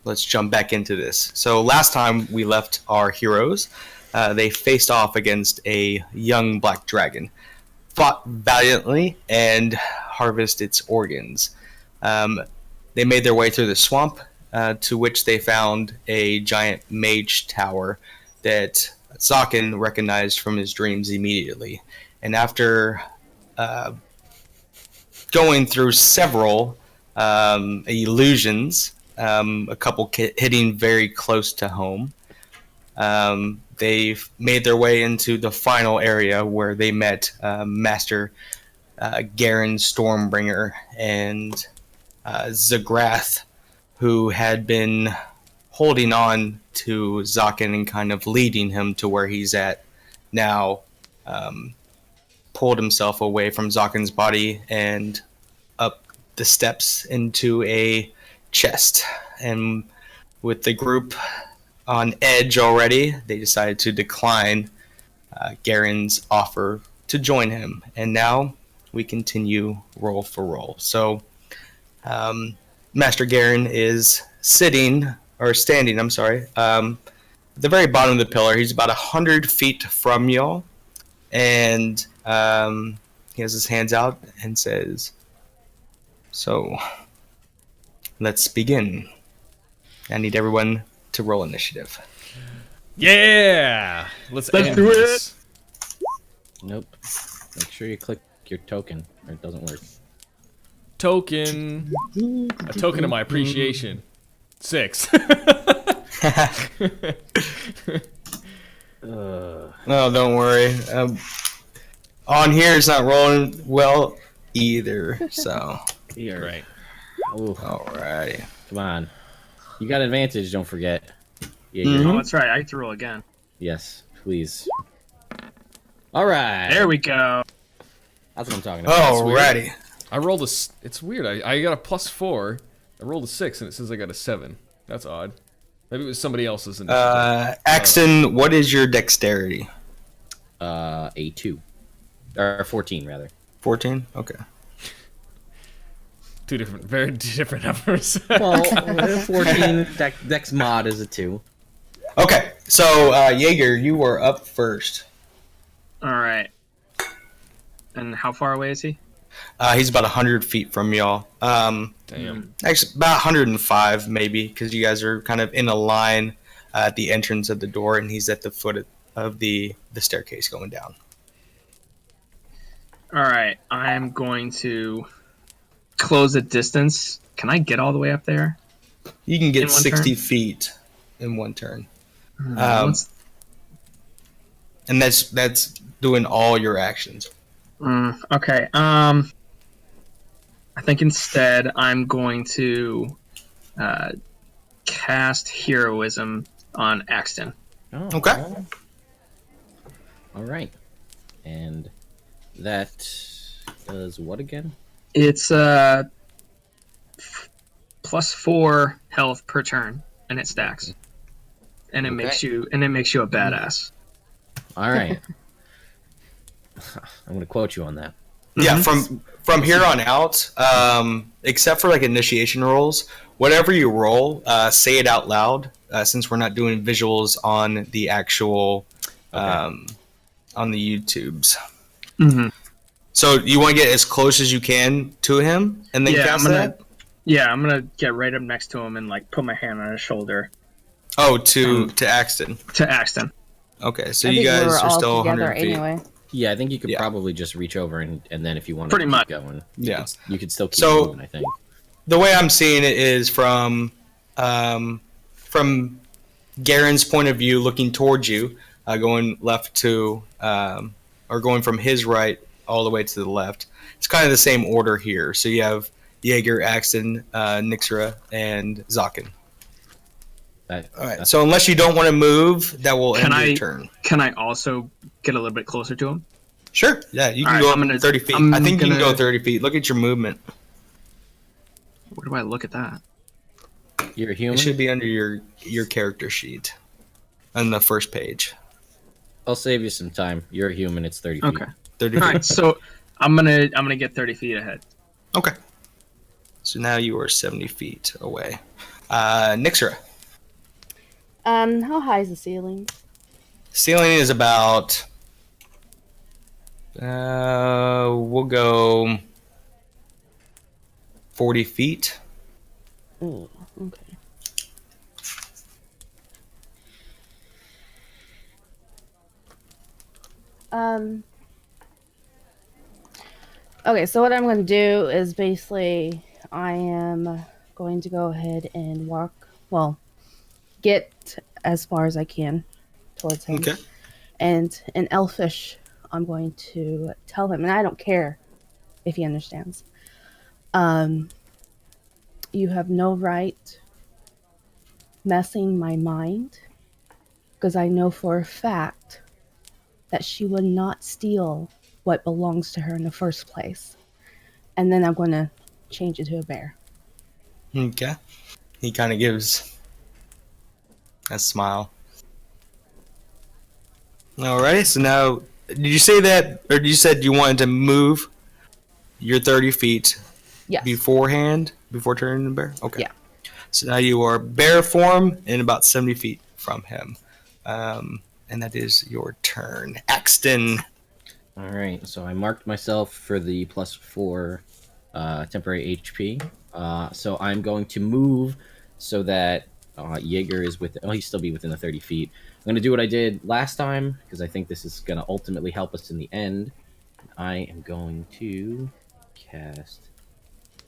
let's jump back into this. So last time we left our heroes, they faced off against a young black dragon, fought valiantly, and harvested its organs. They made their way through the swamp, to which they found a giant mage tower that Zokkan recognized from his dreams immediately. And after going through several illusions, a couple hitting very close to home, they made their way into the final area where they met Master Garen Stormbringer and Zagrath, who had been holding on to Zokkan and kind of leading him to where he's at now. Pulled himself away from Zokkan's body and up the steps into a chest. And with the group on edge already, they decided to decline Garen's offer to join him. And now we continue roll for roll. So Master Garen is standing, at the very bottom of the pillar. He's about 100 feet from y'all. And he has his hands out and says, "So, let's begin. I need everyone to roll initiative." Yeah! Let's do this. Nope. Make sure you click your token, or it doesn't work. Token. A token of my appreciation. 6. No, don't worry. On here, it's not rolling well either, so. Here. Right. Ooh. Alrighty. Come on. You got advantage, don't forget. Yeah, Mhm. Oh, that's right. I get to roll again. Yes, please. Alright. There we go. That's what I'm talking about. Alrighty. I rolled a... It's weird. I got a +4. I rolled a 6, and it says I got a 7. That's odd. Maybe it was somebody else's initiative. Axton, what is your dexterity? A 2. Or 14, rather. 14? Okay. Very different numbers. Well, 14, dex mod is a 2. Okay, so Jaeger, you were up first. All right. And how far away is he? He's about 100 feet from y'all. Damn. Actually, about 105 maybe, because you guys are kind of in a line at the entrance of the door, and he's at the foot of the staircase going down. All right. I'm going to close the distance. Can I get all the way up there? You can get In one 60 turn? feet in one turn. Let's- And that's doing all your actions. Okay. I think instead I'm going to cast Heroism on Axton. Oh, Okay. well. Alright. And that does what again? It's +4 health per turn, and it stacks. And it makes you a badass. Alright. I'm gonna quote you on that. Yeah, from here on out, except for like initiation rolls, whatever you roll, say it out loud. Since we're not doing visuals on the actual, on the YouTubes. Mm-hmm. So you want to get as close as you can to him, and then cast that. Yeah, I'm gonna get right up next to him and like put my hand on his shoulder. Oh, to Axton. To Axton. Okay, so I you think guys we're are all still together 100 feet. anyway. Yeah, I think you could Yeah. probably just reach over and then if you want to Pretty keep much. going, Yeah. you could still keep So- moving, I think. The way I'm seeing it is from Garen's point of view, looking towards you, going left to, or going from his right all the way to the left. It's kind of the same order here. So you have Jaeger, Axton, Nixera, and Zokkan. All right. So unless you don't want to move, that will end your turn. Can I also get a little bit closer to him? Sure. Yeah, you can All go right, up 30 feet. I'm I think you can gonna- go 30 feet. Look at your movement. Where do I look at that? You're a It human? should be under your character sheet on the first page. I'll save you some time. You're a human, it's 30 feet. Okay. 30 All feet. right. So I'm gonna get 30 feet ahead. Okay. So now you are 70 feet away. Nixera. How high is the ceiling? Ceiling is about. We'll go 40 feet. Oh, okay. Okay, so what I'm going to do is basically I am going to go ahead and get as far as I can towards him. Okay. And in Elfish, I'm going to tell him, and I don't care if he understands. You have no right messing my mind, because I know for a fact that she would not steal what belongs to her in the first place. And then I'm going to change it to a bear. Okay. He kind of gives a smile. Alrighty, so now, did you say that, or you said you wanted to move your 30 feet Yes. before turning the bear? Okay. Yeah. So now you are bear form and about 70 feet from him. And that is your turn. Axton. All right, so I marked myself for the +4 temporary HP. So I'm going to move so that Jaeger is he'll still be within the 30 feet. I'm going to do what I did last time because I think this is going to ultimately help us in the end. I am going to cast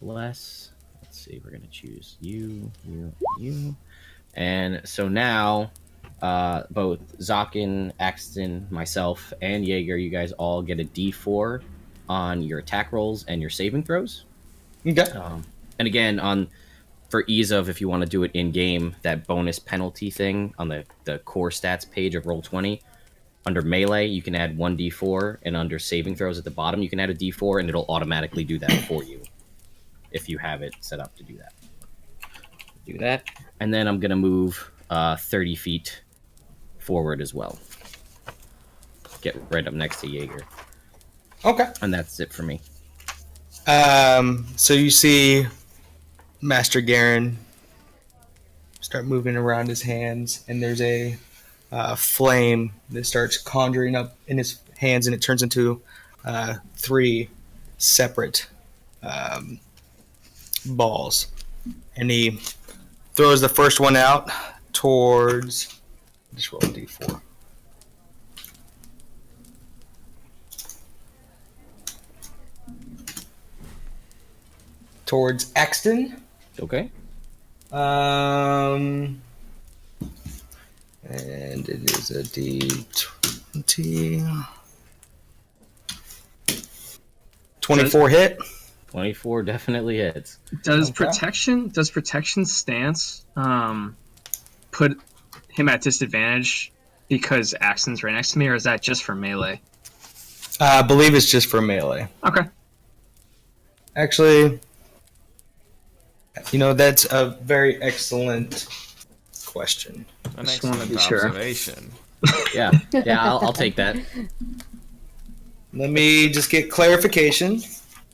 Bless. Let's see, we're going to choose you. And so now both Zokkan, Axton, myself, and Jaeger, you guys all get a D4 on your attack rolls and your saving throws. Okay. And again, for ease of, if you want to do it in game, that bonus penalty thing on the core stats page of Roll20, under melee you can add 1d4, and under saving throws at the bottom you can add a d4, and it'll automatically do that for you if you have it set up to do that. Do that, and then I'm gonna move 30 feet forward as well. Get right up next to Jaeger. Okay. And that's it for me. So you see Master Garen start moving around his hands, and there's a flame that starts conjuring up in his hands, and it turns into 3 separate balls. And he throws the first one out towards. Just roll a d4. Towards Axton. Okay. And it is a D20. 24 hit. 24 definitely hits. Does Okay. protection stance put him at disadvantage because Axton's right next to me, or is that just for melee? I believe it's just for melee. Okay. Actually, that's a very excellent question. An Just wanna excellent be sure. observation. Yeah, I'll take that. Let me just get clarification.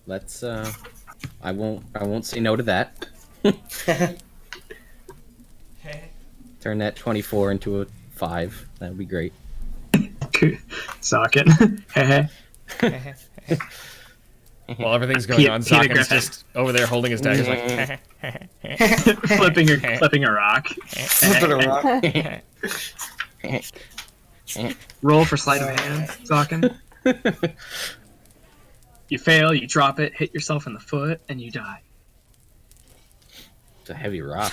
Let's I won't say no to that. Turn that 24 into a 5. That would be great. Socket. While everything's going on, Peter Zokkan's Griffin. just over there holding his dagger, like, flipping a rock. Flip it around. Roll for sleight of hand, Zokkan. You fail, you drop it, hit yourself in the foot, and you die. It's a heavy rock.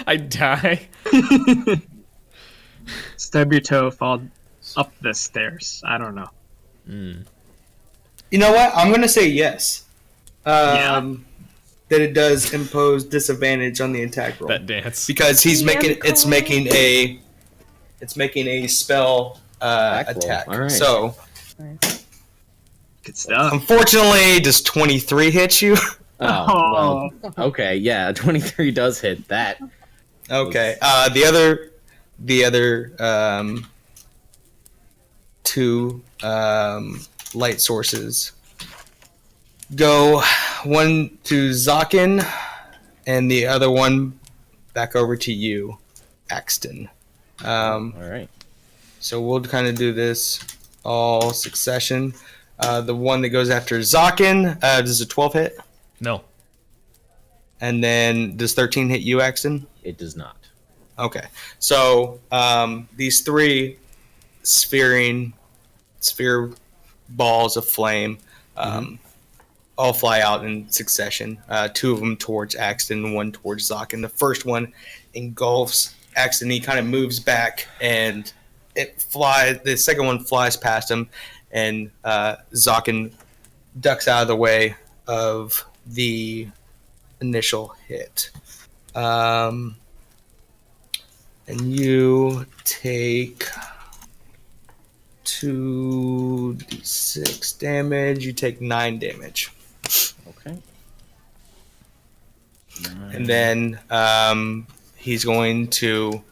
I die. Stub your toe, fall up the stairs. I don't know. You know what? I'm going to say yes. Yeah. That it does impose disadvantage on the attack roll. That dance. Because it's making a spell Attack roll. attack. All right. So, Good stuff. unfortunately, does 23 hit you? Oh, well, okay, yeah, 23 does hit that. Okay. The other 2 light sources go one to Zokkan, and the other one back over to you, Axton. All right. So we'll kind of do this all succession. The one that goes after Zokkan, does a 12 hit? No. And then does 13 hit you, Axton? It does not. Okay. So these three sphere balls of flame all fly out in succession. Two of them towards Axton, one towards Zokkan. The first one engulfs Axton. He kind of moves back, and the second one flies past him, and Zokkan ducks out of the way of the initial hit. And you take 2d6 damage. You take 9 damage. Okay. And then he's going to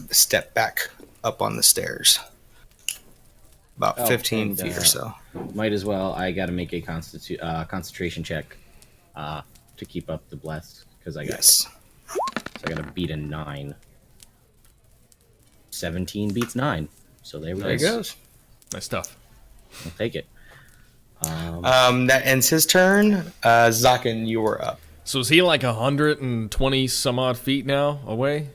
step back up on the stairs. About 15 feet or so. Might as well. I got to make a concentration check to keep up the bless because I got. Yes. So I got to beat a 9. 17 beats 9. So there There he goes. Nice stuff. I'll take it. That ends his turn. Zokkan, you were up. So is he like 120 some odd feet now away?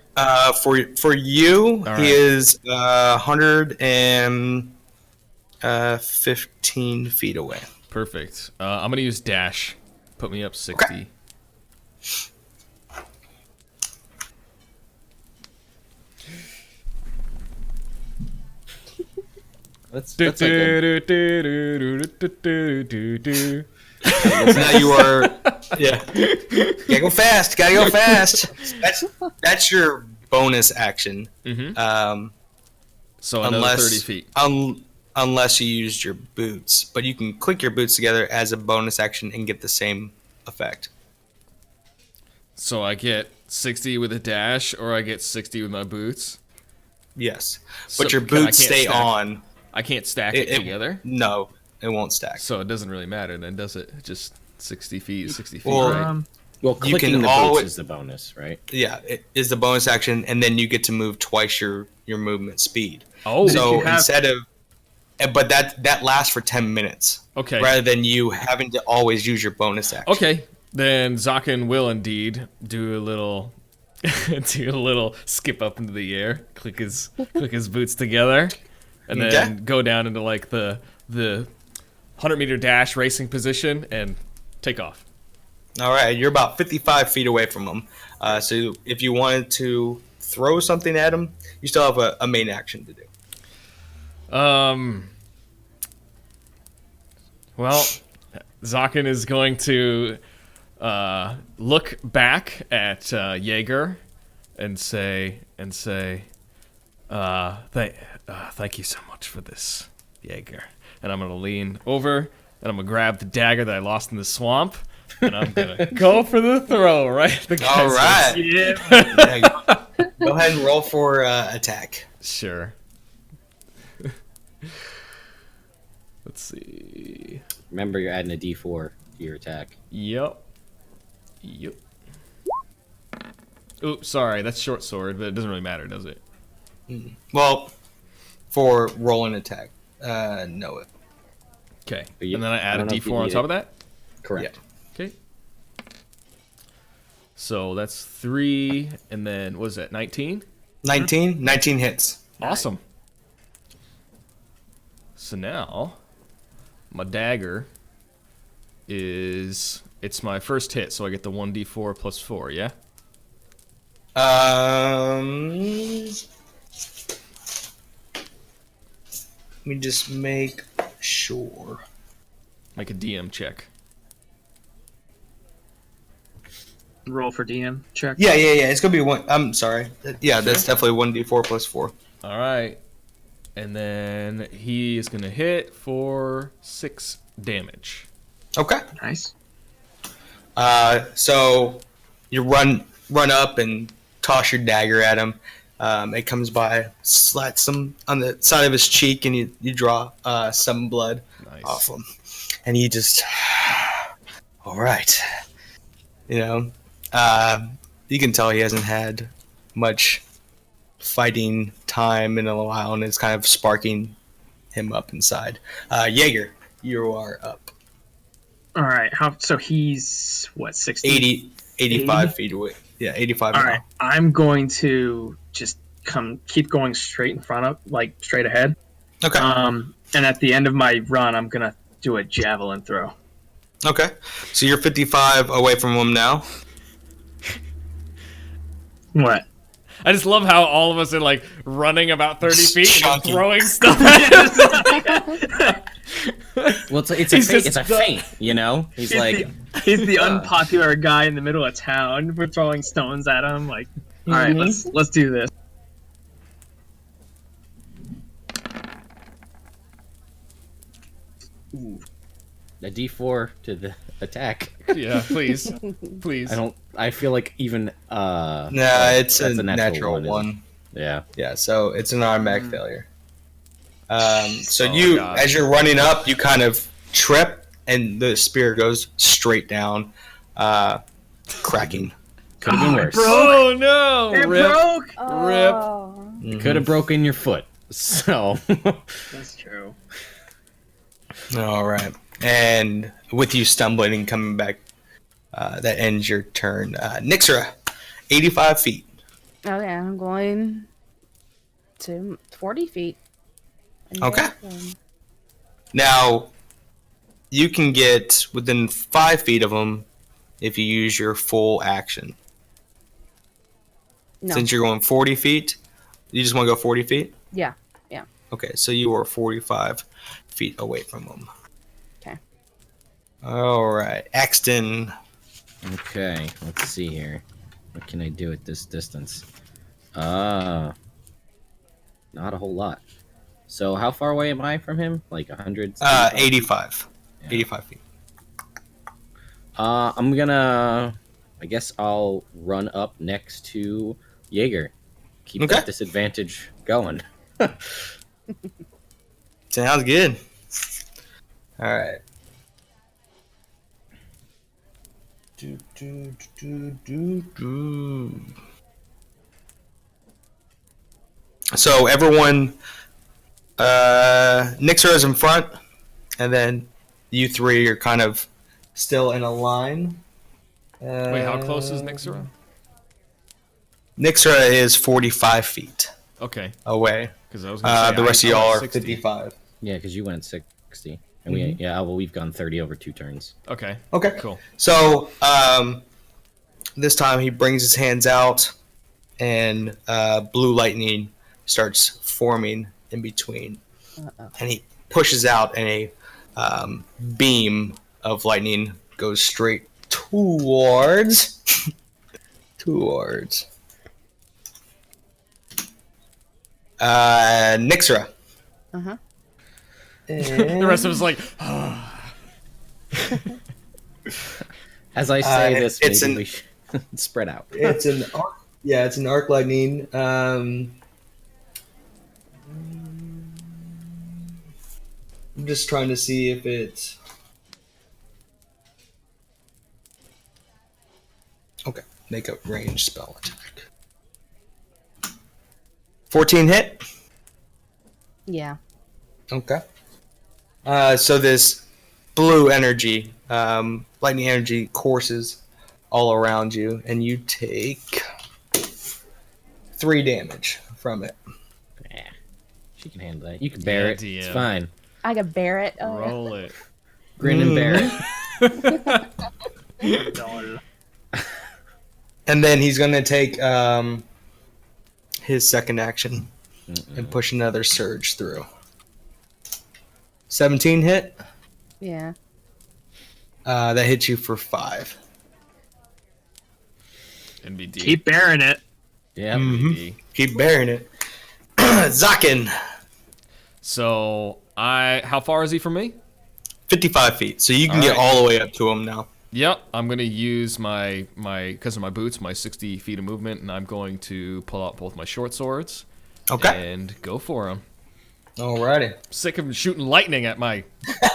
For you, All he right. is 115 feet away. Perfect. I'm gonna use dash. Put me up 60. Okay. That's like a, So now you are, yeah. Gotta go fast. Gotta go fast. That's your bonus action. So another 30 feet. Unless you used your boots, but you can click your boots together as a bonus action and get the same effect. So I get 60 with a dash, or I get 60 with my boots. Yes, So but your I boots can't stay stack. on. I can't stack it together. No, it won't stack. So it doesn't really matter then, does it? Just 60 feet, 60 feet, Well, right? well, You clicking can the always- boots is the bonus, right? Yeah, it is the bonus action, and then you get to move twice your movement speed. Oh, So you have- instead of, but that lasts for 10 minutes. okay. Rather than you having to always use your bonus action. Okay, then Zokkan will indeed do a little skip up into the air, click his boots together, and then Okay. go down into like the 100-meter dash racing position and take off. All right, you're about 55 feet away from him. So if you wanted to throw something at him, you still have a main action to do. Well, Zokkan is going to look back at Jaeger and say, thank you so much for this, Jaeger. And I'm gonna lean over and I'm gonna grab the dagger that I lost in the swamp, and I'm gonna go for the throw. Right? The guy's All right. Yeah. Yeah, go ahead and roll for attack. Sure. Let's see. Remember, you're adding a D4 to your attack. Yep. Oops, sorry, that's short sword, but it doesn't really matter, does it? Well, for rolling attack, no. Okay. But you- And then I add I a don't know if you D4 on need top it. of that? Correct. Okay. So that's 3, and then, what is that, 19? 19? 19 hits. Awesome. So now, my dagger it's my first hit, so I get the 1d4 plus 4, yeah? Let me just make sure. Make a DM check. Roll for DM check. Yeah. It's gonna be one. I'm sorry. Yeah, that's definitely 1d4 plus 4. All right. And then he is going to hit for 6 damage. Okay. Nice. So you run up and toss your dagger at him. It comes by, slats him on the side of his cheek, and you draw some blood Nice. off him. And he just, all right, you can tell he hasn't had much fighting time in a while, and it's kind of sparking him up inside. Jaeger, you are up. All right. So he's what, 60? 85 feet away. Yeah, 85 All now. right. I'm going to just keep going straight in front of, like straight ahead. Okay. And at the end of my run, I'm gonna do a javelin throw. Okay. So you're 55 away from him now. What? I just love how all of us are like running about 30 feet and Chunky. throwing stuff at us. Well, it's a He's feint. just It's a feint, you know. He's like, He's the unpopular guy in the middle of town. We're throwing stones at him. Like, all right, let's do this. Ooh. a D4 to the attack. Yeah, please. Please. I feel like even Nah, it's a that's natural one. Yeah. Yeah, so it's an automatic failure. So God. as you're running up, you kind of trip, and the spear goes straight down, cracking. Could have been worse. Oh no! It Rip. broke. Rip. Oh. Could have broken your foot. So That's true. All right, and with you stumbling and coming back, that ends your turn. Nixera, 85 feet. Okay, I'm going to 40 feet. And Okay. then- Now, you can get within 5 feet of him if you use your full action. No. Since you're going 40 feet, you just want to go 40 feet? Yeah. Okay, so you are 45 feet away from him. Okay. All right, Axton. okay, let's see here. What can I do at this distance? Not a whole lot. So how far away am I from him? Like 100? 85. Yeah. 85 feet. I'm gonna. I guess I'll run up next to Jaeger. Keep Okay. that disadvantage going. Sounds good. All right. So everyone, Nixera is in front, and then you three are kind of still in a line. Wait, how close is Nixera? Nixera is 45 feet Okay, away. because I was gonna say The rest of y'all are 60. 55. Yeah, because you went at 60, and we've gone 30 over 2 turns. Okay, Okay. cool. So this time he brings his hands out, and blue lightning starts forming in between, and he pushes out, and a beam of lightning goes straight towards Nixera. Uh-huh. The rest of us like, As I say this, it's maybe an- we should spread out. It's an arc. Yeah, it's an arc lightning. I'm just trying to see if it's okay. Make a ranged spell attack. 14 hit. Yeah. Okay. So this blue energy, lightning energy, courses all around you, and you take 3 damage from it. Yeah, she can handle that. You can bear it. Yeah, It's DM. fine. I could bear it. Oh, yeah. roll it. Grin and bear it. And then he's gonna take his second action and push another surge through. 17 hit. Yeah. That hits you for 5. NBD. Keep bearing it. Yeah. NBD. Keep bearing it. Zokkan, So how far is he from me? 55 feet. So you can get Alright. all the way up to him now. Yep, I'm gonna use my because of my boots, my 60 feet of movement, and I'm going to pull out both my short swords Okay. and go for him. Alrighty. Sick of shooting lightning at my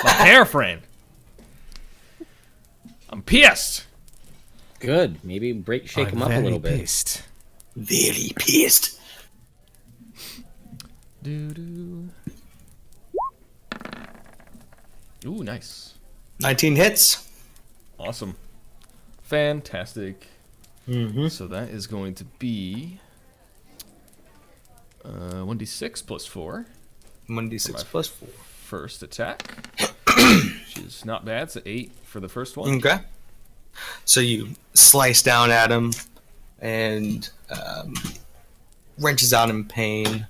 hair frame. I'm pissed. Good. Maybe shake him up a little bit. Pissed. Very pissed. Doo-doo. Ooh, nice. 19 hits. Awesome. Fantastic. Mm-hmm. So that is going to be 1d6 plus 4. 1d6 plus 4. First attack. Which is not bad. It's an 8 for the first one. Okay. So you slice down at him and wrenches out in pain.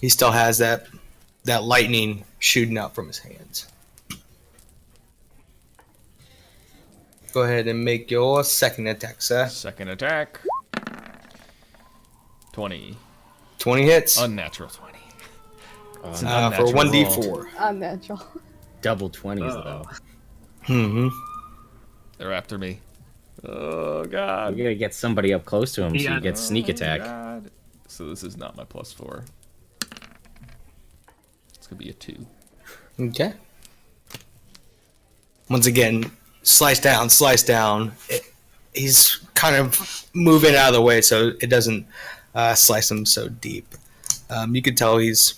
He still has that lightning shooting out from his hands. Go ahead and make your second attack, sir. Second attack. 20. 20 hits. Unnatural 20. It's an For unnatural 1d4. roll. Unnatural. Double 20s, though. Mm-hmm. They're after me. Oh, God. You gotta get somebody up close to him so you get sneak attack. God. So this is not my plus 4. It's going to be a 2. Okay. Once again, slice down. He's kind of moving out of the way so it doesn't slice him so deep. You could tell he's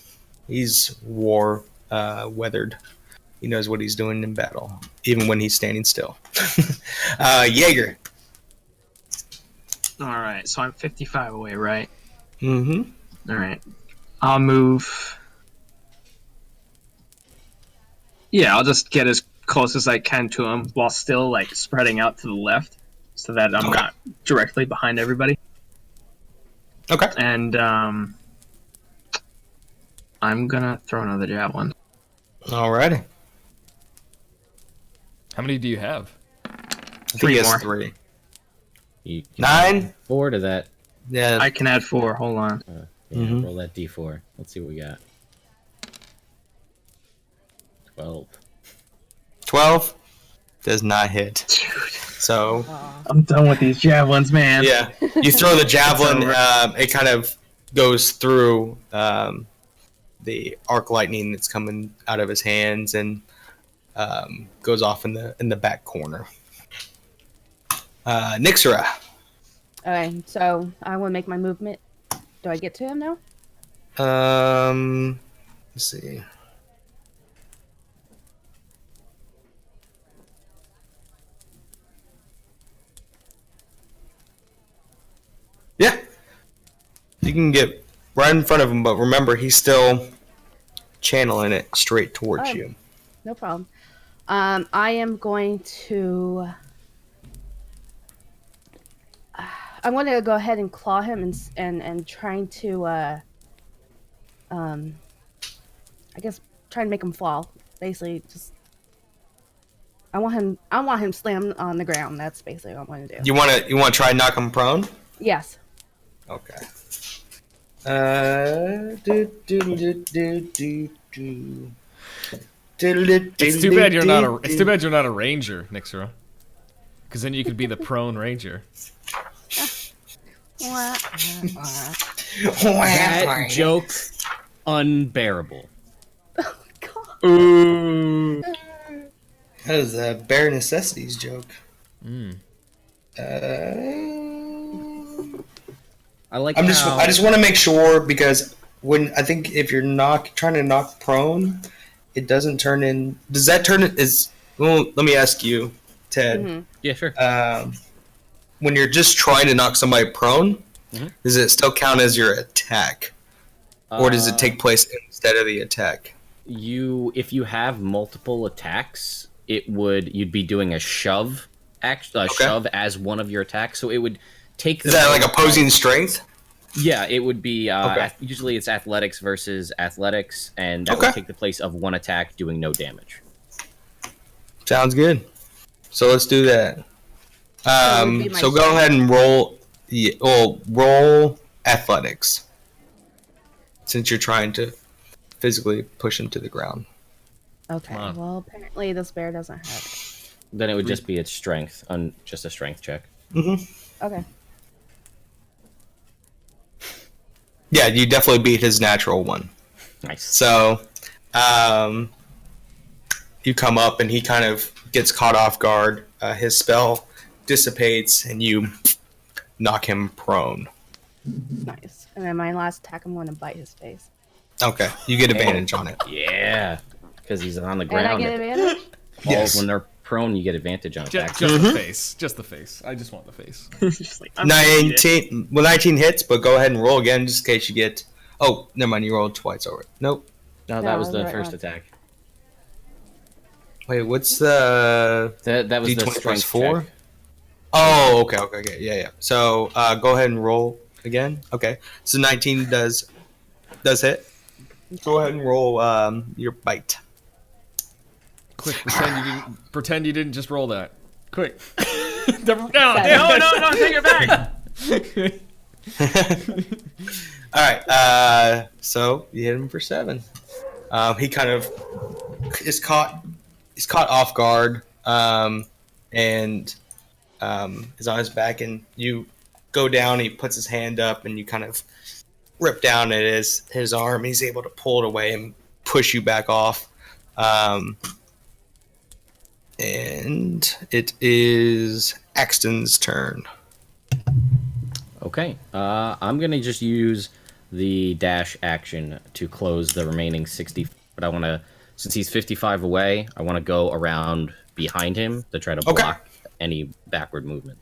war weathered. He knows what he's doing in battle, even when he's standing still. Jaeger. All right, so I'm 55 away, right? Mm-hmm. All right. I'll move. Yeah, I'll just get as close as I can to him while still like spreading out to the left, so that I'm not directly behind everybody. Okay. And I'm gonna throw another javelin. Alrighty. How many do you have? I think Three he has more. 3. You can 9? add 4 to that. Yeah. I can add 4. Hold on. Yeah, roll that d4. Let's see what we got. 12. 12 does not hit. Dude, So I'm done with these javelins, man. yeah, you throw the javelin. It kind of goes through the arc lightning that's coming out of his hands and goes off in the back corner. Nixera. Okay, so I want to make my movement. Do I get to him now? Let's see. Yeah, you can get right in front of him, but remember he's still channeling it straight towards Oh. you. No problem. I am going to. I'm going to go ahead and claw him and trying to. I guess trying to make him fall. Basically, just. I want him slammed on the ground. That's basically what I want to do. You want to try and knock him prone? Yes. Okay. It's too bad you're not a. It's too bad you're not a ranger, Nixera. Because then you could be the prone ranger. That joke, unbearable. Ooh. That is a bare necessities joke. I like. I just want to make sure because when I think if you're trying to knock prone, it doesn't turn in. Does that turn it? Well, let me ask you, Ted. Mm-hmm. Yeah, sure. When you're just trying to knock somebody prone, does it still count as your attack, or does it take place instead of the attack? If you have multiple attacks, you'd be doing a shove, shove as one of your attacks. So it would take. Is that like opposing strength? Yeah, it would be. Okay. Usually, it's athletics versus athletics, and that would take the place of one attack doing no damage. Sounds good. So let's do that. So it would be my So go ahead and roll. Roll athletics. Since you're trying to physically push him to the ground. Okay. Come on. Well, apparently this bear doesn't have it. Then it would just be its strength, just a strength check. Okay. Yeah, you definitely beat his natural one. Nice. So, you come up and he kind of gets caught off guard. His spell dissipates and you knock him prone. Nice. And then my last attack, I'm going to bite his face. Okay, you get advantage on it. Yeah, because he's on the And I ground. get advantage? Yes. When they're prone, you get advantage on attacks. Just the face. Just the face. I just want the face. Just like, I'm gonna eat it. 19 hits, but go ahead and roll again just in case you get. Oh, never mind. You rolled twice over. Nope. No, No, that was the right first one. attack. Wait, what's the That was the D20 strength +4? check. Oh, okay, yeah. So go ahead and roll again. Okay, so 19 does hit. Go ahead and roll your bite. Quick, pretend you didn't just roll that. Quick. No, No, take it back. All right, so you hit him for 7. He kind of is caught. He's caught off guard, and is on his back. And you go down. He puts his hand up, and you kind of rip down at his arm. He's able to pull it away and push you back off. And it is Axton's turn. Okay. I'm gonna just use the dash action to close the remaining 60. But I want to, since he's 55 away, I want to go around behind him to try to Okay. block any backward movement.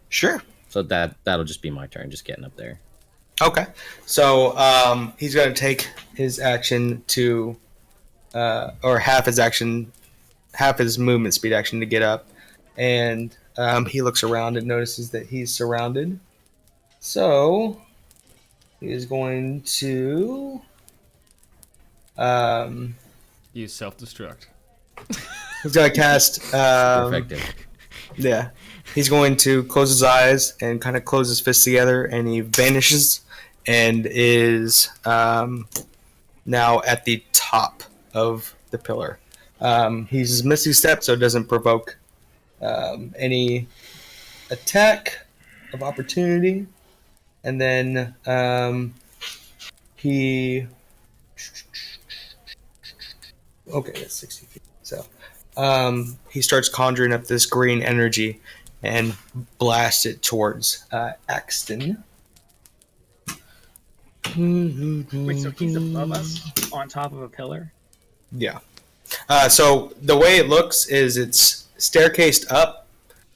Sure. So that'll just be my turn, just getting up there. Okay. So he's going to take his action to, or half his movement speed action to get up. And he looks around and notices that he's surrounded. So he is going to Use self-destruct. he's going to cast Perfected. yeah. He's going to close his eyes and kind of close his fists together, and he vanishes and is now at the top of the pillar. He's Misty Step, so it doesn't provoke any attack of opportunity. And then he... Okay, that's 60 feet. So he starts conjuring up this green energy and blasts it towards Axton. Wait, so he's above us on top of a pillar? Yeah. So the way it looks is it's staircased up,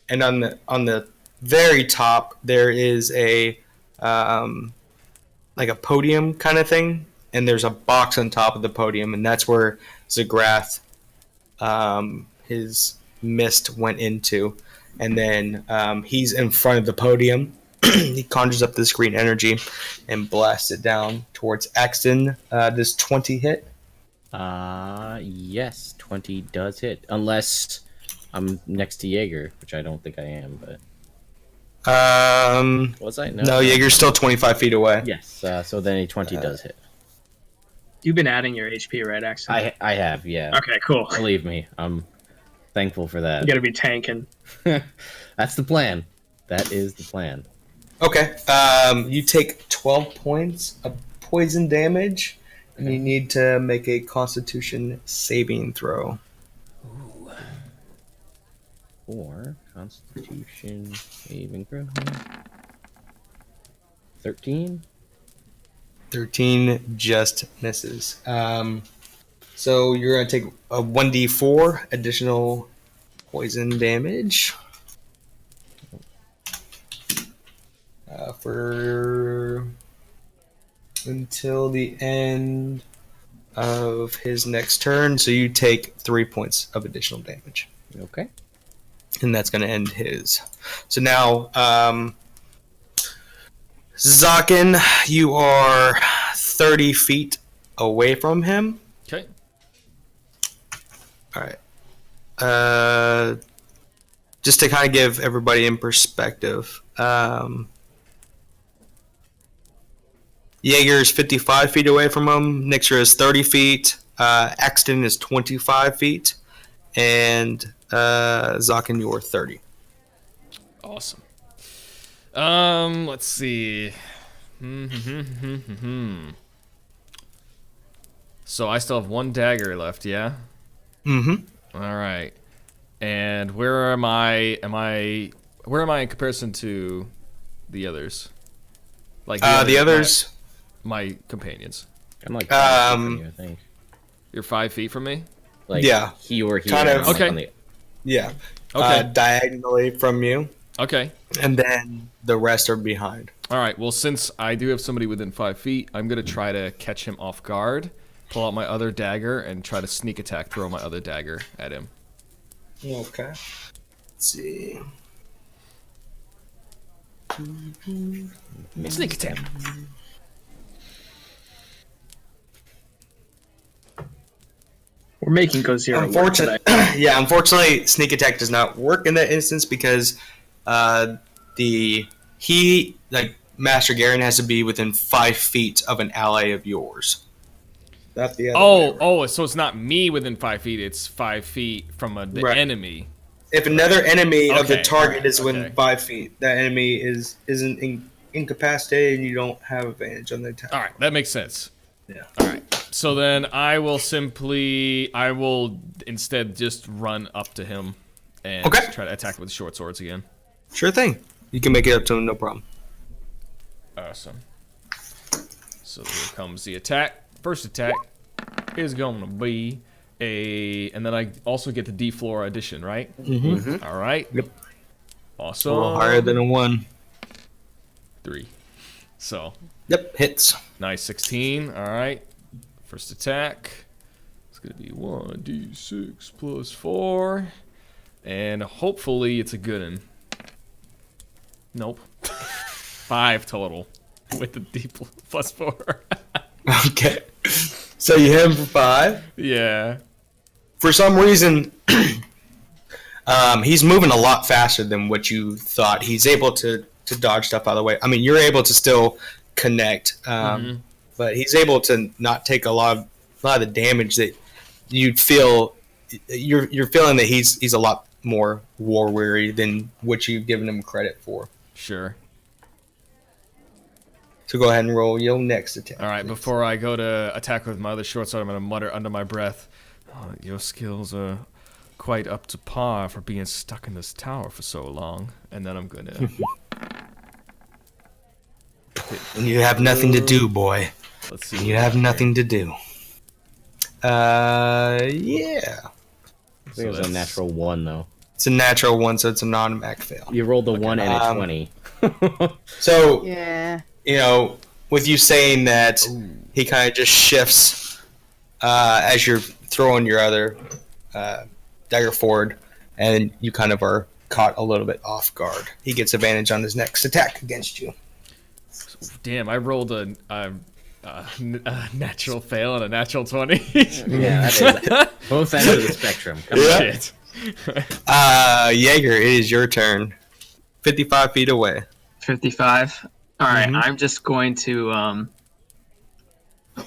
and on the very top there is a like a podium kind of thing, and there's a box on top of the podium, and that's where Zagrath his mist went into, and then he's in front of the podium. He conjures up this green energy and blasts it down towards Axton. Does 20 hit? Yes, 20 does hit. Unless I'm next to Jaeger, which I don't think I am, but... Was I? No, Jaeger's still 25 feet away. Yes, so then a 20 does hit. You've been adding your HP, right, Axton? I have, yeah. Okay, cool. Believe me, I'm thankful for that. You gotta be tanking. That's the plan. That is the plan. Okay. You take 12 points of poison damage, and you need to make a Constitution saving throw. Or Constitution saving throw. 13. 13 just misses. So you're going to take a 1d4 additional poison damage. For until the end of his next turn. So you take 3 points of additional damage. Okay. And that's going to end his. So now, Zokkan, you are 30 feet away from him. Okay. All right. Just to kind of give everybody in perspective, Jaeger is 55 feet away from him. Nixera is 30 feet. Axton is 25 feet. And Zokkan, you're 30. Awesome. Let's see. So I still have one dagger left, yeah? Mm-hmm. All right. And where am I? Where am I in comparison to the others? Like The others. my companions. I'm like 5 feet from you, I think. You're 5 feet from me. Like Yeah. he or he. Kind of. Okay. Yeah. Okay. Diagonally from you, Okay. and then the rest are behind. All right. Well, since I do have somebody within 5 feet, I'm gonna try to catch him off guard, pull out my other dagger, and try to sneak attack, throw my other dagger at him. Okay. Let's see. Sneak attack. We're making Gozirra. Unfortunately, sneak attack does not work in that instance because Master Garen has to be within 5 feet of an ally of yours. Not the other way around. Oh, so it's not me within 5 feet. It's 5 feet from the Right. enemy. If another enemy of the Okay, target is within okay. 5 feet, that enemy isn't incapacitated, and you don't have advantage on the attack. All right, that makes sense. Yeah. All right. So then I will instead just run up to him and Okay. try to attack with short swords again. Sure thing. You can make it up to him, no problem. Awesome. So here comes the attack. First attack is going to be and then I also get the D4 addition, right? Mm-hmm. All right. Yep. Awesome. A little higher than a 1. 3. So Yep, hits. nice 16. All right. First attack. It's going to be 1d6 plus 4. And hopefully it's a good one. Nope. 5 total with the D plus 4. Okay. So you hit him for 5. Yeah. For some reason, he's moving a lot faster than what you thought. He's able to dodge stuff out of the way. I mean, you're able to still connect, but he's able to not take a lot of the damage that you'd feel. You're feeling that he's a lot more war weary than what you've given him credit for. Sure. So go ahead and roll your next attack. All right, before I go to attack with my other short sword, I'm going to mutter under my breath, your skills are quite up to par for being stuck in this tower for so long. And then I'm going to... And you have nothing to do, boy. Let's see. You have nothing to do. Yeah. I think it was a natural 1 though. It's a natural 1, so it's an automatic fail. You rolled a 1 and a 20. So, Yeah. you know, with you saying that, he kind of just shifts as you're throwing your other dagger forward, and you kind of are caught a little bit off guard. He gets advantage on his next attack against you. Damn, I rolled a natural fail and a natural 20. Yeah, that is both ends of the spectrum. Come on. Shit. Jaeger, it is your turn. 55 feet away. 55. All right, Mhm. I'm just going to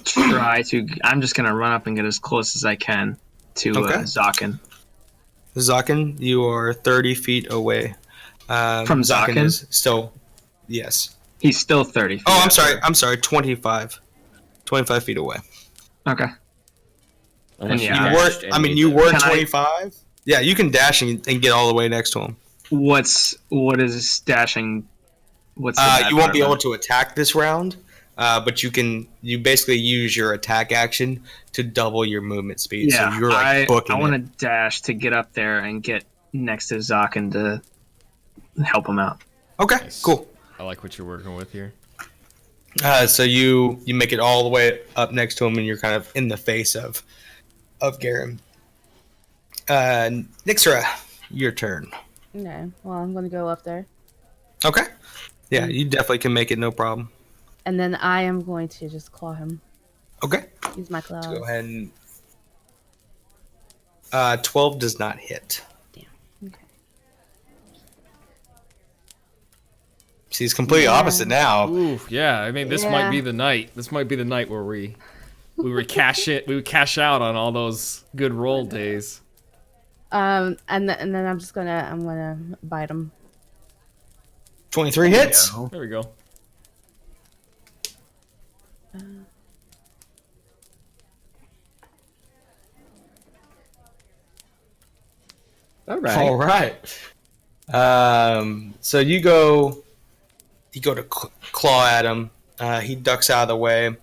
try to. I'm just gonna run up and get as close as I can to Okay. Zokkan. Zokkan, you are 30 feet away. From Zokkan? is still, yes. He's still 30 feet. Oh, I'm out sorry. there. I'm sorry. 25 feet away. Okay. Unless Yeah. you You were. dashed and I mean, made you the- were Can I- 25. Yeah, you can dash and get all the way next to him. What is dashing? What's the bad You won't part be about able it? to attack this round, but you can. You basically use your attack action to double your movement speed. Yeah, so you're like booking I want to it. dash to get up there and get next to Zokkan to help him out. Okay, Nice. cool. I like what you're working with here. So you make it all the way up next to him, and you're kind of in the face of Garen. Nixera, your turn. Okay. Well, I'm gonna go up there, Okay. Yeah, you definitely can make it, no problem. and then I am going to just claw him. Okay. Use my claws. Go ahead and 12 does not hit. Okay. See, it's completely opposite now. Ooh, yeah. I mean, this might be the night. This might be the night where we would cash it. We would cash out on all those good roll days. And then I'm gonna bite him. 23 hits. There we go. All right. All right. So you go to claw at him. He ducks out of the way,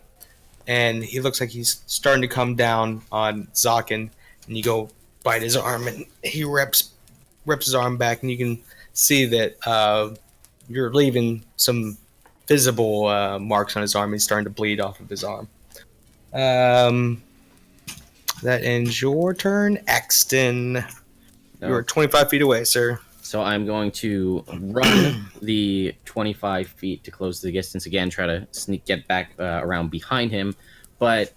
and he looks like he's starting to come down on Zokkan. And you go bite his arm, and he rips his arm back, and you can see that you're leaving some visible marks on his arm. He's starting to bleed off of his arm. That ends your turn, Axton. You're 25 feet away, sir. So I'm going to run the 25 feet to close the distance again, try to get back around behind him. But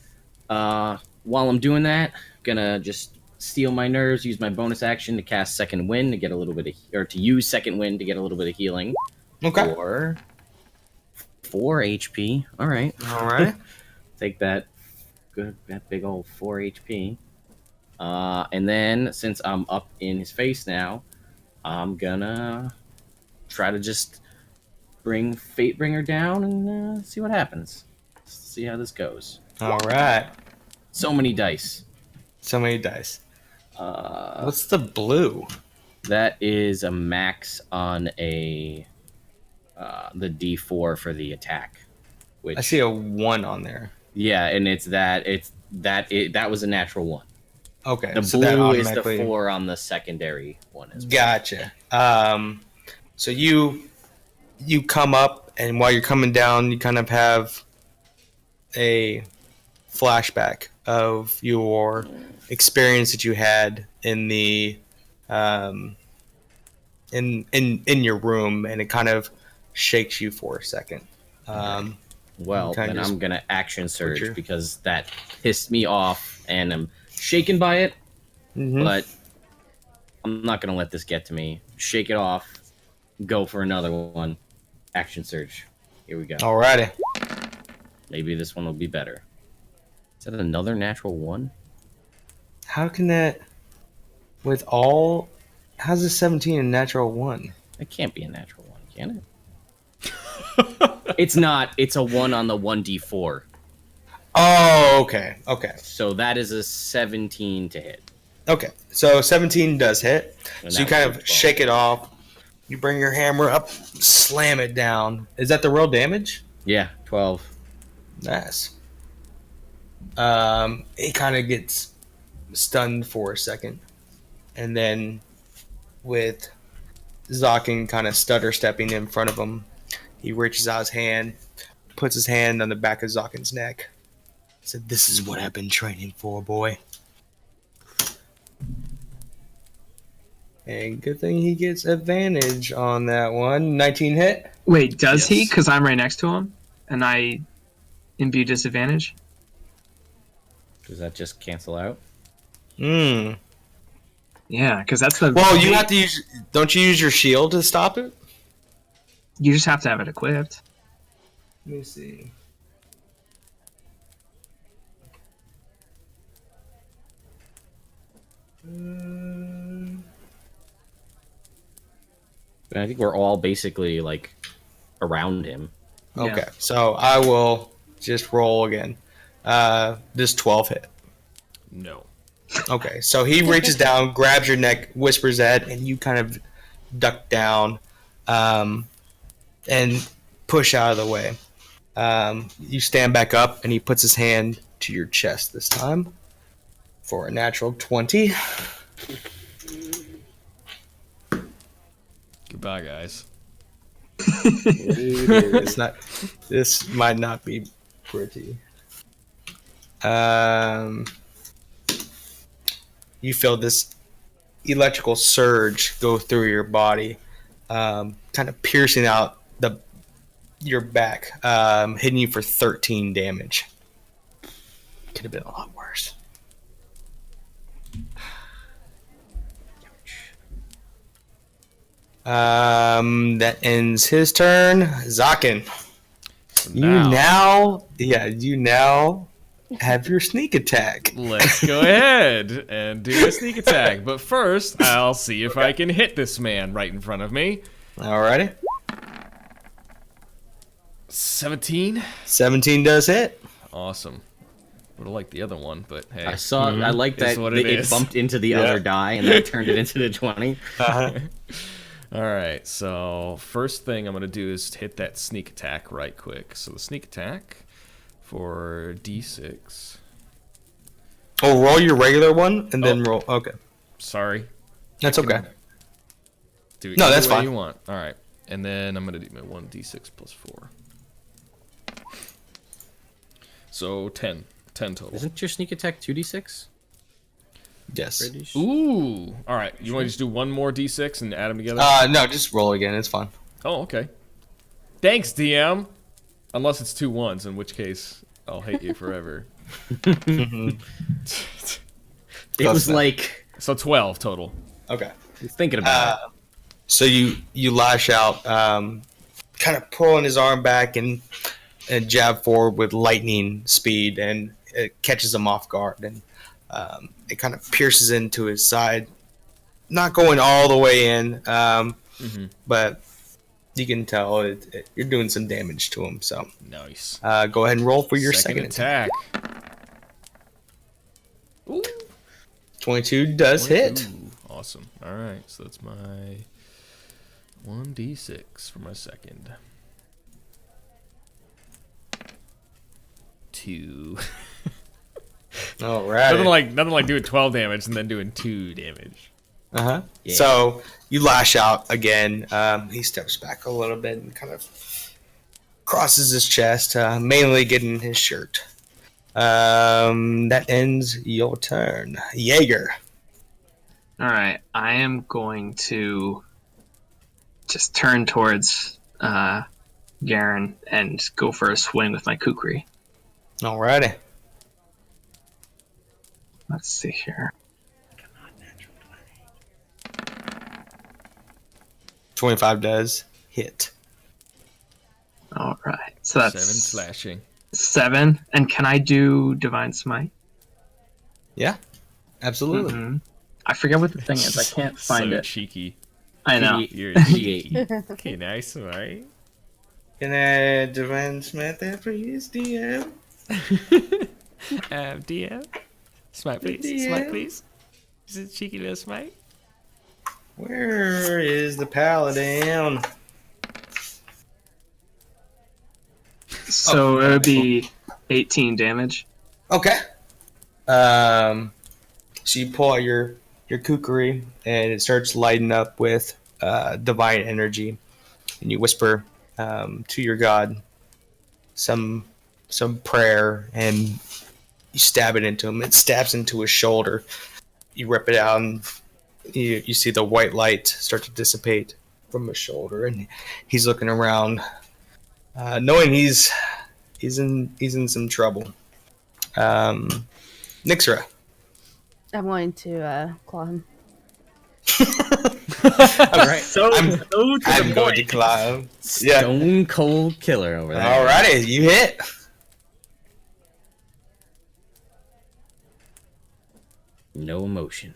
while I'm doing that, I'm gonna just steal my nerves, use my bonus action to cast Second Wind to get a little bit of, or to use Second Wind to get a little bit of healing. Okay. For 4 HP. All right. All right. Take that. Good, that big old 4 HP. And then, since I'm up in his face now, I'm gonna try to just bring Fatebringer down and see what happens. See how this goes. All right. So many dice. So many dice. What's the blue? That is a max on the D4 for the attack. Which, I see a 1 on there. Yeah, and that was a natural 1. Okay. The so that blue is the automatically... 4 on the secondary one as well. Gotcha. So you come up, and while you're coming down, you kind of have a flashback of your experience that you had in the in your room, and it kind of shakes you for a second. Well, then I'm gonna action surge your... because that pissed me off, and I'm shaken by it. Mm-hmm. But I'm not gonna let this get to me. Shake it off. Go for another one. Action surge. Here we go. Alrighty. Maybe this one will be better. Is that another natural 1? How can that? With all, how's a 17 a natural 1? It can't be a natural 1, can it? It's not. It's a 1 on the 1d4. Oh, okay. Okay. So that is a 17 to hit. Okay. So 17 does hit. And so you that kind was of 12. shake it off. You bring your hammer up, slam it down. Is that the real damage? Yeah, 12. Nice. He kind of gets stunned for a second. And then with Zokkan kind of stutter stepping in front of him, he reaches out his hand, puts his hand on the back of Zokkan's neck. Said, "This is what I've been training for, boy." And good thing he gets advantage on that one. 19 hit. Wait, does he? Yes. Because I'm right next to him, and I imbue disadvantage. Does that just cancel out? Hmm. Yeah, because that's the. Well, you have to use. Don't you use your shield to stop it? You just have to have it equipped. Let me see. I think we're all basically like around him. Okay, Yeah. so I will just roll again. This 12 hit. No. Okay, so he reaches down, grabs your neck, whispers that, and you kind of duck down and push out of the way. You stand back up, and he puts his hand to your chest this time for a natural 20. Goodbye, guys. It's not. This might not be pretty. You feel this electrical surge go through your body, kind of piercing out your back, hitting you for 13 damage. Could have been a lot worse. That ends his turn. Zokkan. So You now have your sneak attack. Let's go ahead and do a sneak attack. But first, I'll see if I can hit this man right in front of me. Alrighty. 17. 17 does hit. Awesome. Would have liked the other one, but hey. I saw. I like Is that what it, it is. bumped into the other die, and that turned it into the 20. Uh-huh. All right, so first thing I'm going to do is hit that sneak attack right quick. So the sneak attack for D6. Oh, roll your regular one and then roll. Okay, Sorry. that's okay. Do it No, either that's way fine. you want. All right, and then I'm going to do my 1d6 plus 4. So 10. 10 total. Isn't your sneak attack 2d6? Yes. Ooh. All right, you want to just do one more d6 and add them together? No, just roll again. It's fine. Oh, okay. Thanks, DM. Unless it's 2 ones, in which case I'll hate you forever. It Close was enough. like So 12 total. Okay. thinking about it. So you lash out, kind of pulling his arm back and jab forward with lightning speed, and it catches him off guard, and it kind of pierces into his side, not going all the way in, but you can tell you're doing some damage to him. So Nice. go ahead and roll for your second attack. Ooh. 22 does hit. Ooh, awesome. All right, so that's my 1d6 for my second. 2. All right. Nothing like doing 12 damage and then doing 2 damage. Uh-huh. Yeah. So you lash out again. He steps back a little bit and kind of crosses his chest, mainly getting his shirt. That ends your turn. Jaeger. All right, I am going to just turn towards Garen and go for a swing with my kukri. Alrighty. Let's see here. 25 does hit. All right, so that's 7 slashing. 7. And can I do Divine Smite? Yeah, absolutely. Mhm. I forget what the thing is. I can't find So it. cheeky. I know. You're D8. cheeky. Okay, nice, right? Can I divine smite that for you, DM? DM? Smite, please. DM? Smite, please. Is it cheeky little smite? Where is the paladin? So it would be 18 damage. Okay. So you pull out your kukri, and it starts lighting up with divine energy, and you whisper to your god some prayer, and you stab it into him. It stabs into his shoulder. You rip it out, and you see the white light start to dissipate from his shoulder, and he's looking around, knowing he's in some trouble. Nixera. I'm going to claw him. All right. So I'm to the going to point. climb. Yeah. Stone cold killer over there. Alrighty, you hit. No emotion.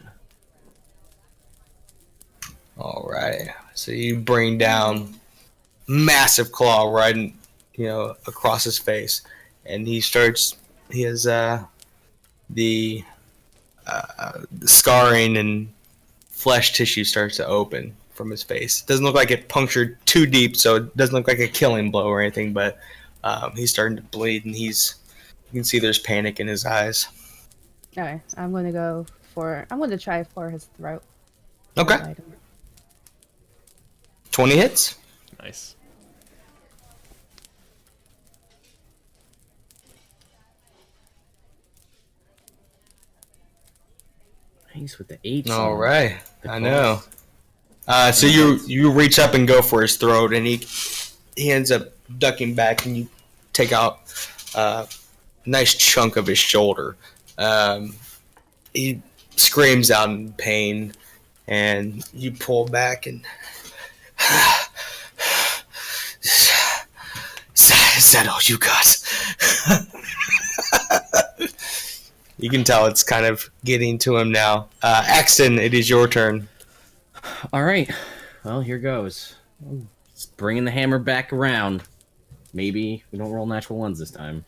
Alrighty. So you bring down massive claw right in, across his face, and he has the scarring and flesh tissue starts to open from his face. It doesn't look like it punctured too deep, so it doesn't look like a killing blow or anything, but he's starting to bleed, and you can see there's panic in his eyes. Alright, I'm going to try for his throat. Okay. Bite him. 20 hits. Nice. Nice with the 8. All right, The I know. So you reach up and go for his throat, and he ends up ducking back, and you take out a nice chunk of his shoulder. He screams out in pain, and you pull back, and is that all you got? You can tell it's kind of getting to him now. Axton, it is your turn. All right. Well, here goes. It's bringing the hammer back around. Maybe we don't roll natural ones this time.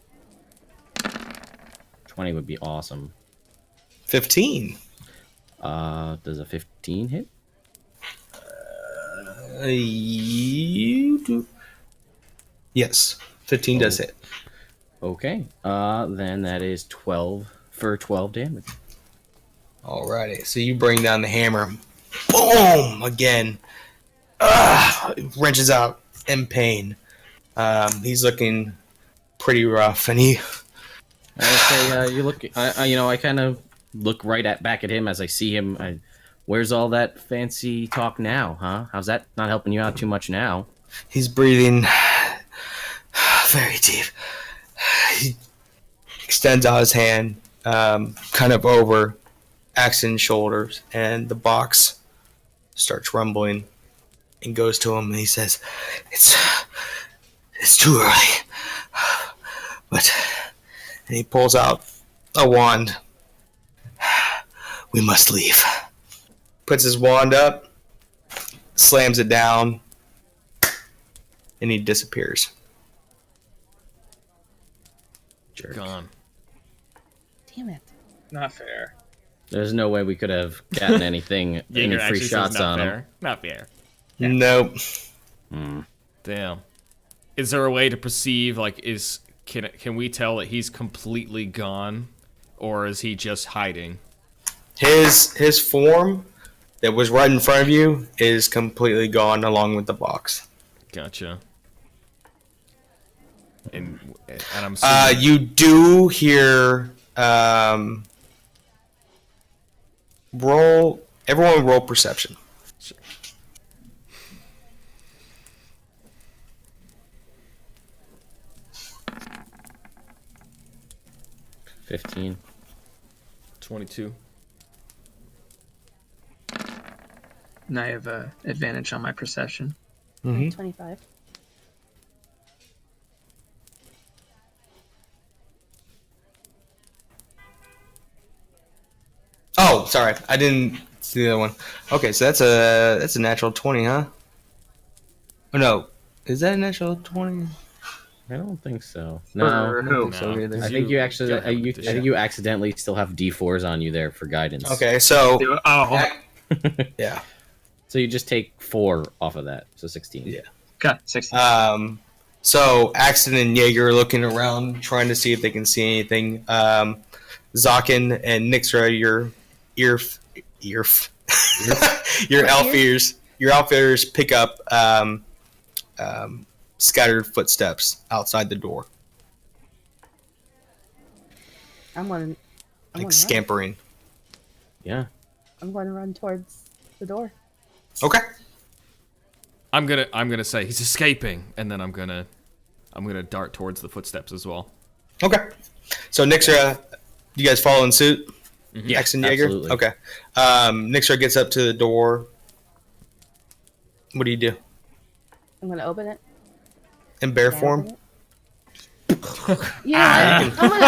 20 would be awesome. 15. Does a 15 hit? You do. Yes, 15 does hit. Okay. Then that is 12 for 12 damage. Alrighty, so you bring down the hammer. Boom! Again. Wrenches out in pain. He's looking pretty rough, and he... I say, you look... I kind of look back at him as I see him. Where's all that fancy talk now, huh? How's that not helping you out too much now? He's breathing very deep. He extends out his hand, kind of over Axton's shoulders, and the box starts rumbling and goes to him, and he says, It's too early. But... And he pulls out a wand. We must leave. Puts his wand up, slams it down, and he disappears. Jerk. Gone. Damn it. Not fair. There's no way we could have gotten anything, any Jaeger free actually says shots not on him. fair. Not fair. Nope. Damn. Is there a way to perceive, like, can we tell that he's completely gone, or is he just hiding? His form that was right in front of you is completely gone along with the box. Gotcha. And I'm assuming... You do hear everyone roll perception. 15. 22. And I have advantage on my perception. 25. Oh, sorry, I didn't see the other one. Okay, so that's a natural 20, huh? Oh no, is that a natural 20? I don't think so. For No. who? So either. I think you actually. don't have I to think you accidentally still have D4s on you there for guidance. Okay, so Oh, yeah. So you just take 4 off of that, so 16. Yeah. okay, 16. So Axton and Jaeger are looking around, trying to see if they can see anything. Zokkan and Nixera, your elf ears pick up scattered footsteps outside the door, I'm going to run. scampering. Yeah. I'm going to run towards the door. Okay. I'm gonna say he's escaping, and then I'm gonna dart towards the footsteps as well. Okay. So Nixera, you guys follow in suit? Yeah, Axton, Jaeger? absolutely. Okay. Nixera gets up to the door. What do you do? I'm going to open it. In bear Can I form? open it? Yeah, I'm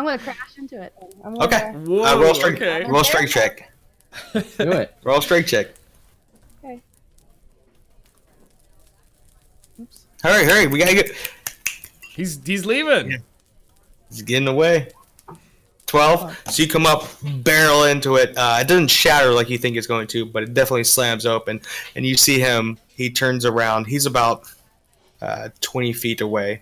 gonna crash into it. I'm gonna, Okay. Whoa, Roll strength. okay. Roll strength check. Do it. Roll strength check. Okay. Oops. Hurry! We gotta get. He's leaving. He's getting away. 12. So you come up, barrel into it. It doesn't shatter like you think it's going to, but it definitely slams open. And you see him. He turns around. He's about 20 feet away.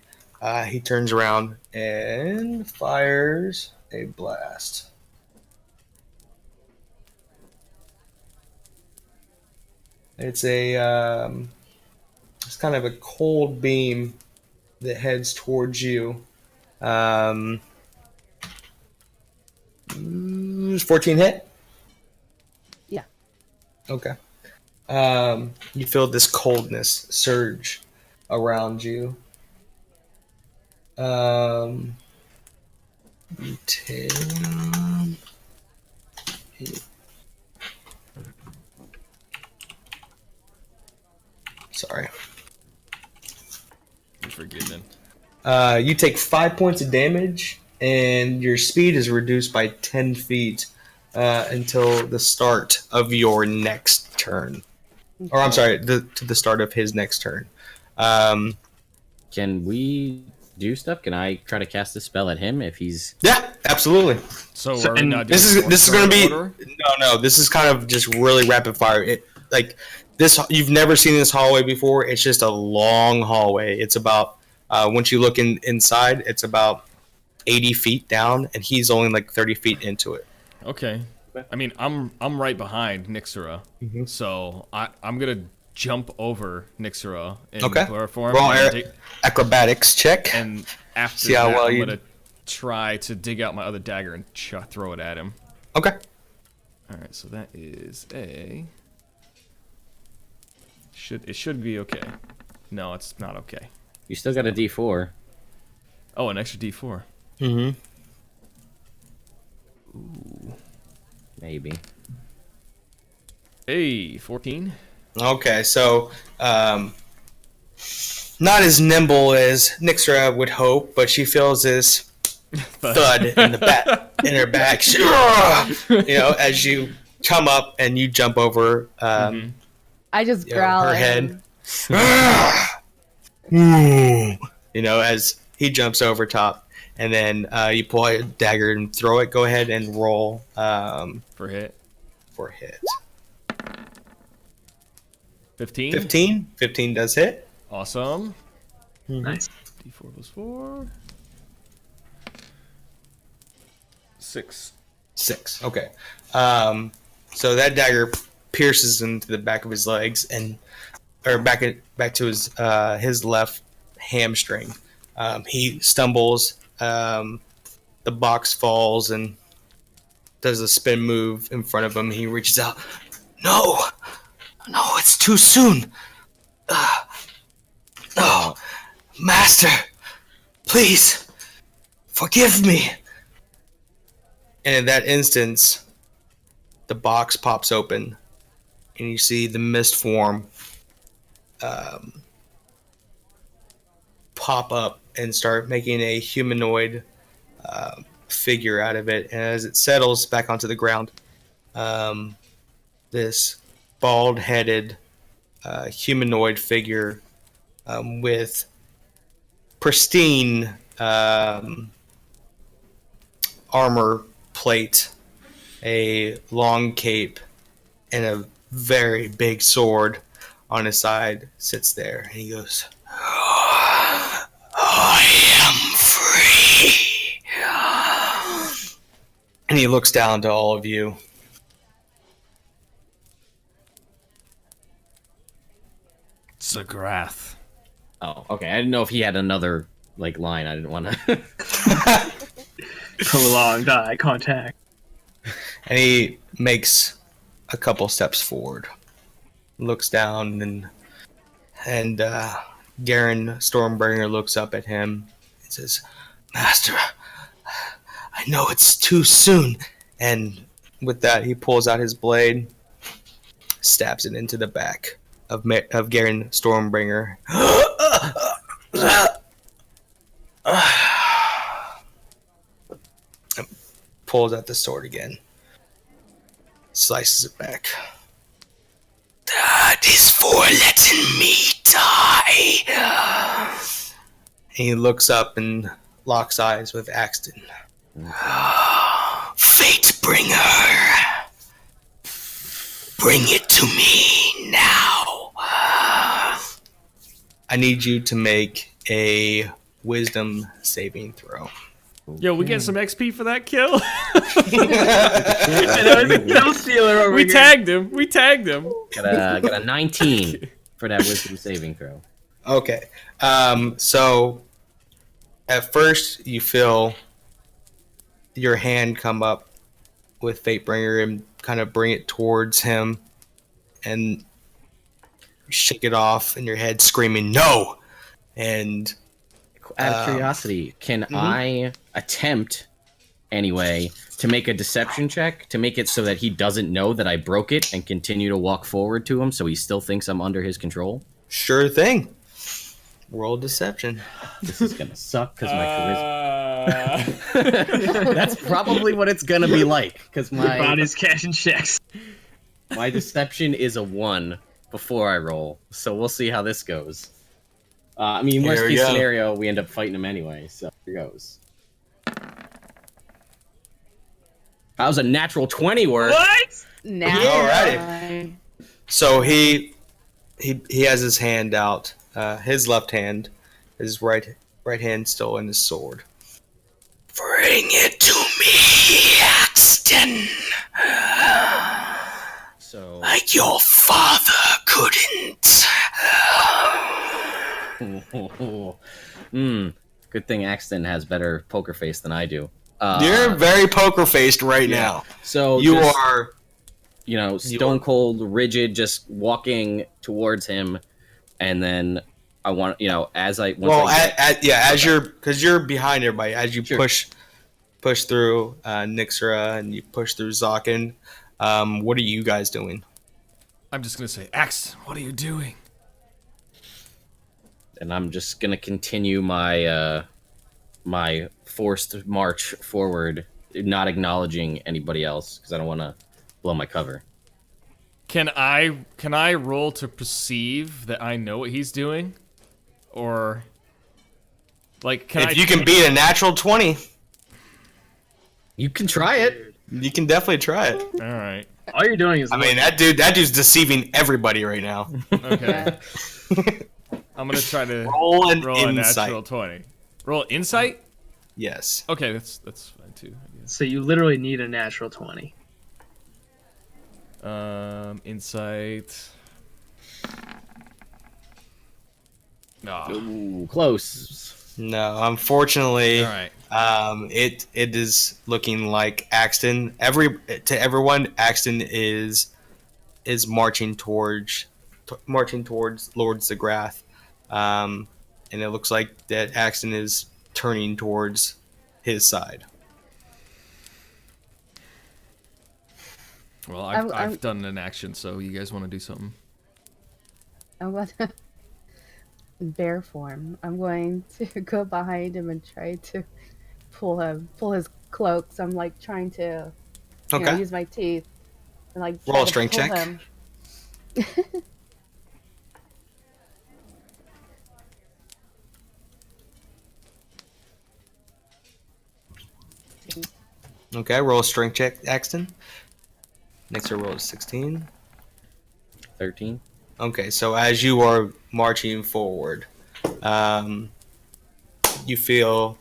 He turns around and fires a blast. It's it's kind of a cold beam that heads towards you. 14 hit? Yeah. Okay. You feel this coldness surge around you. You take... Sorry. You're forgiven. You take 5 points of damage, and your speed is reduced by 10 feet until the start of your next turn. Or I'm sorry, to the start of his next turn. Can we do stuff? Can I try to cast a spell at him if he's? Yeah, absolutely. So, So- are we and not doing This is going to be order? no. This is kind of just really rapid fire. Like this, you've never seen this hallway before. It's just a long hallway. It's about once you look inside, it's about 80 feet down, and he's only like 30 feet into it. Okay. I mean, I'm right behind Nixera, so I'm gonna jump over Nixera in Okay. chloroform. Roll and, acrobatics check. and after See how that, well I'm you- gonna try to dig out my other dagger and throw it at him. Okay. All right, so that is a. It should be okay. No, it's not okay. You still got a D4. Oh, an extra D4. Mm-hmm. Maybe. Hey, 14. Okay, so not as nimble as Nixera would hope, but she feels this thud in the back, in her back. You know, as you come up and you jump over I just Yeah, growl her at head. him. you know, as he jumps over top, and then you pull out a dagger and throw it. Go ahead and roll For hit. for hit. 15. 15? 15 does hit. Awesome. Nice. D4 plus 4. 6. 6. Okay. So that dagger pierces into the back of his legs or back to his left hamstring. He stumbles. The box falls and does a spin move in front of him. He reaches out. No, it's too soon. No, Master, please forgive me. And in that instance, the box pops open, and you see the mist form pop up and start making a humanoid figure out of it. And as it settles back onto the ground, this bald-headed humanoid figure with pristine armor plate, a long cape, and a very big sword on his side sits there. And he goes, I am free. And he looks down to all of you. Zagrath. Oh, okay. I didn't know if he had another line. I didn't want to. Prolonged eye contact. And he makes a couple steps forward, looks down, and Garen Stormbringer looks up at him and says, Master, I know it's too soon. And with that, he pulls out his blade, stabs it into the back of Garen Stormbringer. Pulls out the sword again. Slices it back. That is for letting me die. And he looks up and locks eyes with Axton. Fate bringer. Bring it to me now. I need you to make a wisdom saving throw. Yo, we get some XP for that kill. And there was a kill stealer over We here. tagged him. We tagged him. Got a 19 for that wisdom saving throw. Okay. So at first you feel your hand come up with Fatebringer and kind of bring it towards him, and you shake it off in your head, screaming "No!" And Out of curiosity, can I attempt anyway to make a deception check to make it so that he doesn't know that I broke it and continue to walk forward to him so he still thinks I'm under his control? sure thing. Roll deception. This is gonna suck because my charisma. That's probably what it's gonna be like because Your body's cashing checks. my deception is a 1 before I roll, so we'll see how this goes. I mean, worst Here we case go. scenario, we end up fighting him anyway. So here goes. That was a natural 20 work. What? Now, Alrighty. So he has his hand out, his left hand, his right hand still in his sword. Bring it to me, Axton. So Like your father couldn't. Good thing Axton has better poker face than I do. You're very poker faced right now. So You just, are. stone cold, rigid, just walking towards him, and then I want as I As you're behind everybody, as you Sure. push through Nixera and you push through Zokkan. What are you guys doing? I'm just gonna say, Axton, what are you doing? and I'm just gonna continue my my forced march forward, not acknowledging anybody else because I don't want to blow my cover. Can I roll to perceive that I know what he's doing, or like If you can beat a natural 20, You can try it. you can definitely try it. All right. All you're doing is I mean, that dude's deceiving everybody right now. Okay. I'm gonna try to Roll an roll a insight. natural 20. Roll insight. Yes. Okay, that's fine too. I guess. so you literally need a natural 20. Insight. Oh. Ooh, close. No, unfortunately, All right. it is looking like Axton. Everyone, Axton is marching towards Lord Zagrath, and it looks like that Axton is turning towards his side. Well, I'm- I've done an action, so you guys want to do something? I'm going to bear form. I'm going to go behind him and try to pull his cloak. So I'm like trying to Okay. use my teeth and like Roll a try to strength pull check. him. Okay, roll a strength check, Axton. Next, I roll a 16. 13. Okay, so as you are marching forward, you feel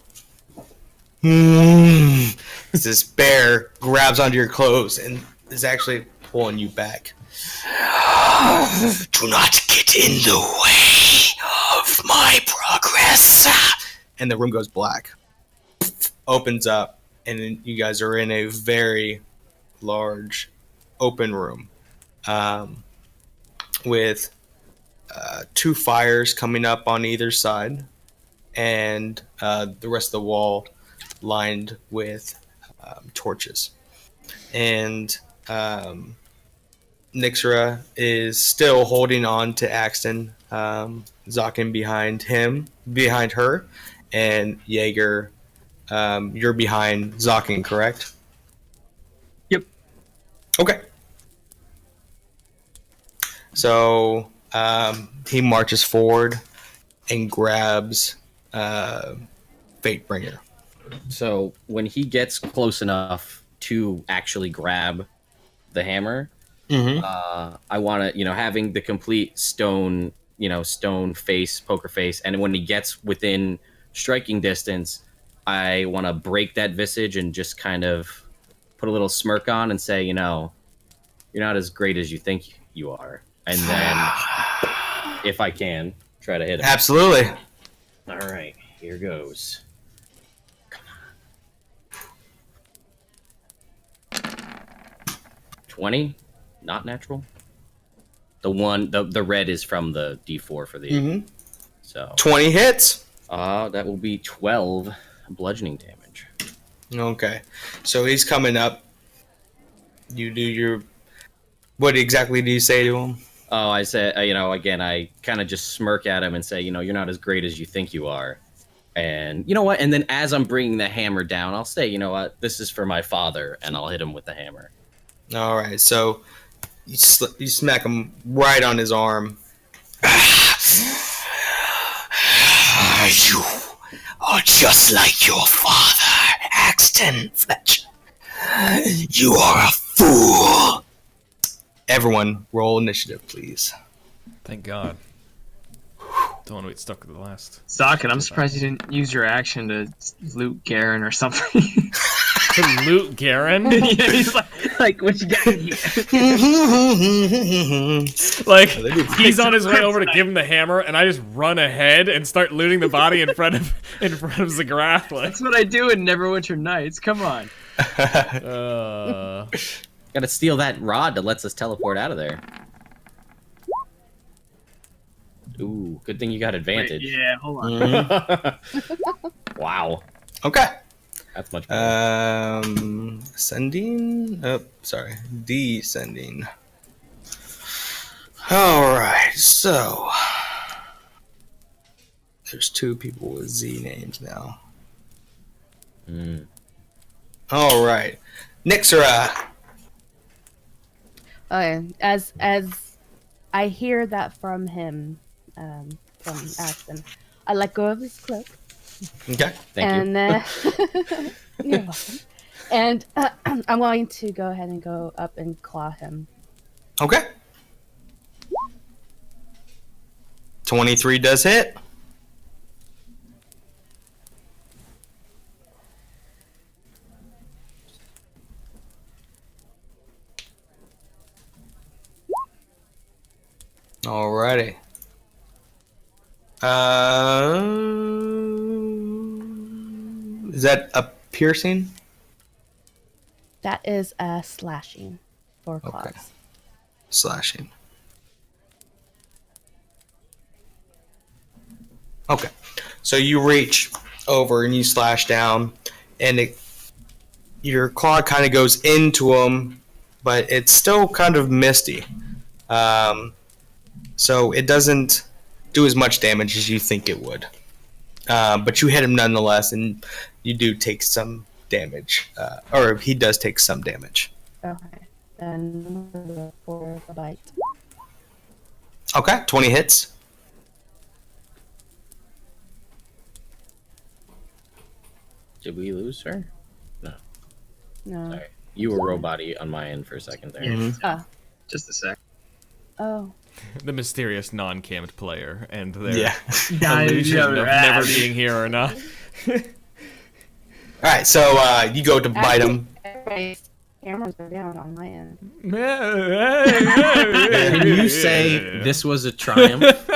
this bear grabs onto your clothes and is actually pulling you back. Do not get in the way of my progress. And the room goes black. Opens up, and then you guys are in a very large open room. With two fires coming up on either side, and the rest of the wall lined with torches. And Nixera is still holding on to Axton, Zokkan behind her, and Jaeger, you're behind Zokkan, correct? Yep. Okay. So he marches forward and grabs Fatebringer. So when he gets close enough to actually grab the hammer, I want to, having the complete stone, stone face, poker face, and when he gets within striking distance, I want to break that visage and just kind of put a little smirk on and say, you're not as great as you think you are. And then, if I can, try to hit him. Absolutely. All right, here goes. Come on. 20, not natural. The red is from the D4 for the so 20 hits. that will be 12 bludgeoning damage. Okay. So he's coming up. You do your... What exactly do you say to him? Oh, I said, again, I kind of just smirk at him and say, you're not as great as you think you are. And you know what? And then as I'm bringing the hammer down, I'll say, this is for my father, and I'll hit him with the hammer. All right. So you smack him right on his arm. just like your father, Axton Fletcher. You are a fool. Everyone, roll initiative, please. Thank God. Don't want to get stuck with the last. Zokkan, I'm surprised you didn't use your action to loot Garen or something. To loot Garen? Yeah, he's like, what you got here? Like, he's on his way over to give him the hammer, and I just run ahead and start looting the body in front of Zagrath. Like, That's what I do in Neverwinter Nights. Come on. Gotta steal that rod that lets us teleport out of there. Ooh, good thing you got advantage. Wait, yeah, hold on. Wow. Okay. That's much better. Ascending. Oh, sorry. Descending. Alright, so. There's 2 people with Z names now. Alright. Nixera. Okay, as I hear that from him, from Axton, I let go of his cloak. Okay. Thank you. And you're welcome. And I'm going to go ahead and go up and claw him. Okay. 23 does hit. Alrighty. Is that a piercing? That is a slashing for claws. Okay. Slashing. Okay. So you reach over and you slash down, and your claw kind of goes into him, but it's still kind of misty. So it doesn't do as much damage as you think it would. But you hit him nonetheless, and you do take some damage. Or he does take some damage. Okay. Then for the bite. Okay, 20 hits. Did we lose her? No. No. Sorry. You were robot-y on my end for a second there. Mhm. Oh. Just a sec. Oh. the mysterious non-camped player and their Yeah. illusion of never being here or not. Alright, so you go to bite him. Everybody's cameras are down on my end. Can you say this was a triumph?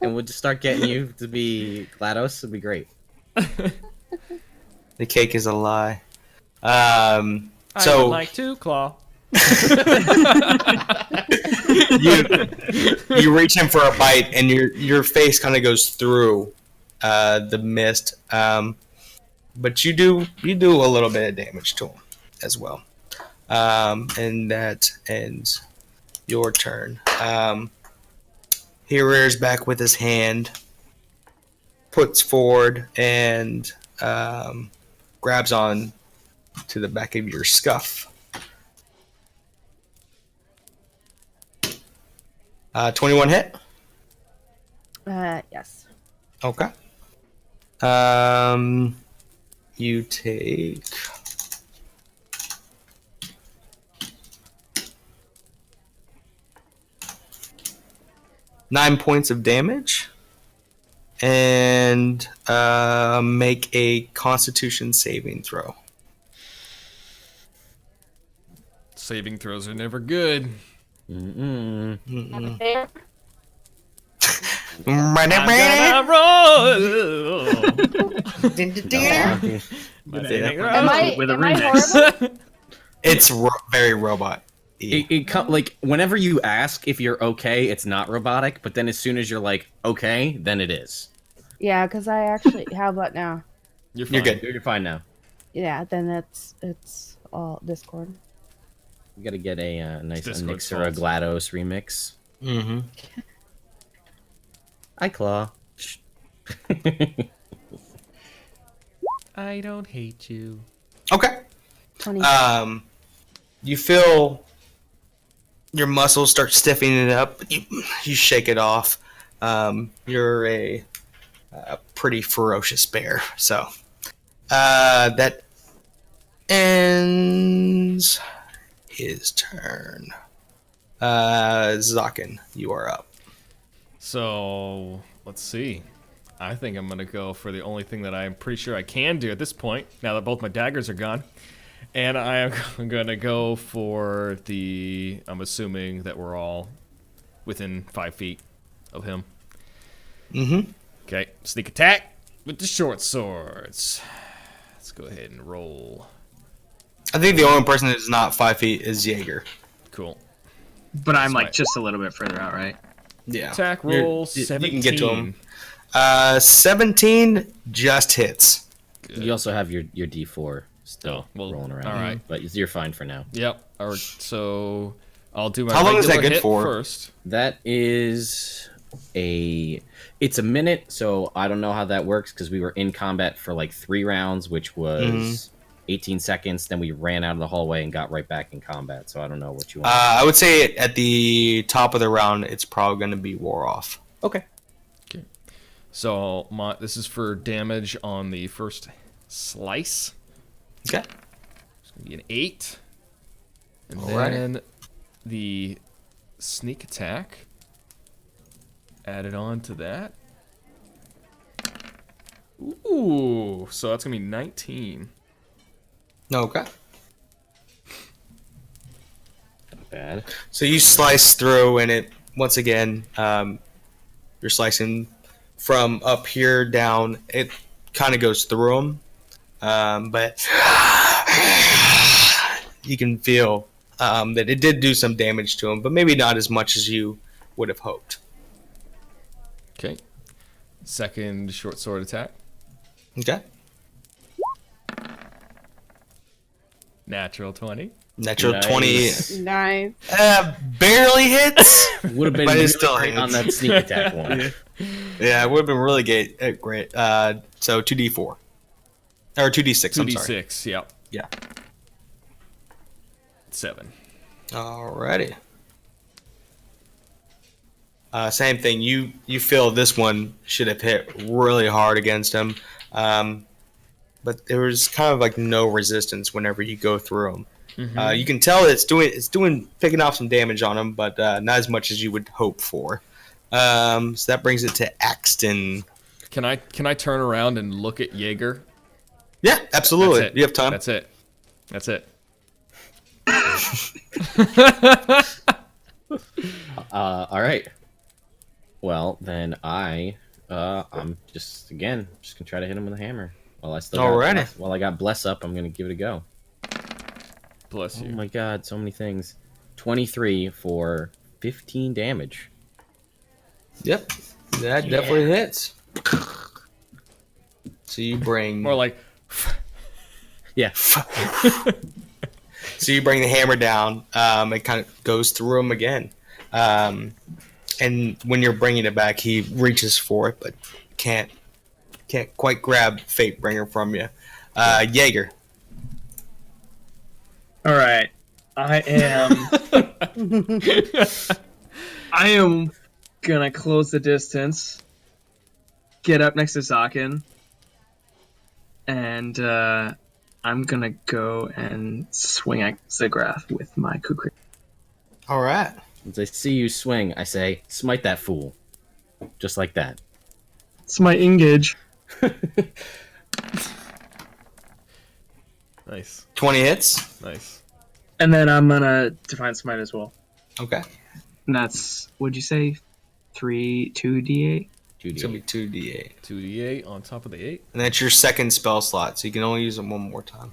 And we'll just start getting you to be GLaDOS. It'd be great. The cake is a lie. I So would like to claw. you reach him for a bite, and your face kind of goes through the mist. But you do a little bit of damage to him as well. And that ends your turn. He rears back with his hand, puts forward, and grabs on to the back of your scuff. 21 hit? Yes. Okay. You take 9 points of damage and make a Constitution saving throw. Saving throws are never good. Mm-mm. I'm gonna roll. Am I horrible? It's very robot. Like whenever you ask if you're okay, it's not robotic. But then as soon as you're like okay, then it is. Yeah, because I actually. How about now? You're fine. You're good. You're fine now. Yeah, then it's all Discord. You got to get a nice Discord's Nixera fault. GLaDOS remix. Mm-hmm. I claw. I don't hate you. Okay. 20. You feel your muscles start stiffening up. You shake it off. You're a a pretty ferocious bear. So that ends his turn. Zokkan, you are up. So, let's see. I think I'm going to go for the only thing that I'm pretty sure I can do at this point, now that both my daggers are gone. And I am going to go for the... I'm assuming that we're all within 5 feet of him. Mm-hmm. Okay, sneak attack with the short swords. Let's go ahead and roll. I think the only person that's not 5 feet is Jaeger. Cool. But I'm That's like right. just a little bit further out, right? Yeah. Attack You're- roll you 17. can get to him. 17 just hits. Good. You also have your D4 still well, rolling around. all right. But you're fine for now. Yep. All right, so I'll do my How long is that regular good hit for? first. That is it's a minute, so I don't know how that works because we were in combat for like 3 rounds, which was 18 seconds. Then we ran out of the hallway and got right back in combat. So I don't know what you want. I would say at the top of the round, it's probably going to be war off. Okay. So this is for damage on the first slice. Okay. It's gonna be an 8, and Alrighty. then the sneak attack added on to that. Ooh, so that's gonna be 19. Okay. Not bad. So you slice through, and it once again, you're slicing from up here down. It kind of goes through them, but you can feel that it did do some damage to him, but maybe not as much as you would have hoped. Okay. Second short sword attack. Okay. Natural 20. Natural Nice. 20 Nice. barely hits. Would have been But really it's still great on hits. that sneak attack one. Yeah, it would have been really great. So 2d4 or 2d6. I'm sorry. 2d6, yep. Yeah. 7. Alrighty. Same thing. You feel this one should have hit really hard against him, but there was kind of like no resistance whenever you go through him. You can tell it's picking off some damage on him, but not as much as you would hope for. So that brings it to Axton. Can I turn around and look at Jaeger? Yeah, absolutely. That's it. You have time. That's it. That's it. All right. Well, then I'm just gonna try to hit him with a hammer. While I got bless up, I'm gonna give it a go. Bless Oh you. my god, so many things. 23 for 15 damage. Yep, that definitely hits. So you bring More like, Yeah. So you bring the hammer down. It kind of goes through him again. And when you're bringing it back, he reaches for it, but can't quite grab Fatebringer from you. Jaeger. All right, I am gonna close the distance, get up next to Zokkan, and I'm gonna go and swing at Zigrath with my kukri. All right. As I see you swing, I say, smite that fool. Just like that. It's my engage. nice, 20 hits. nice. And then I'm gonna Divine Smite as well. Okay. And that's, what'd you say? 2d8? It's going to be 2d8. 2d8 on top of the 8. And that's your second spell slot, so you can only use it one more time.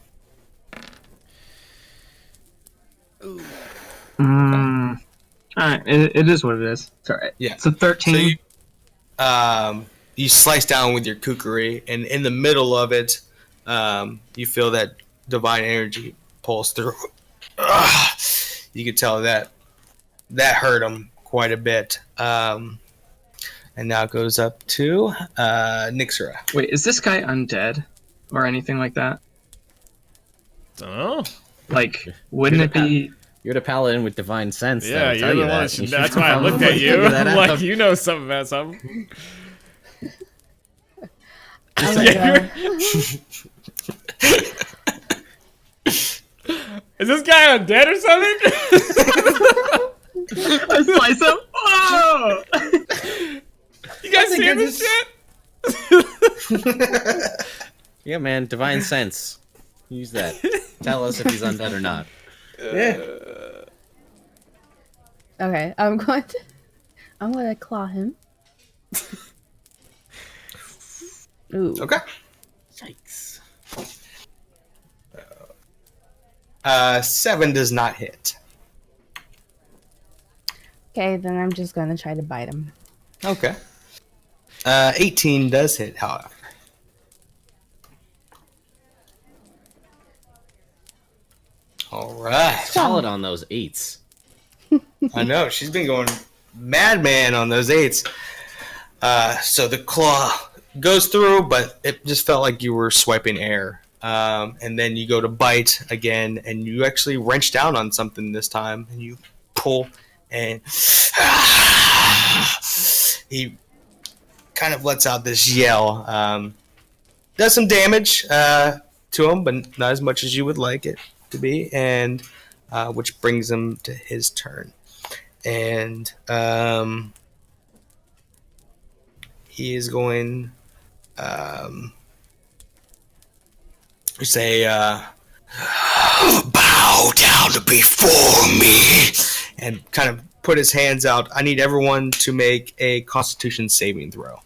Alright, it is what it is. It's alright. Yeah. So 13. So you slice down with your kukri, and in the middle of it, you feel that divine energy pulse through. You can tell that hurt him quite a bit. And now it goes up to Nixera. Wait, is this guy undead? Or anything like that? Dunno. Like, wouldn't it be... You're the paladin with divine sense. Yeah, that'll tell you're the you one. that. You should That's why I looked at you. figure that I'm like, out. you know something about something. I'm gonna Jaeger? go. Is this guy undead or something? I slice him. Oh! You guys see this shit? Yeah, man, divine sense. Use that. Tell us if he's undead or not. Yeah. Okay, I'm gonna claw him. Ooh. Okay. Yikes. 7 does not hit. Okay, then I'm just gonna try to bite him. Okay. 18 does hit, however. All right. Solid on those 8s. I know she's been going madman on those 8s. So the claw goes through, but it just felt like you were swiping air. And then you go to bite again, and you actually wrench down on something this time, and you pull, and he kind of lets out this yell. Does some damage to him, but not as much as you would like it to be, and which brings him to his turn. And he is going to say, bow down before me, and kind of put his hands out. I need everyone to make a Constitution saving throw.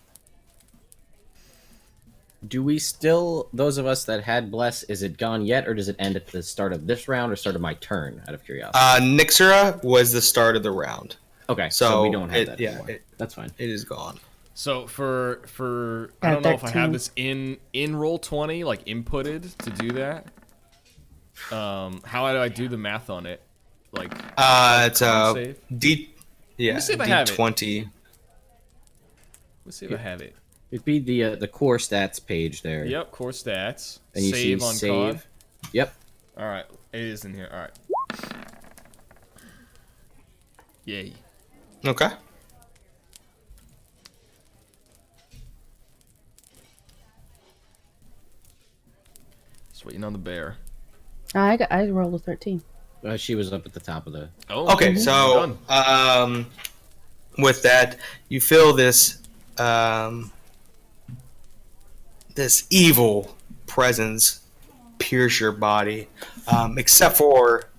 Do we still, those of us that had Bless, is it gone yet, or does it end at the start of this round or start of my turn, out of curiosity? Nixera was the start of the round. Okay, So we don't have it- that yeah, anymore. it- That's fine. It is gone. So for I don't know if I 13. have this in Roll20 like inputted to do that. How do I do the math on it? Like It's con save? Yeah, me see if I have it. D20. Let's see if I have it. It'd be the core stats page there. Yep, core stats. And you Save see on save. con. Yep. All right, it is in here. All right. Yay. Okay. Just waiting on the bear. I rolled a 13. She was up at the top of the. Oh. Okay, so with that, you feel this this evil presence pierce your body, except for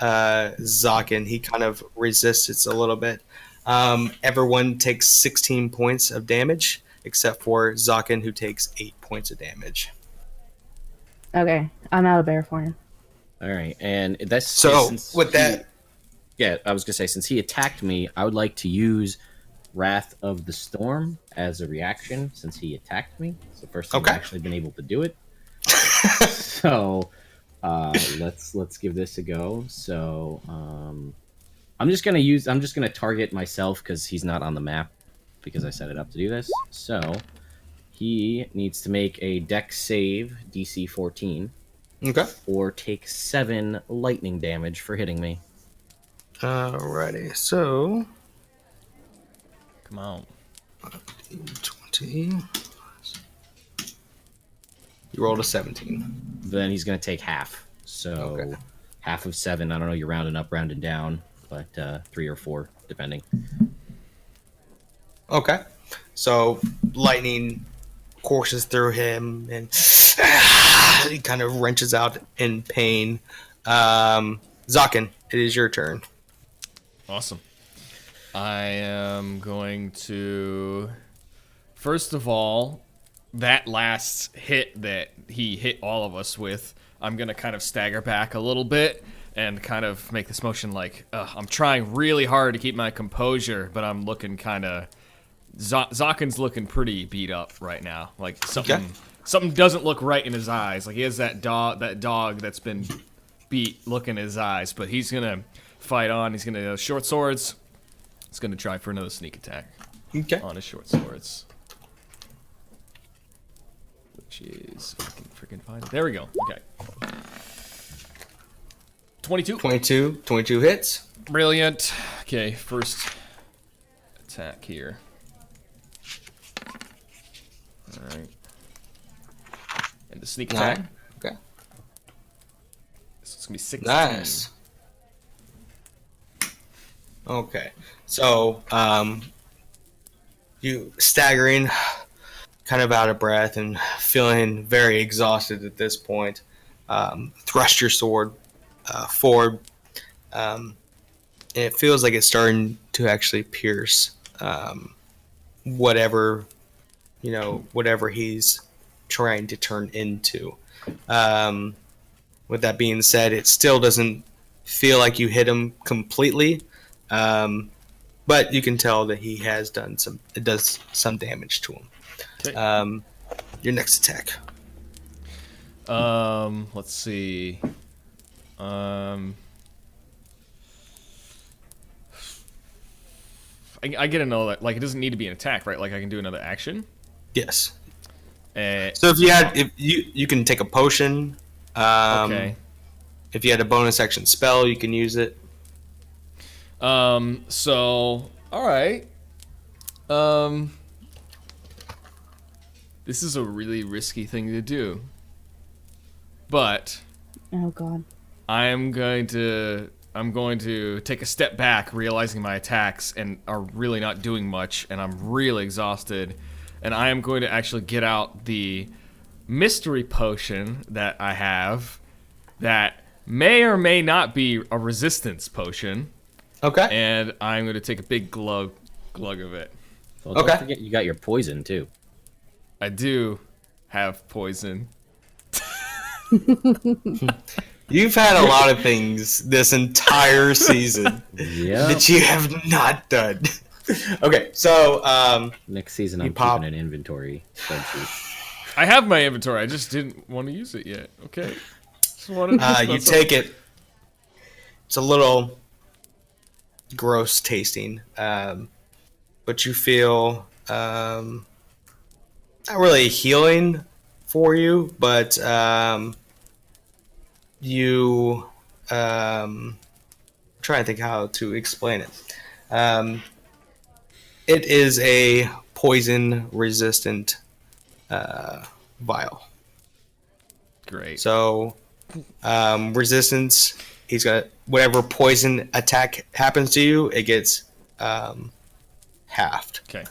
Zokkan. He kind of resists it a little bit. Everyone takes 16 points of damage, except for Zokkan, who takes 8 points of damage. Okay, I'm out of bear form. All right, and that's So since with that, Yeah, I was gonna say, since he attacked me, I would like to use Wrath of the Storm as a reaction since he attacked me. It's the first time Okay. I've actually been able to do it. So let's give this a go. So I'm just gonna target myself because he's not on the map because I set it up to do this. So he needs to make a Dex save, DC 14, okay. or take 7 lightning damage for hitting me. Alrighty, so Come on. 20. You rolled a 17. Then he's going to take half. So Okay. half of 7. I don't know, you're rounding up, rounding down, but 3 or 4, depending. Okay. So lightning courses through him, and he kind of wrenches out in pain. Zokkan, it is your turn. Awesome. I am going to, first of all, that last hit that he hit all of us with, I'm going to kind of stagger back a little bit and kind of make this motion like, I'm trying really hard to keep my composure, but I'm looking kind of, Zokkan's looking pretty beat up right now. Like something doesn't look right in his eyes. Like he has that dog that's been beat look in his eyes, but he's going to fight on. He's going to short swords. He's going to try for another sneak attack Okay. on his short swords. Which is freaking fine. There we go. Okay. 22. 22 hits. Brilliant. Okay, first attack here. Alright. the sneak All attack. right. Okay. So it's gonna be 16. Nice. Okay. So, you staggering, kind of out of breath and feeling very exhausted at this point, thrust your sword forward, and it feels like it's starting to actually pierce whatever whatever he's trying to turn into. With that being said, it still doesn't feel like you hit him completely, but you can tell that he has does some damage to him. Okay. Your next attack. Let's see. I get another, like, it doesn't need to be an attack, right? Like, I can do another action. Yes. Uh, So if you can take a potion. Okay. If you had a bonus action spell, you can use it. So, all right. This is a really risky thing to do. But Oh god. I'm going to take a step back, realizing my attacks and are really not doing much, and I'm really exhausted, and I am going to actually get out the mystery potion that I have that may or may not be a resistance potion, Okay. and I'm going to take a big glug of it. Well, don't Okay. forget you got your poison too. I do have poison. You've had a lot of things this entire season Yeah. that you have not done. Okay, so Next season, You I'm pop- keeping an inventory spreadsheet. I have my inventory. I just didn't want to use it yet. Okay. Just wanted to you take it. It's a little gross tasting, but you feel not really healing for you, but you trying to think how to explain it. It is a poison resistant vial. Great. So resistance, he's got whatever poison attack happens to you, it gets halved. Okay.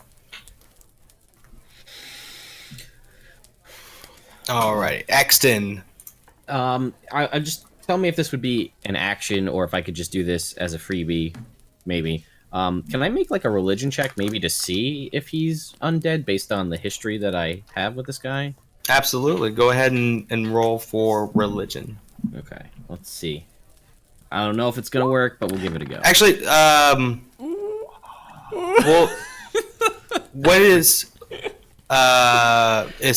Alright, Axton. I just tell me if this would be an action or if I could just do this as a freebie, maybe. Can I make like a religion check, maybe to see if he's undead based on the history that I have with this guy? Absolutely. Go ahead and roll for religion. Okay, let's see. I don't know if it's gonna work, but we'll give it a go. Actually, well, what is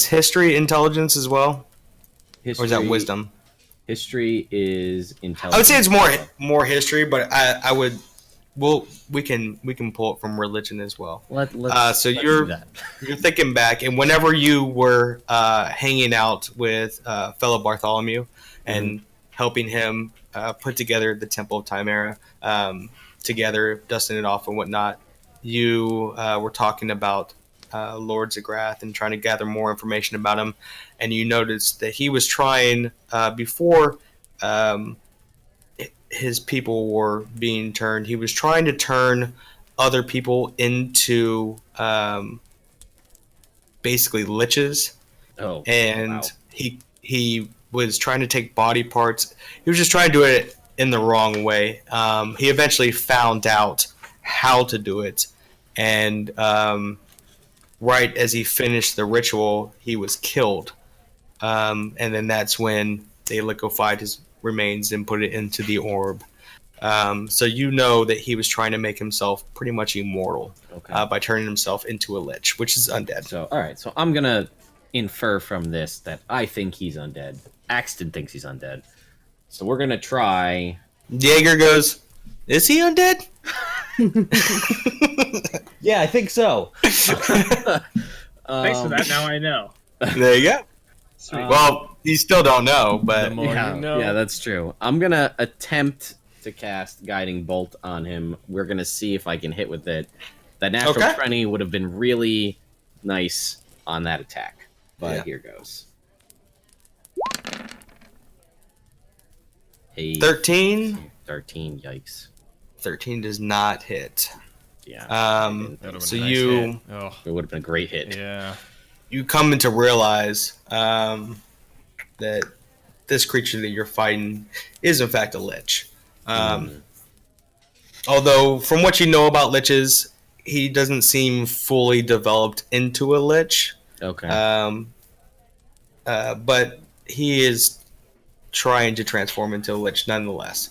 history intelligence as well? History, Or is that wisdom? History is intelligence. I would say it's more history, but I would we can pull it from religion as well. Let's So do you're that. thinking back, and whenever you were hanging out with fellow Bartholomew and helping him put together the Temple of Timera, together, dusting it off and whatnot, you were talking about Lord Zagrath and trying to gather more information about him, and you noticed that he was trying before his people were being turned. He was trying to turn other people into basically liches, Oh, and wow. he was trying to take body parts. He was just trying to do it in the wrong way. He eventually found out how to do it, and right as he finished the ritual, he was killed. And then that's when they liquefied his remains and put it into the orb. So you know that he was trying to make himself pretty much immortal by turning himself into a lich, which is undead. So, all right. So I'm gonna infer from this that I think he's undead. Axton thinks he's undead. So we're gonna try. Jaeger goes, "Is he undead?" Yeah, I think so. Thanks for that. Now I know. There you go. Sweet. Well, you still don't know, The but more Yeah, you know. yeah, that's true. I'm gonna attempt to cast Guiding Bolt on him. We're gonna see if I can hit with it. That natural Okay. 20 would have been really nice on that attack. But Yeah. here goes. Hey, 13. 13. Yikes. 13 does not hit. Yeah. That would have So been a nice you hit. Oh, It would have been a great hit. yeah. you come to realize that this creature that you're fighting is in fact a lich. Although, from what you know about liches, he doesn't seem fully developed into a lich. Okay. But he is trying to transform into a lich nonetheless.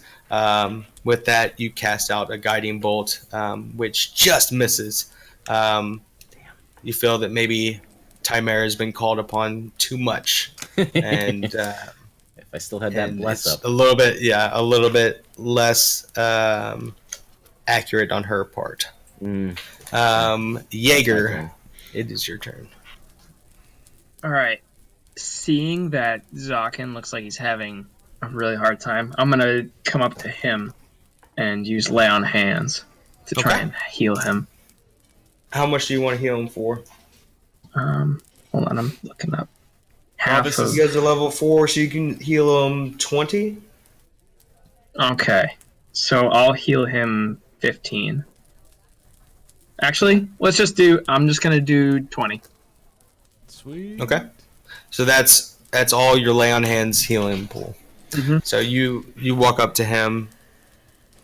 With that, you cast out a guiding bolt, which just misses. You feel that maybe Chimera has been called upon too much, and If I still had that bless it's up. a little bit less accurate on her part. Jaeger, turn. it is your turn. All right. Seeing that Zokkan looks like he's having a really hard time, I'm gonna come up to him and use Lay on Hands to try and heal him. How much do you want to heal him for? Hold on, I'm looking up. this Half is- of. You guys are level 4, so you can heal him 20. Okay, so I'll heal him 15. Actually, let's just do. I'm just gonna do 20. Sweet. Okay. So that's all your lay on hands healing pool. Mhm. So you walk up to him,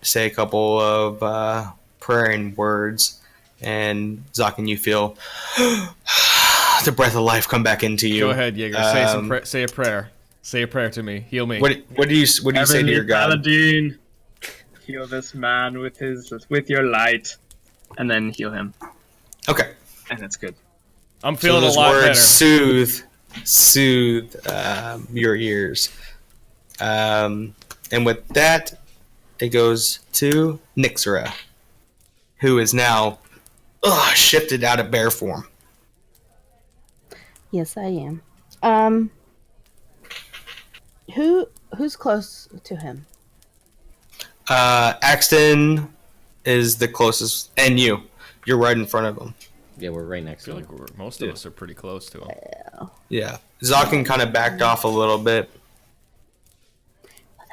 say a couple of praying words, and Zokkan, you feel the breath of life come back into you. Go ahead, Jaeger. Say a prayer. Say a prayer to me. Heal me. What do you say to your god? Paladin, heal this man with your light, and then heal him, Okay. and that's good. I'm So feeling a those lot words better. soothe your ears. And with that, it goes to Nixera, who is now shifted out of bear form. Yes, I am. Who's close to him? Axton is the closest, and you're right in front of him. Yeah, we're right I next to feel him. like most of us are pretty close to him. Yeah, Zokkan kind of backed off a little bit.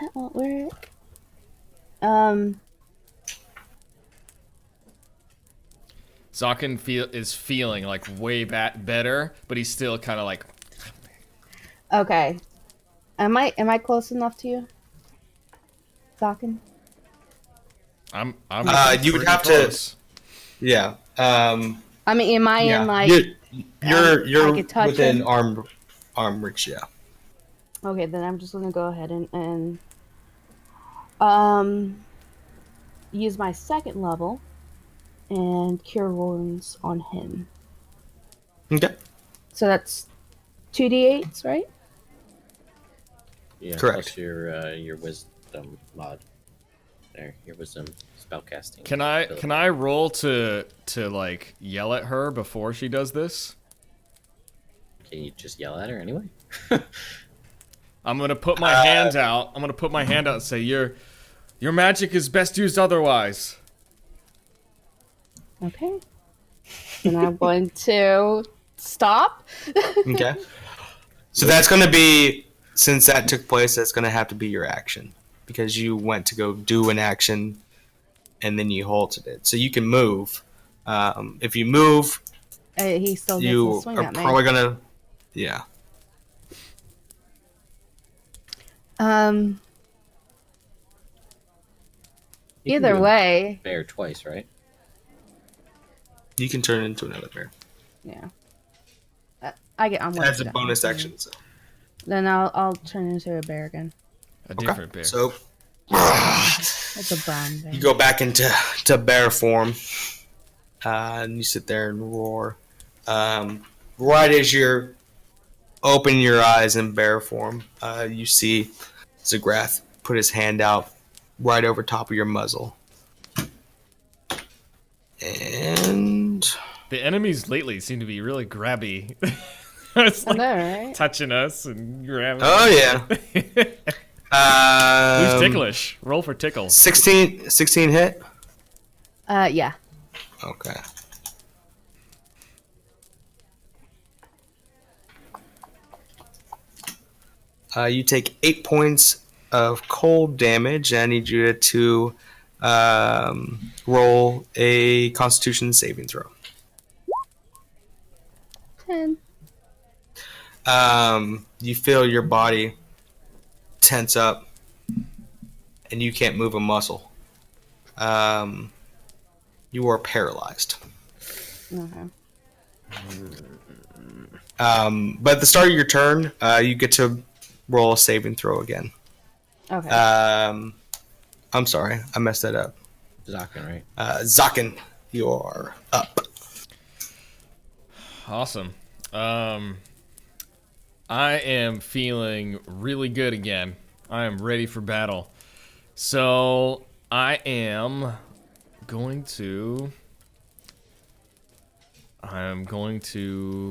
That won't work. Zokkan is feeling like way better, but he's still kind of like. Okay. Am I close enough to you, Zokkan? I'm You would pretty have close. to. Yeah. I mean, am I Yeah. in like? You're I could touch within him? arm reach. Yeah. Okay, then I'm just gonna go ahead and use my second level and cure wounds on him. Okay. So that's 2d8s, right? Yeah, Correct. plus your wisdom mod. There, your wisdom spellcasting. Can I ability. roll to like yell at her before she does this? Can you just yell at her anyway? I'm gonna put my hand out. I'm gonna put my hand out and say, "Your magic is best used otherwise." Okay. Then I'm going to stop. Okay. So that's going to be, since that took place, that's going to have to be your action, because you went to go do an action and then you halted it. So you can move. If you move, He still gets you to swing are at me. probably going to, yeah. Um. You can Either do a way, bear twice, right? You can turn into another bear. yeah. I'm one As to a die. bonus action. So. Then I'll turn into a bear again. A different bear. So It's a brown bear. you go back into bear form, and you sit there and roar. Right as you're opening your eyes in bear form, you see Zagrath put his hand out right over top of your muzzle. And The enemies lately seem to be really grabby. It's I like know, right? touching us and grabbing. oh yeah, Who's ticklish? Roll for tickle. 16 hit. Yeah. Okay. You take 8 points of cold damage. I need you to roll a Constitution saving throw. 10. You feel your body tense up, and you can't move a muscle. You are paralyzed. Okay. But at the start of your turn, you get to roll a saving throw again. Okay. I'm sorry, I messed that up. Zokkan, right? Zokkan, you're up. Awesome. I am feeling really good again. I am ready for battle. So I am going to.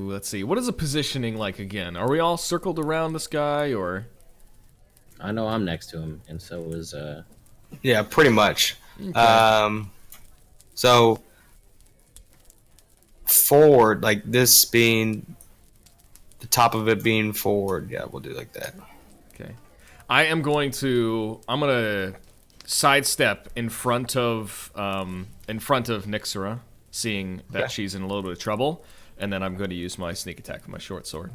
Let's see. What is the positioning like again? Are we all circled around this guy, or? I know I'm next to him, and so is Yeah, pretty much. Okay. So forward, like this being the top of it being forward. Yeah, we'll do like that. Okay. I'm gonna sidestep in front of Nixera, seeing that Okay. she's in a little bit of trouble, and then I'm going to use my sneak attack with my short sword.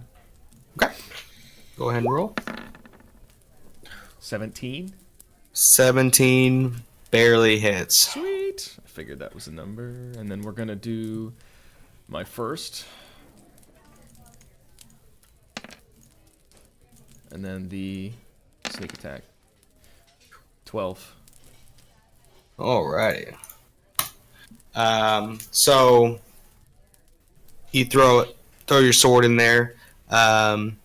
Okay. Go ahead and roll. 17. 17 barely hits. Sweet. I figured that was a number, and then we're gonna do my first, and then the sneak attack. 12. Alrighty. So you throw your sword in there. Kind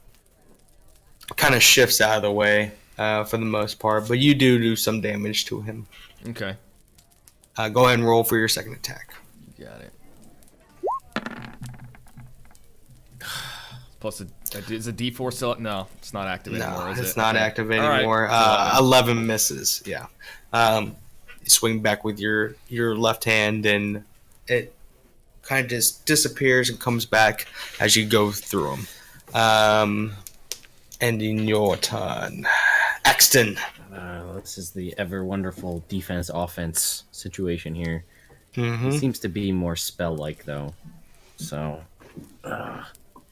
of shifts out of the way for the most part, but you do some damage to him. Okay. Go ahead and roll for your second attack. You got it. Plus, is a D4 still? No, it's not active anymore. Is it's it? not Okay. active All right. anymore. 11 misses. Yeah. You swing back with your left hand, and it kind of just disappears and comes back as you go through them. Ending your turn. Axton. this is the ever wonderful defense-offense situation here. Mm-hmm. It seems to be more spell-like, though. So,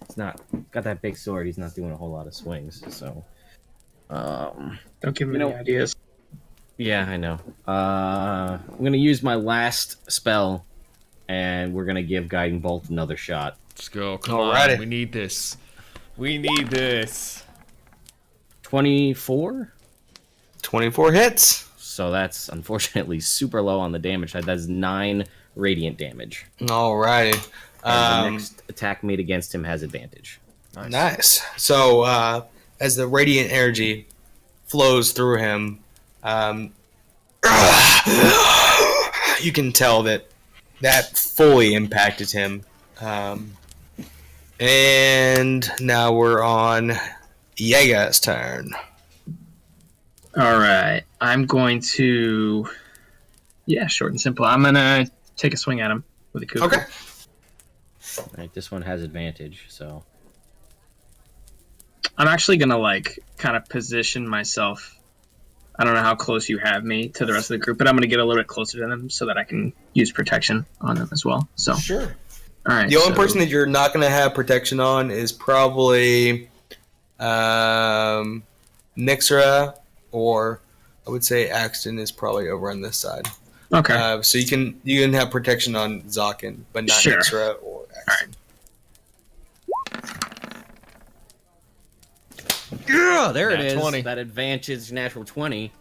it's not got that big sword. He's not doing a whole lot of swings. So, Don't give me any ideas. yeah, I know. I'm gonna use my last spell, and we're gonna give Guiding Bolt another shot. Let's go. Come Alrighty. on. We need this. We need this. 24. 24 hits. So that's unfortunately super low on the damage side. That's 9 radiant damage. Alrighty. And the next attack made against him has advantage. Nice. So, as the radiant energy flows through him, you can tell that fully impacted him. And now we're on Jaeger's turn. All right, I'm going to, short and simple. I'm gonna take a swing at him with a Kugo. Okay. All right, this one has advantage, so I'm actually gonna kind of position myself. I don't know how close you have me to the rest of the group, but I'm gonna get a little bit closer to them so that I can use protection on them as well. So, Sure. all right. The only person that you're not going to have protection on is probably Nixera, or I would say Axton is probably over on this side. Okay. So you can have protection on Zokkan, but not Sure. Nixera or Axton. yeah, there it Nat is. 20. That advantage, natural 20.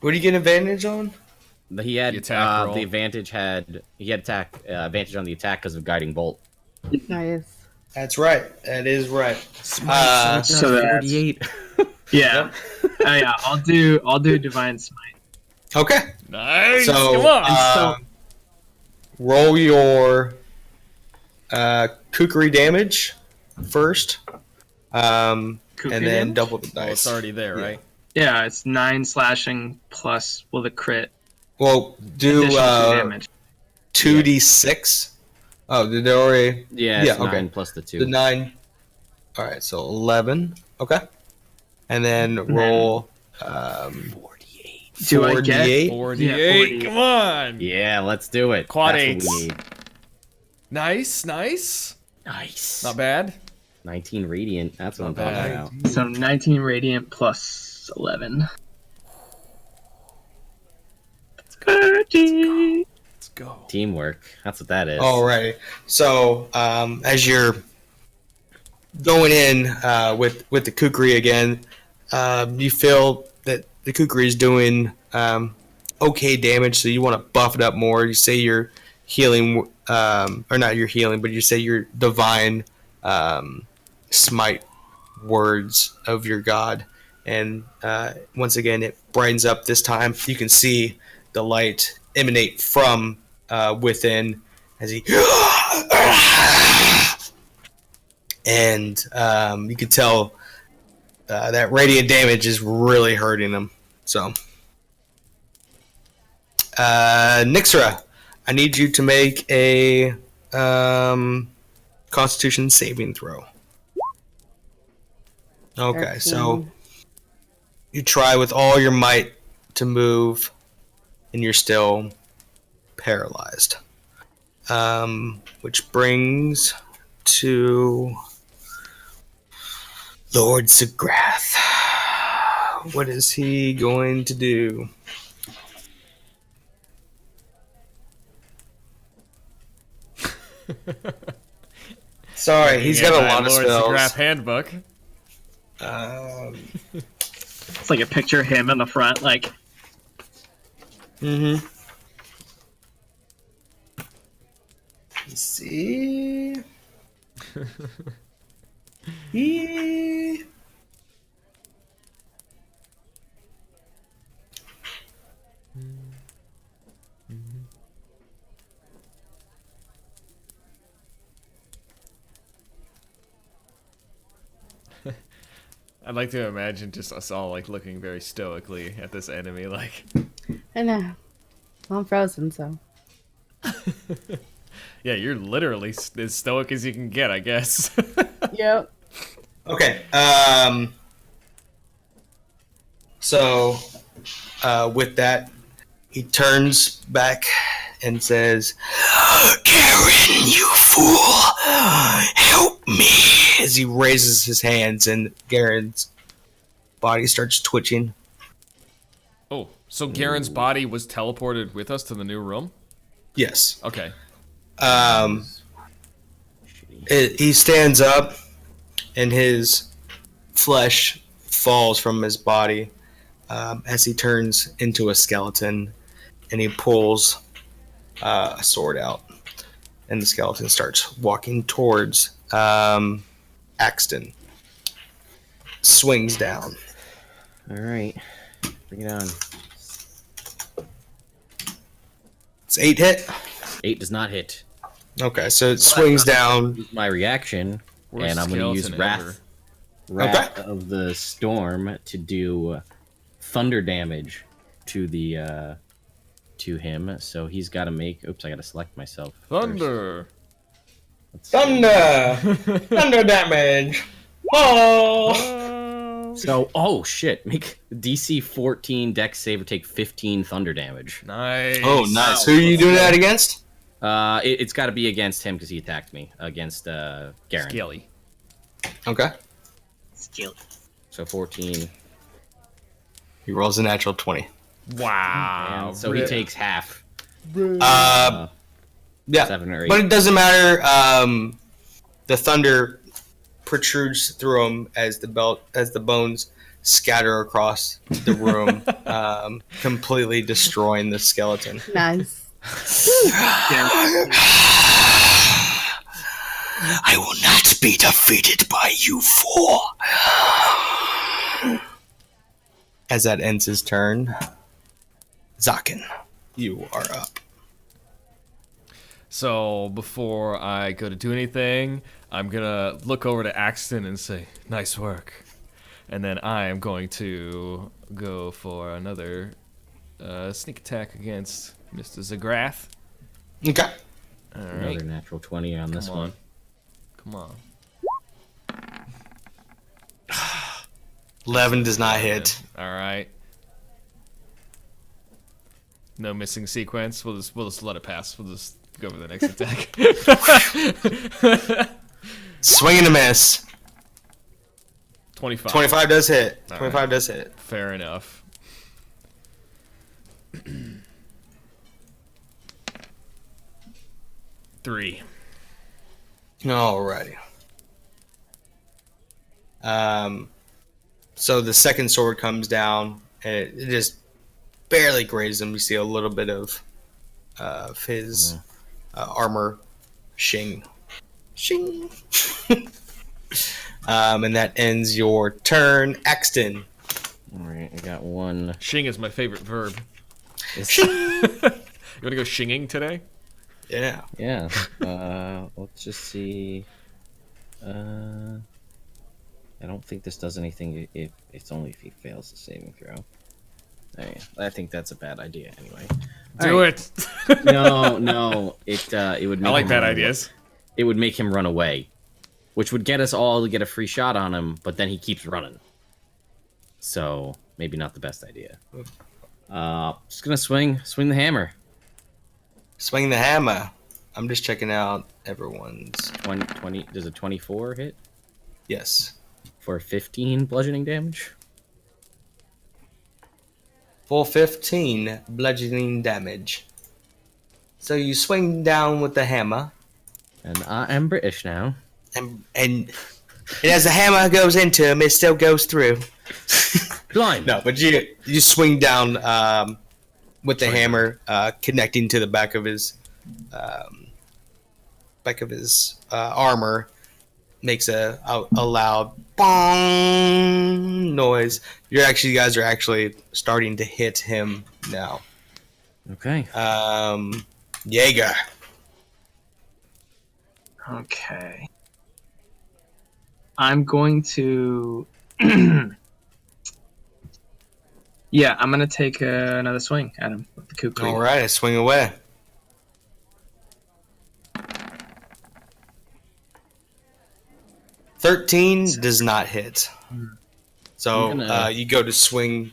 What do you get advantage on? He had The attack roll. the advantage he had advantage on the attack because of Guiding Bolt. Nice. That's right. That is right. so that's 48. yeah. Yeah. I'll do divine smite. Okay. Nice. So, Come on. so- roll your kukri damage first, and then damage? double the Oh, dice. it's already there, Yeah. right? Yeah, it's 9 slashing plus the crit. Well, do Additional 2 damage. 2d6. Oh, did they already? Yeah, it's Yeah, okay. 9 plus the 2. The 9. All right, so 11. Okay. and then roll 48. Do I get- 4d8. 48. 48. Come on. Yeah, let's do it. Quad That's eights. what we need. Nice, nice. Nice. Not bad. 19 radiant. That's what I'm Not talking bad. about. So 19 radiant plus 11. 30. Let's go. Teamwork. That's what that is. Alrighty. So as you're going in with the kukri again, you feel that the kukri is doing okay damage, so you want to buff it up more. You say you're healing, or not your healing, but you say your divine smite words of your god, and once again it brightens up. This time you can see the light emanate from within as he and you can tell that radiant damage is really hurting him. So Nixera, I need you to make a Constitution saving throw. Okay, so you try with all your might to move, and you're still paralyzed. Which brings to Lord Zagrath. What is he going to do? Sorry, he's got a lot of Lord spells. Graph handbook. It's like a picture of him in the front, like. Mm-hmm. Let's see. He... I'd like to imagine just us all like looking very stoically at this enemy, like. I know. I'm frozen, so. Yeah, you're literally as stoic as you can get, I guess. Yep. Okay. So, with that, he turns back and says, "Karen, you fool! Help me!" As he raises his hands, and Garen's body starts twitching. Oh, so Garen's body was teleported with us to the new room? Yes. Okay. He stands up, and his flesh falls from his body as he turns into a skeleton, and he pulls a sword out, and the skeleton starts walking towards Axton. Swings down. Alright. Bring it on. It's 8 hit. 8 does not hit. Okay, so it swings down. My reaction, Worst and I'm going to use skeleton ever. Wrath of the Storm to do thunder damage to the to him. So he's got to make. Oops, I got to select myself. Thunder! Thunder! Thunder damage! Oh! So, oh shit! Make DC 14 Dex save or take 15 thunder damage. Nice. Oh, nice. Who are you doing that against? It's got to be against him because he attacked me against Garen. Skelly. Okay. Skill. So 14. He rolls a natural 20. Wow. And so he takes half. Yeah. 7 or 8. But it doesn't matter. The thunder protrudes through him as the bones scatter across the room, completely destroying the skeleton. Nice. I will not be defeated by you four. As that ends his turn, Zokkan, you are up. So before I go to do anything, I'm gonna look over to Axton and say, "Nice work," and then I am going to go for another sneak attack against Mr. Zagrath. Okay. All right, Another natural 20 on this one. Come on. 11 does not hit. All right. No missing sequence. We'll just let it pass. We'll just go for the next attack. Swing and a miss. 25. 25 does hit. All 25 right. does hit. Fair enough. 3. Alrighty. So the second sword comes down, and it just barely grazes him. You see a little bit of his armor shing. Shing. And that ends your turn. Axton. All right, I got one. Shing is my favorite verb. It's- You want to go shinging today? Yeah. Yeah. Let's just see. I don't think this does anything if it's only if he fails the saving throw. Hey, I think that's a bad idea anyway. Do it. No. It would. Make I like him bad run ideas. away. It would make him run away, which would get us all to get a free shot on him. But then he keeps running, so maybe not the best idea. Just gonna swing the hammer. Swing the hammer. I'm just checking out everyone's. 20. Does a 24 hit Yes. for 15 bludgeoning damage? Full 15 bludgeoning damage. So you swing down with the hammer, And I am British now. and as the hammer goes into him, it still goes through. Blind. No, but you swing down with the hammer, connecting to the back of his armor, makes a loud bong noise. You guys are actually starting to hit him now. Okay. Jaeger. Okay. I'm going to. Yeah, I'm gonna take another swing at him with the Kugo. All right, I swing away. $13 does not hit. So I'm gonna- you go to swing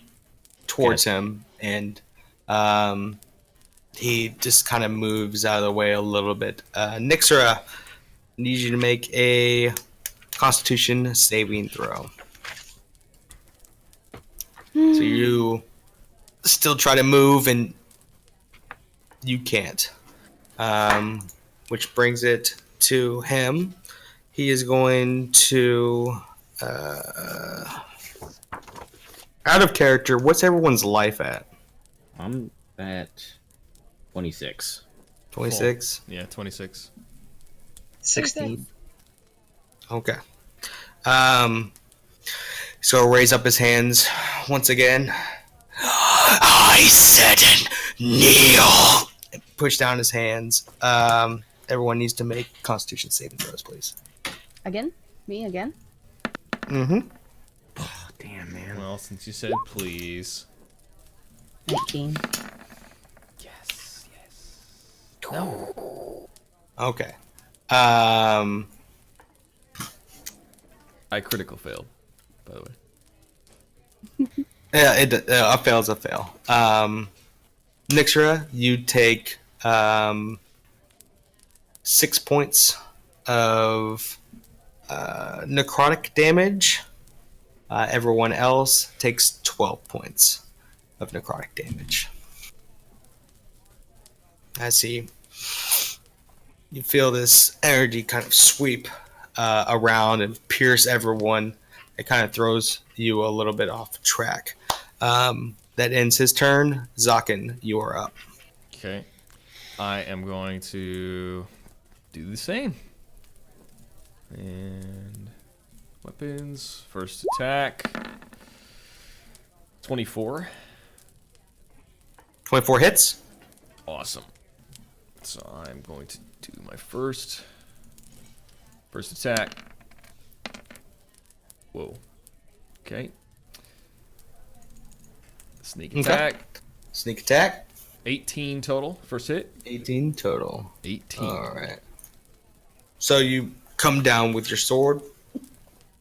towards him, and he just kind of moves out of the way a little bit. Nixera, need you to make a Constitution saving throw. So you still try to move, and you can't. Which brings it to him. He is going to... out of character, what's everyone's life at? I'm at 26. 26? Yeah, 26. 16. Okay. So he'll raise up his hands once again. I said kneel! And push down his hands. Everyone needs to make Constitution saving throws, please. Again? Me again? Mm-hmm. Oh, damn, man. Well, since you said please. 19. Yes. Okay. I critical failed, by the way. Yeah, a fail is a fail. Nixera, you take 6 points of necrotic damage. Everyone else takes 12 points of necrotic damage. As you feel this energy kind of sweep around and pierce everyone, it kind of throws you a little bit off track. That ends his turn. Zokkan, you are up. Okay. I am going to do the same. And weapons. First attack. 24. 24 hits. Awesome. So I'm going to do my first attack. Whoa. Okay. Sneak Okay. attack. Sneak attack. 18 total. First hit. 18 total. 18. Alright. So you come down with your sword,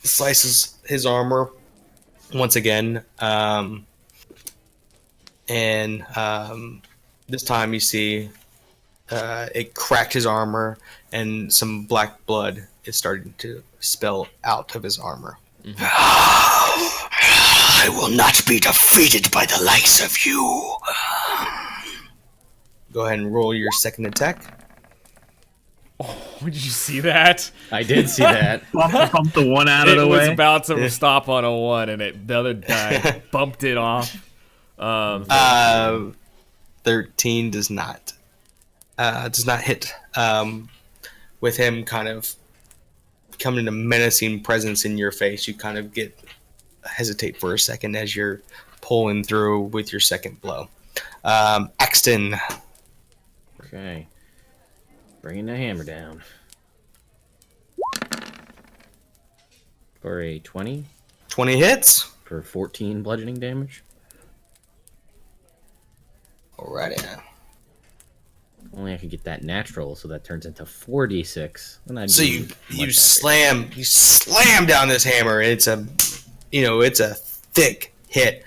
slices his armor, once again. And this time you see it cracked his armor, and some black blood is starting to spill out of his armor. I will not be defeated by the likes of you. Go ahead and roll your second attack. Oh, did you see that? I did see that. Bump the one out of It the was way. about to stop on a 1, and the other guy bumped it off. 13 does not hit. With him kind of coming to menacing presence in your face, you kind of hesitate for a second as you're pulling through with your second blow. Axton. Okay. Bringing the hammer down. For a 20. 20 hits. For 14 bludgeoning damage. Alrighty. Only I could get that natural, so that turns into 4d6. And I'd So be you much slam down this hammer. It's a thick hit,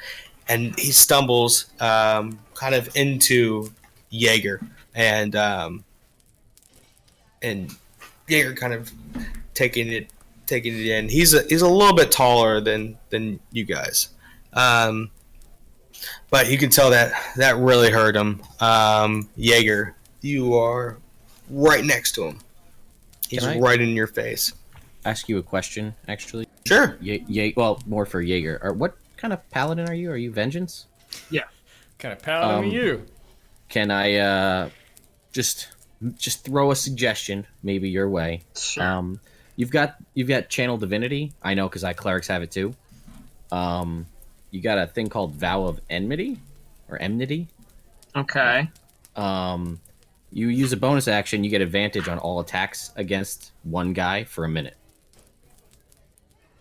and he stumbles kind of into Jaeger, and Jaeger kind of taking it in. He's a little bit taller than you guys, but you can tell that really hurt him. Jaeger, you are right next to him. He's right in your face. ask you a question, actually? Sure. Well, more for Jaeger. What kind of paladin are you? Are you vengeance? Yeah. Kind of paladin are you? Can I just throw a suggestion, maybe your way? Sure. You've got channel divinity. I know because clerics have it too. You got a thing called vow of enmity or enmity. Okay. You use a bonus action. You get advantage on all attacks against one guy for a minute.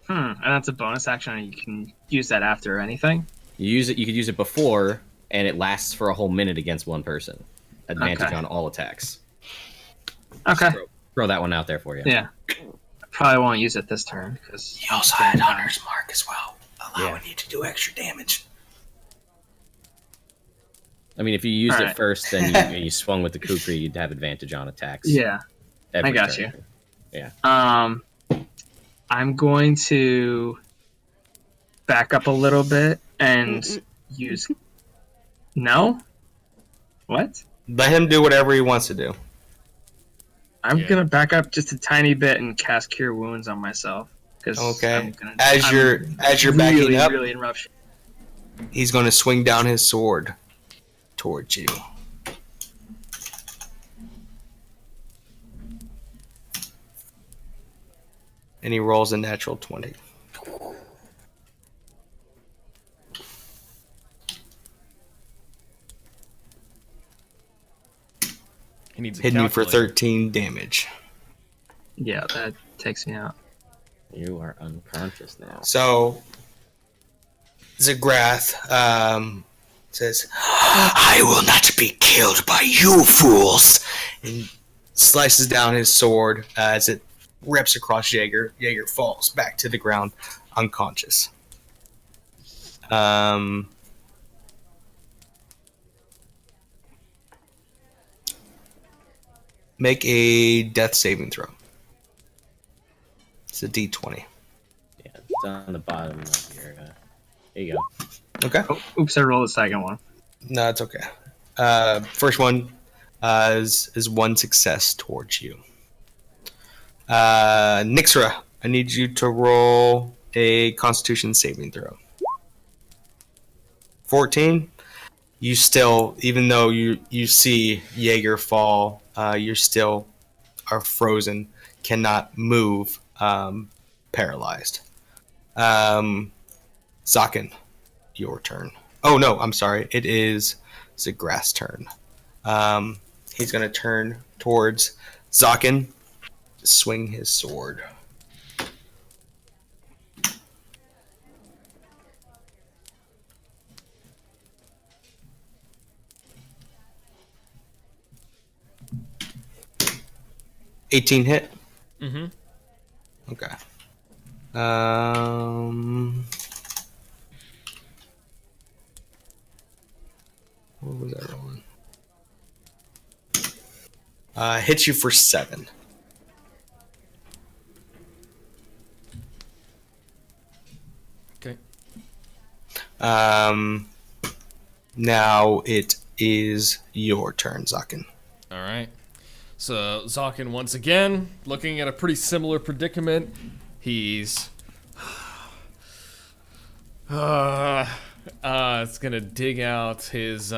And that's a bonus action, and you can use that after anything? You could use it before, and it lasts for a whole minute against one person. Advantage on all attacks. Okay. Throw that one out there for you. Yeah. I probably won't use it this turn, because... He also had Hunter's Mark as well, allowing you to do extra damage. I mean, if you used Alright. it first, then you swung with the kukri, you'd have advantage on attacks. Yeah. every I got turn. you. Yeah. I'm going to back up a little bit and use... No? What? Let him do whatever he wants to do. I'm Yeah. gonna back up just a tiny bit and cast Cure Wounds on myself. Okay. As you're backing really, up, really in rough shape. he's going to swing down his sword towards you. And he rolls a natural 20. He needs a Hitting you for calculator. 13 damage. Yeah, that takes me out. You are unconscious now. So, Zagrath says, I will not be killed by you fools! And slices down his sword as it rips across Jaeger. Jaeger falls back to the ground, unconscious. Make a death saving throw. It's a D20. Yeah, it's on the bottom of your. There you go. Okay. Oh, oops, I rolled the second one. No, it's okay. First one is one success towards you. Nixera, I need you to roll a Constitution saving throw. 14. You still, even though you see Jaeger fall, you still are frozen, cannot move, paralyzed. Zokkan, your turn. Oh no, I'm sorry. It is Zagrath's turn. He's going to turn towards Zokkan, swing his sword. $18 hit. Mm-hmm. Okay. What was that rolling? Hits you for 7. Okay. Now it is your turn, Zokkan. All right. So Zokkan once again looking at a pretty similar predicament. He's it's gonna dig out his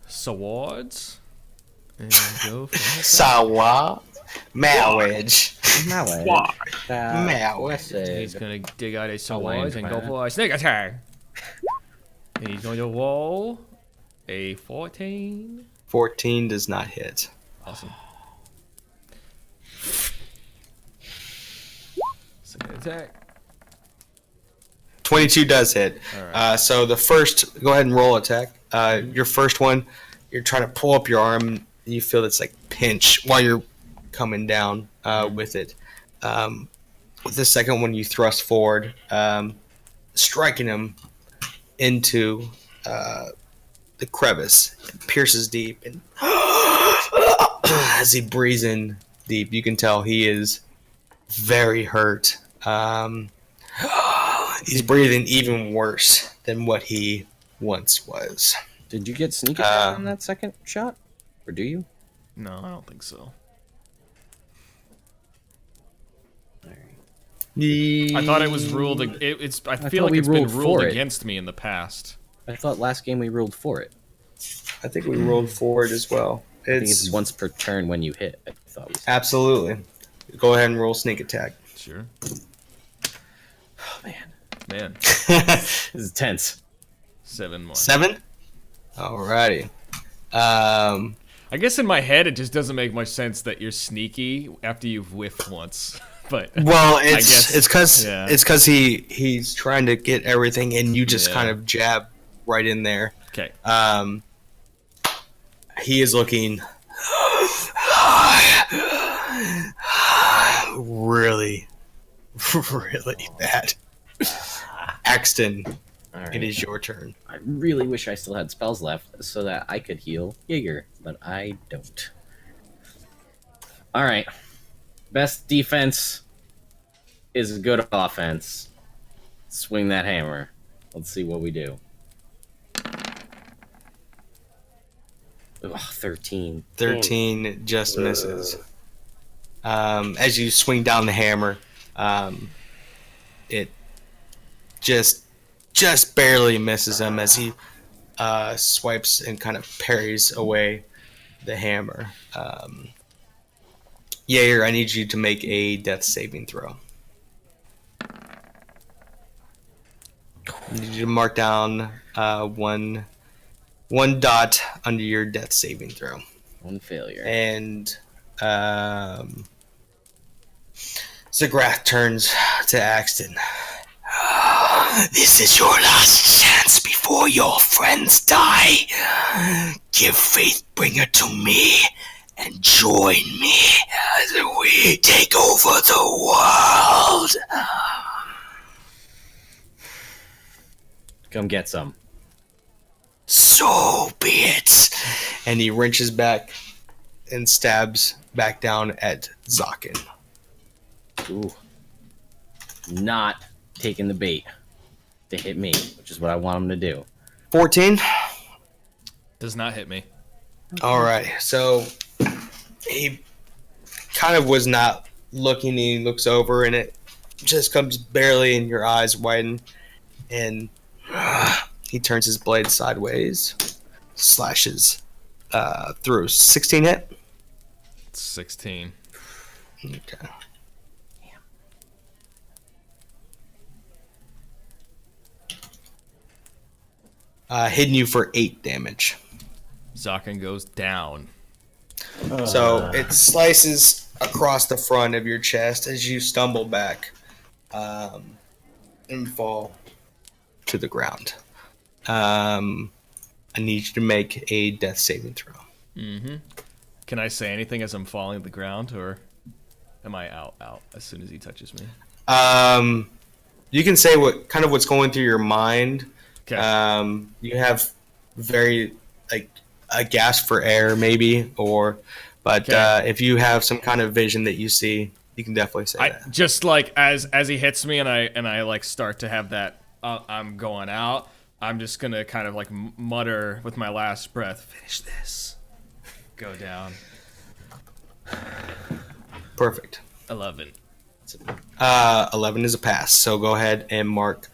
swords and go for it. Sawa. Marriage. Why? He's gonna dig out his swords and go for a sneak attack. And he's going to roll a 14. 14 does not hit. Awesome. Second attack. 22 does hit. All right. So the first, go ahead and roll attack. Your first one, you're trying to pull up your arm, and you feel this like pinch while you're coming down with it. With the second one, you thrust forward, striking him into the crevice. It pierces deep, and as he breathes in deep, you can tell he is very hurt. He's breathing even worse than what he once was. Did you get sneak attack on that second shot? Or do you? No, I don't think so. I thought it was ruled. I feel like we it's been ruled ruled for it. against me in the past. I thought last game we ruled for it. I think we rolled forward as well. I think it's once per turn when you hit. I thought we said. Absolutely. Go ahead and roll sneak attack. Sure. Oh, man. Man. This is tense. 7 more. 7? Alrighty. I guess in my head it just doesn't make much sense that you're sneaky after you've whiffed once. But Well, guess- it's because yeah. he's trying to get everything, and you just Yeah. kind of jab right in there. okay. He is looking really, really bad. Axton, All right. it is your turn. I really wish I still had spells left so that I could heal Jaeger, but I don't. Alright. Best defense is good offense. Swing that hammer. Let's see what we do. Ugh, 13. 13 just misses. As you swing down the hammer, it just barely misses him as he swipes and kind of parries away the hammer. Jaeger, I need you to make a death saving throw. I need you to mark down one dot under your death saving throw. One failure. And Zagrath turns to Axton. This is your last chance before your friends die. Give Faithbringer to me and join me as we take over the world. Come get some. So be it. And he wrenches back and stabs back down at Zokkan. Ooh. Not taking the bait to hit me, which is what I want him to do. 14. Does not hit me. All right. So he kind of was not looking. He looks over, and it just comes barely in. Your eyes widen, and he turns his blade sideways, slashes through. 16 hit. 16. Okay. Hitting you for 8 damage. Zokkan goes down. So it slices across the front of your chest as you stumble back and fall to the ground. I need you to make a death saving throw. Mm-hmm. Can I say anything as I'm falling to the ground, or am I out as soon as he touches me? You can say what's going through your mind. Okay. You have very like a gasp for air, maybe, but Okay. if you have some kind of vision that you see, you can definitely say I that. just like as he hits me and I like start to have that I'm going out. I'm just gonna kind of like mutter with my last breath, finish this. Go down. Perfect. 11. 11 is a pass, so go ahead and mark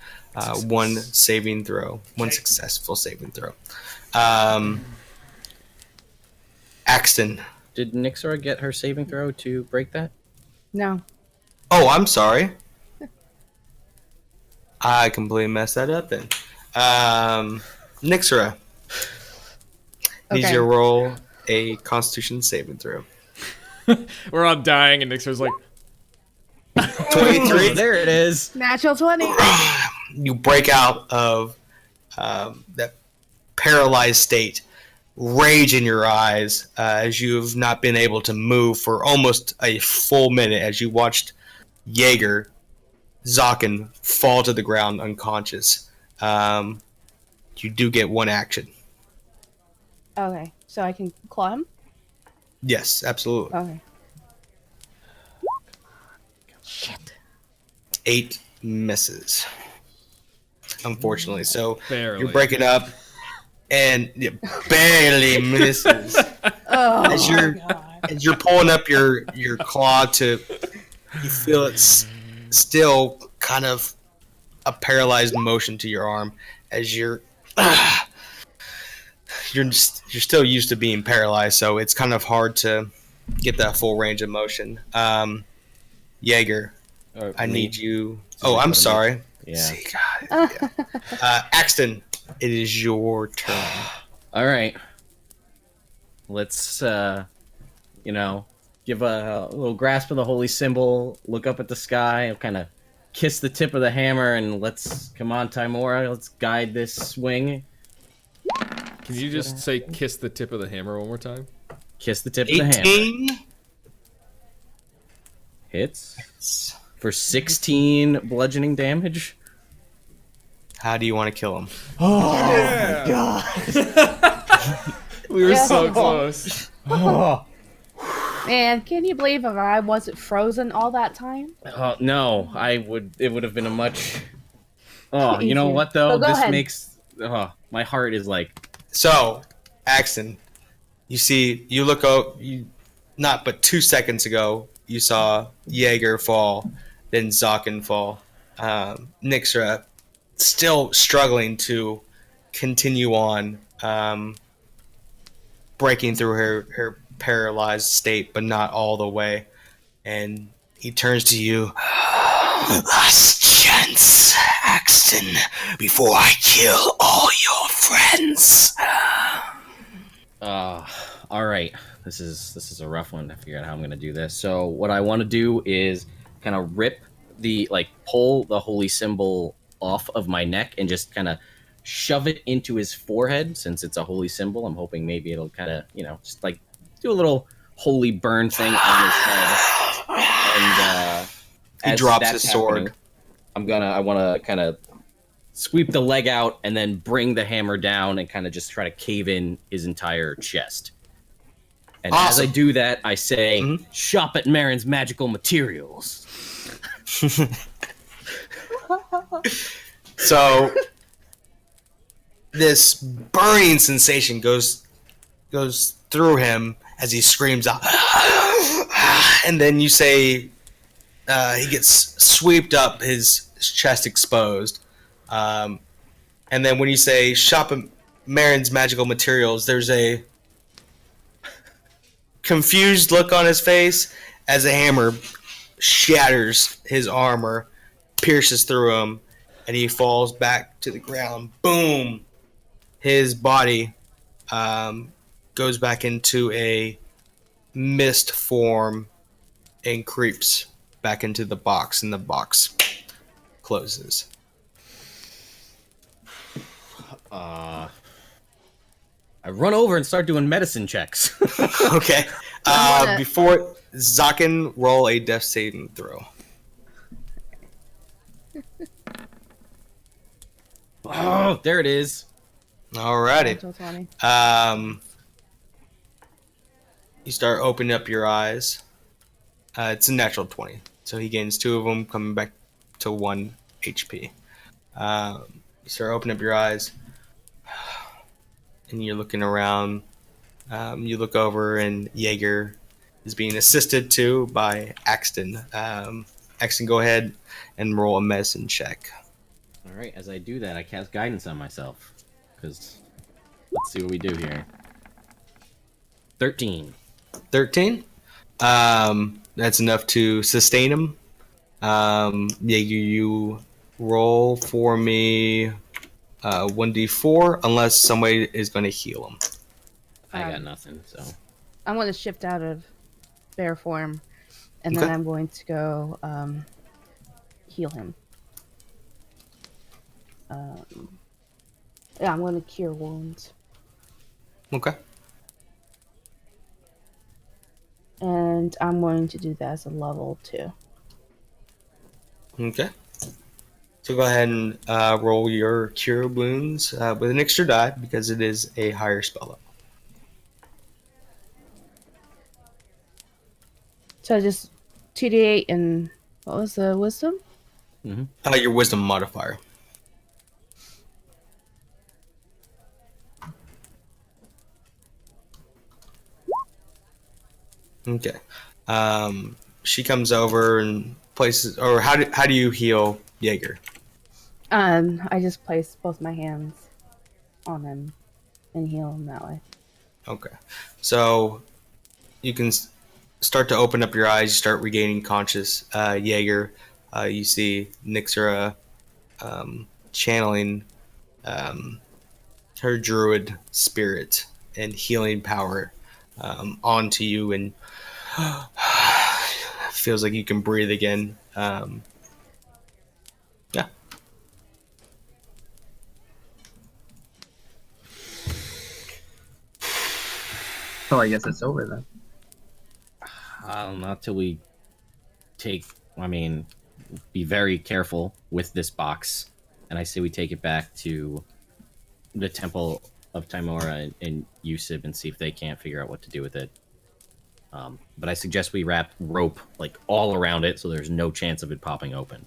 one saving throw, one successful saving throw. Axton. Did Nixera get her saving throw to break that? No. Oh, I'm sorry. I completely messed that up then. Nixera. Needs Okay. you to roll a Constitution saving throw. We're all dying and Nixer's like 23. There it is. Natural 20. You break out of that paralyzed state, rage in your eyes as you've not been able to move for almost a full minute as you watched Jaeger, Zokkan fall to the ground unconscious. You do get one action. Okay, so I can claw him? Yes, absolutely. Okay. Shit. 8 misses. Unfortunately. So Barely. you're breaking up and it barely misses. Oh, As you're pulling up your claw to, you feel it's still kind of a paralyzed motion to your arm as you're still used to being paralyzed, so it's kind of hard to get that full range of motion. Jaeger, I need you. Oh, I'm sorry. Yeah. See, God, yeah. Axton, it is your turn. All right. Let's, give a little grasp of the holy symbol, look up at the sky, kind of kiss the tip of the hammer, and come on, Timora, let's guide this swing. Can you just say kiss the tip of the hammer one more time? Kiss the tip of the hammer. 18. Hits for 16 bludgeoning damage. How do you want to kill him? We were so close. man, can you believe if I wasn't frozen all that time? No, it would have been a much. Oh, you know Easier. what though? So go This ahead. makes. My heart is like. So, Axton, you look up, not but 2 seconds ago, you saw Jaeger fall, then Zokkan fall. Nixera still struggling to continue on, breaking through her paralyzed state, but not all the way. And he turns to you. Last chance, Axton, before I kill all your friends. All right. This is a rough one to figure out how I'm gonna do this. So what I want to do is kind of pull the holy symbol off of my neck and just kind of shove it into his forehead. Since it's a holy symbol, I'm hoping maybe it'll kind of just like do a little holy burn thing on his head. And He drops his sword. I want to kind of sweep the leg out and then bring the hammer down and kind of just try to cave in his entire chest. And as I Awesome. do that, I say, "Shop at Marin's Magical Materials." So this burning sensation goes through him as he screams out, and then you say he gets swept up, his chest exposed, and then when you say shop at Marin's Magical Materials, there's a confused look on his face as a hammer shatters his armor, pierces through him, and he falls back to the ground. Boom! His body goes back into a mist form and creeps back into the box, and the box closes. I run over and start doing medicine checks. Okay. Before Zokkan, roll a death saving throw. Oh, there it is. Alrighty. Natural 20. You start opening up your eyes. It's a natural 20, so he gains 2 of them, coming back to 1 HP. You start opening up your eyes, and you're looking around. You look over, and Jaeger is being assisted to by Axton. Axton, go ahead and roll a medicine check. All right, as I do that, I cast guidance on myself. Because let's see what we do here. 13. 13. That's enough to sustain him. Jaeger, you roll for me 1d4, unless somebody is going to heal him. I got nothing, so. I'm going to shift out of bear form, and then I'm going to go heal him. Yeah, I'm going to cure wounds. Okay. And I'm going to do that as a level 2. Okay. So go ahead and roll your cure wounds with an extra die, because it is a higher spell level. So just 2d8 and what was the wisdom? Your wisdom modifier. Okay. She comes over and places, or how do you heal Jaeger? I just place both my hands on him and heal him that way. Okay. So you can start to open up your eyes. You start regaining conscious. Jaeger, you see Nixera channeling her druid spirit and healing power onto you, and feels like you can breathe again. Yeah. Oh, I guess it's over then. Not till we be very careful with this box. And I say we take it back to the Temple of Timora and Yusib and see if they can't figure out what to do with it. But I suggest we wrap rope like all around it so there's no chance of it popping open.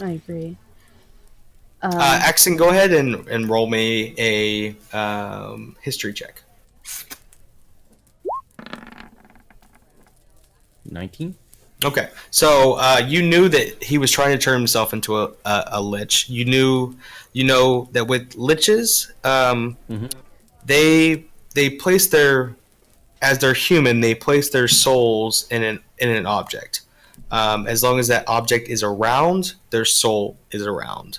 I agree. Axton, go ahead and roll me a history check. 19? Okay, so you knew that he was trying to turn himself into a lich. You know that with liches, they place as they're human, they place their souls in an object. As long as that object is around, their soul is around.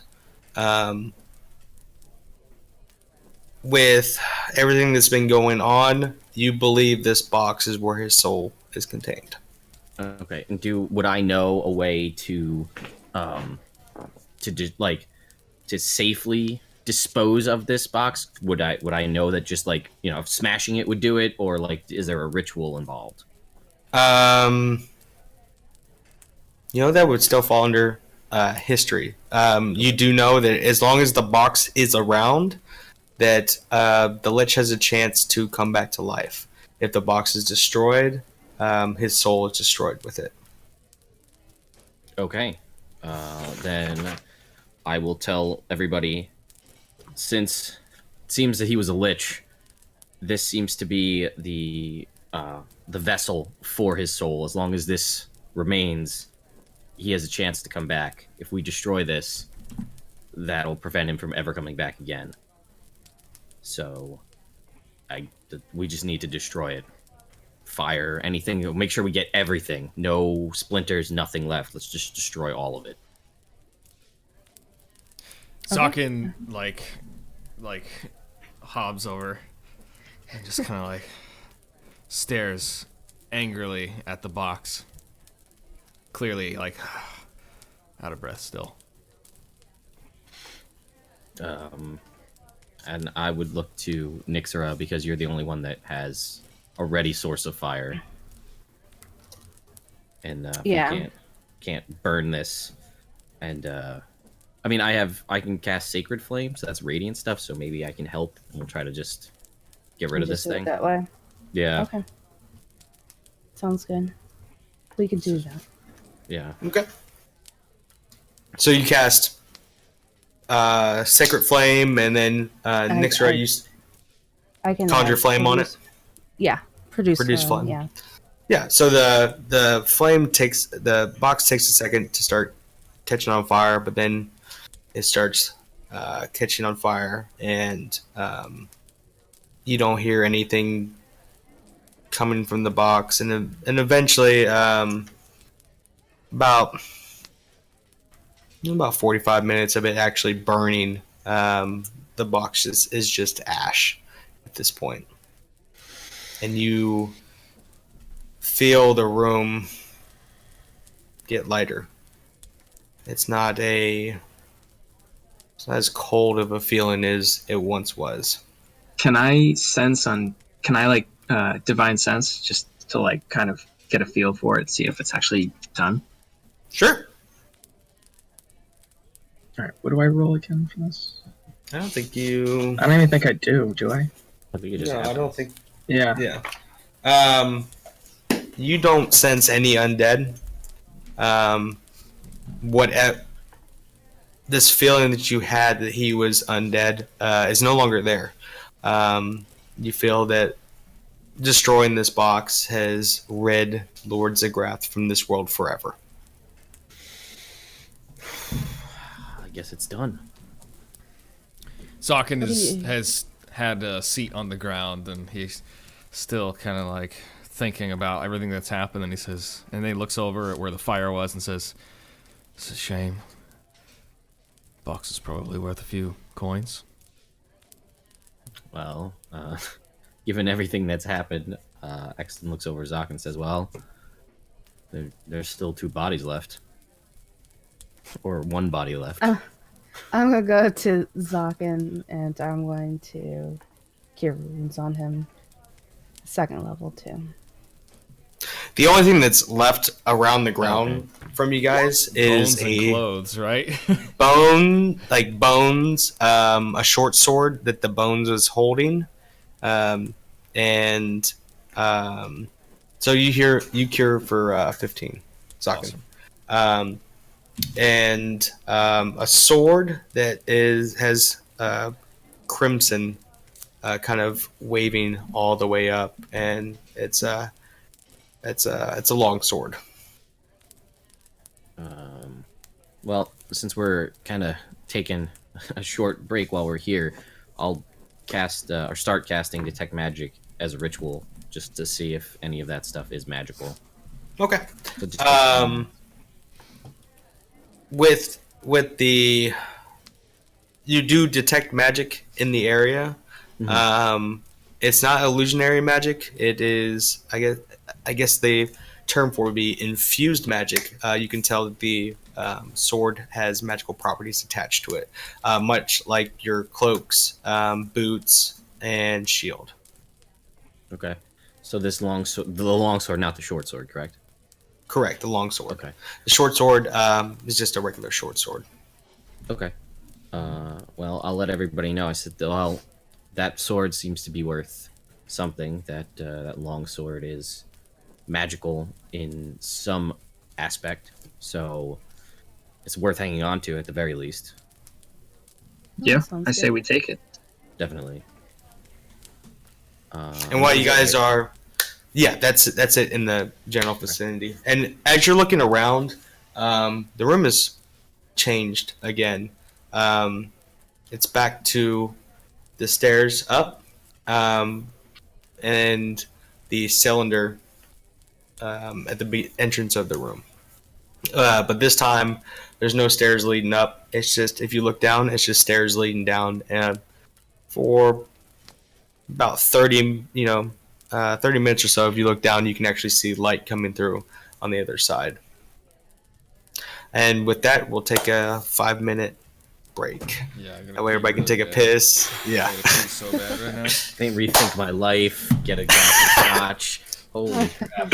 With everything that's been going on, you believe this box is where his soul is contained. Okay, and would I know a way to safely dispose of this box? Would I know that just if smashing it would do it, or is there a ritual involved? That would still fall under history. You do know that as long as the box is around, that the lich has a chance to come back to life. If the box is destroyed, his soul is destroyed with it. Okay. Then I will tell everybody, since it seems that he was a lich, this seems to be the vessel for his soul. As long as this remains, he has a chance to come back. If we destroy this, that'll prevent him from ever coming back again. So, we just need to destroy it. Fire, anything. Make sure we get everything. No splinters, nothing left. Let's just destroy all of it. Zokkan hobs over and just kind of stares angrily at the box. Clearly out of breath still. And I would look to Nixera because you're the only one that has a ready source of fire. And we can't burn this and I mean, I can cast Sacred Flame, so that's radiant stuff. So maybe I can help, and we'll try to just get rid of this Just do it thing. that way. Yeah, Okay. Sounds good. We could do that. yeah. Okay. So you cast Sacred Flame, and then Nixera, you I can conjure flame on it. Yeah, produce Flame. Yeah. Yeah. So the flame takes the box takes a second to start catching on fire, but then it starts catching on fire, and you don't hear anything coming from the box, and eventually about 45 minutes of it actually burning, the box is just ash at this point, and you feel the room get lighter. It's not as cold of a feeling as it once was. Can I divine sense just to like kind of get a feel for it, see if it's actually done? Sure. All right, what do I roll again for this? I don't think you. I don't even think I do I? I think it just No, I happens. don't think. Yeah. Yeah. You don't sense any undead. This feeling that you had that he was undead is no longer there. You feel that destroying this box has rid Lord Zagrath from this world forever. I guess it's done. Zokkan has had a seat on the ground, and he's still kind of like thinking about everything that's happened. And he says, and then he looks over at where the fire was and says, "It's a shame. Box is probably worth a few coins." Well, given everything that's happened, Axton looks over Zoc and says, "Well, there's still 2 bodies left, or 1 body left." I'm gonna go to Zokkan and I'm going to cure wounds on him. 2nd level too. The only thing that's left around the ground from you guys is Bones and clothes, right? bones, a short sword that the bones was holding, and so you cure for 15, Zokkan. Awesome. And a sword that has crimson kind of waving all the way up, and it's a long sword. Well, since we're kind of taking a short break while we're here, I'll cast or start casting Detect Magic as a ritual, just to see if any of that stuff is magical. Okay. So just With the you do detect magic in the area. Mhm. It's not illusionary magic. It is, I guess the term for it would be infused magic. You can tell that the sword has magical properties attached to it, much like your cloaks, boots, and shield. Okay. So this the long sword, not the short sword, correct? Correct, the long sword. Okay. The short sword is just a regular short sword. Okay. Well, I'll let everybody know. I said, well, that sword seems to be worth something. That long sword is magical in some aspect, so it's worth hanging on to at the very least. Yeah, Sounds I say good. we take it. Definitely. And while you guys are, yeah, that's it in the general vicinity. And as you're looking around, the room has changed again. It's back to the stairs up, and the cylinder at the entrance of the room. But this time, there's no stairs leading up. It's just, if you look down, it's just stairs leading down. And for about 30 minutes or so, if you look down, you can actually see light coming through on the other side. And with that, we'll take a 5-minute break. Yeah, That way everybody can take a piss. Yeah. So bad right now. Think rethink my life. Get a glass of scotch. Holy crap!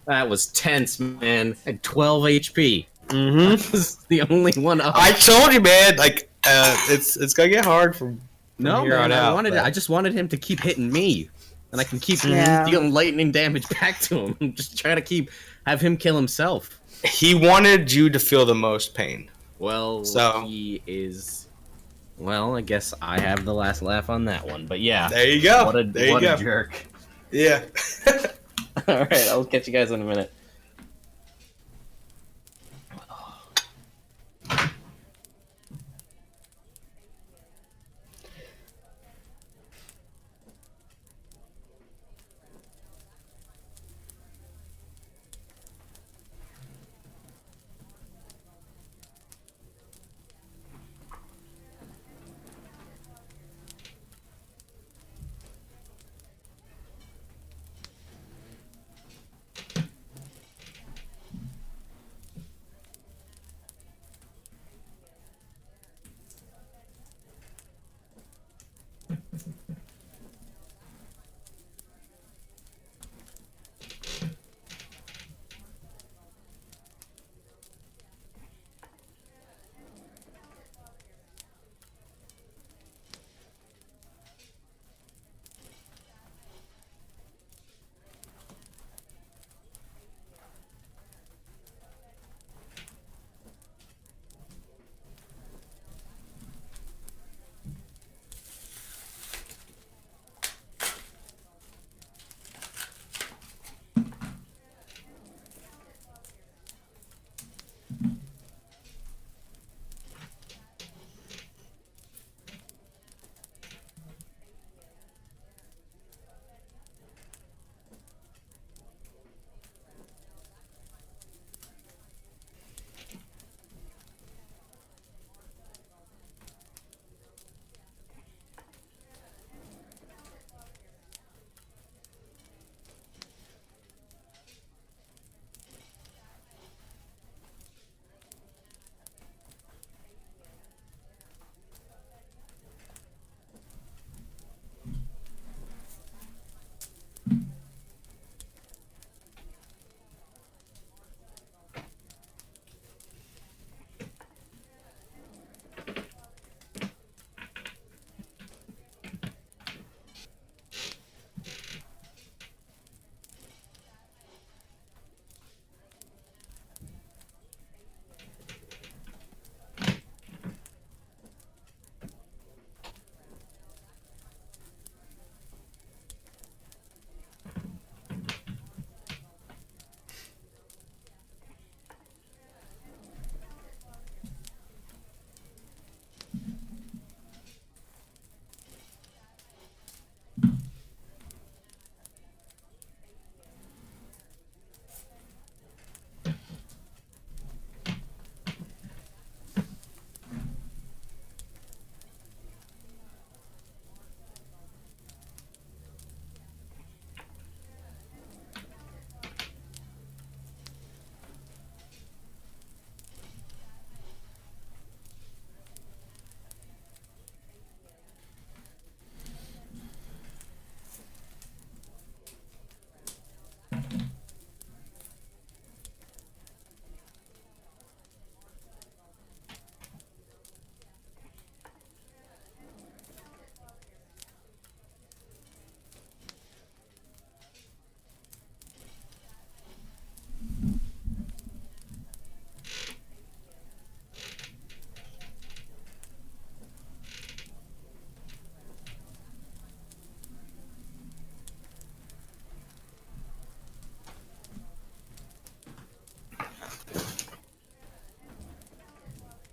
That was tense, man. I had 12 HP. Mm-hmm. This is the only one up. I told you, man. Like, it's gonna get hard from No, here man, on out. I just wanted him to keep hitting me, and I can keep Yeah. dealing lightning damage back to him. I'm just trying to have him kill himself. He wanted you to feel the most pain. Well, So- he is. Well, I guess I have the last laugh on that one, but yeah. There you go. What a there you what go. a jerk. Yeah. All right, I'll catch you guys in a minute.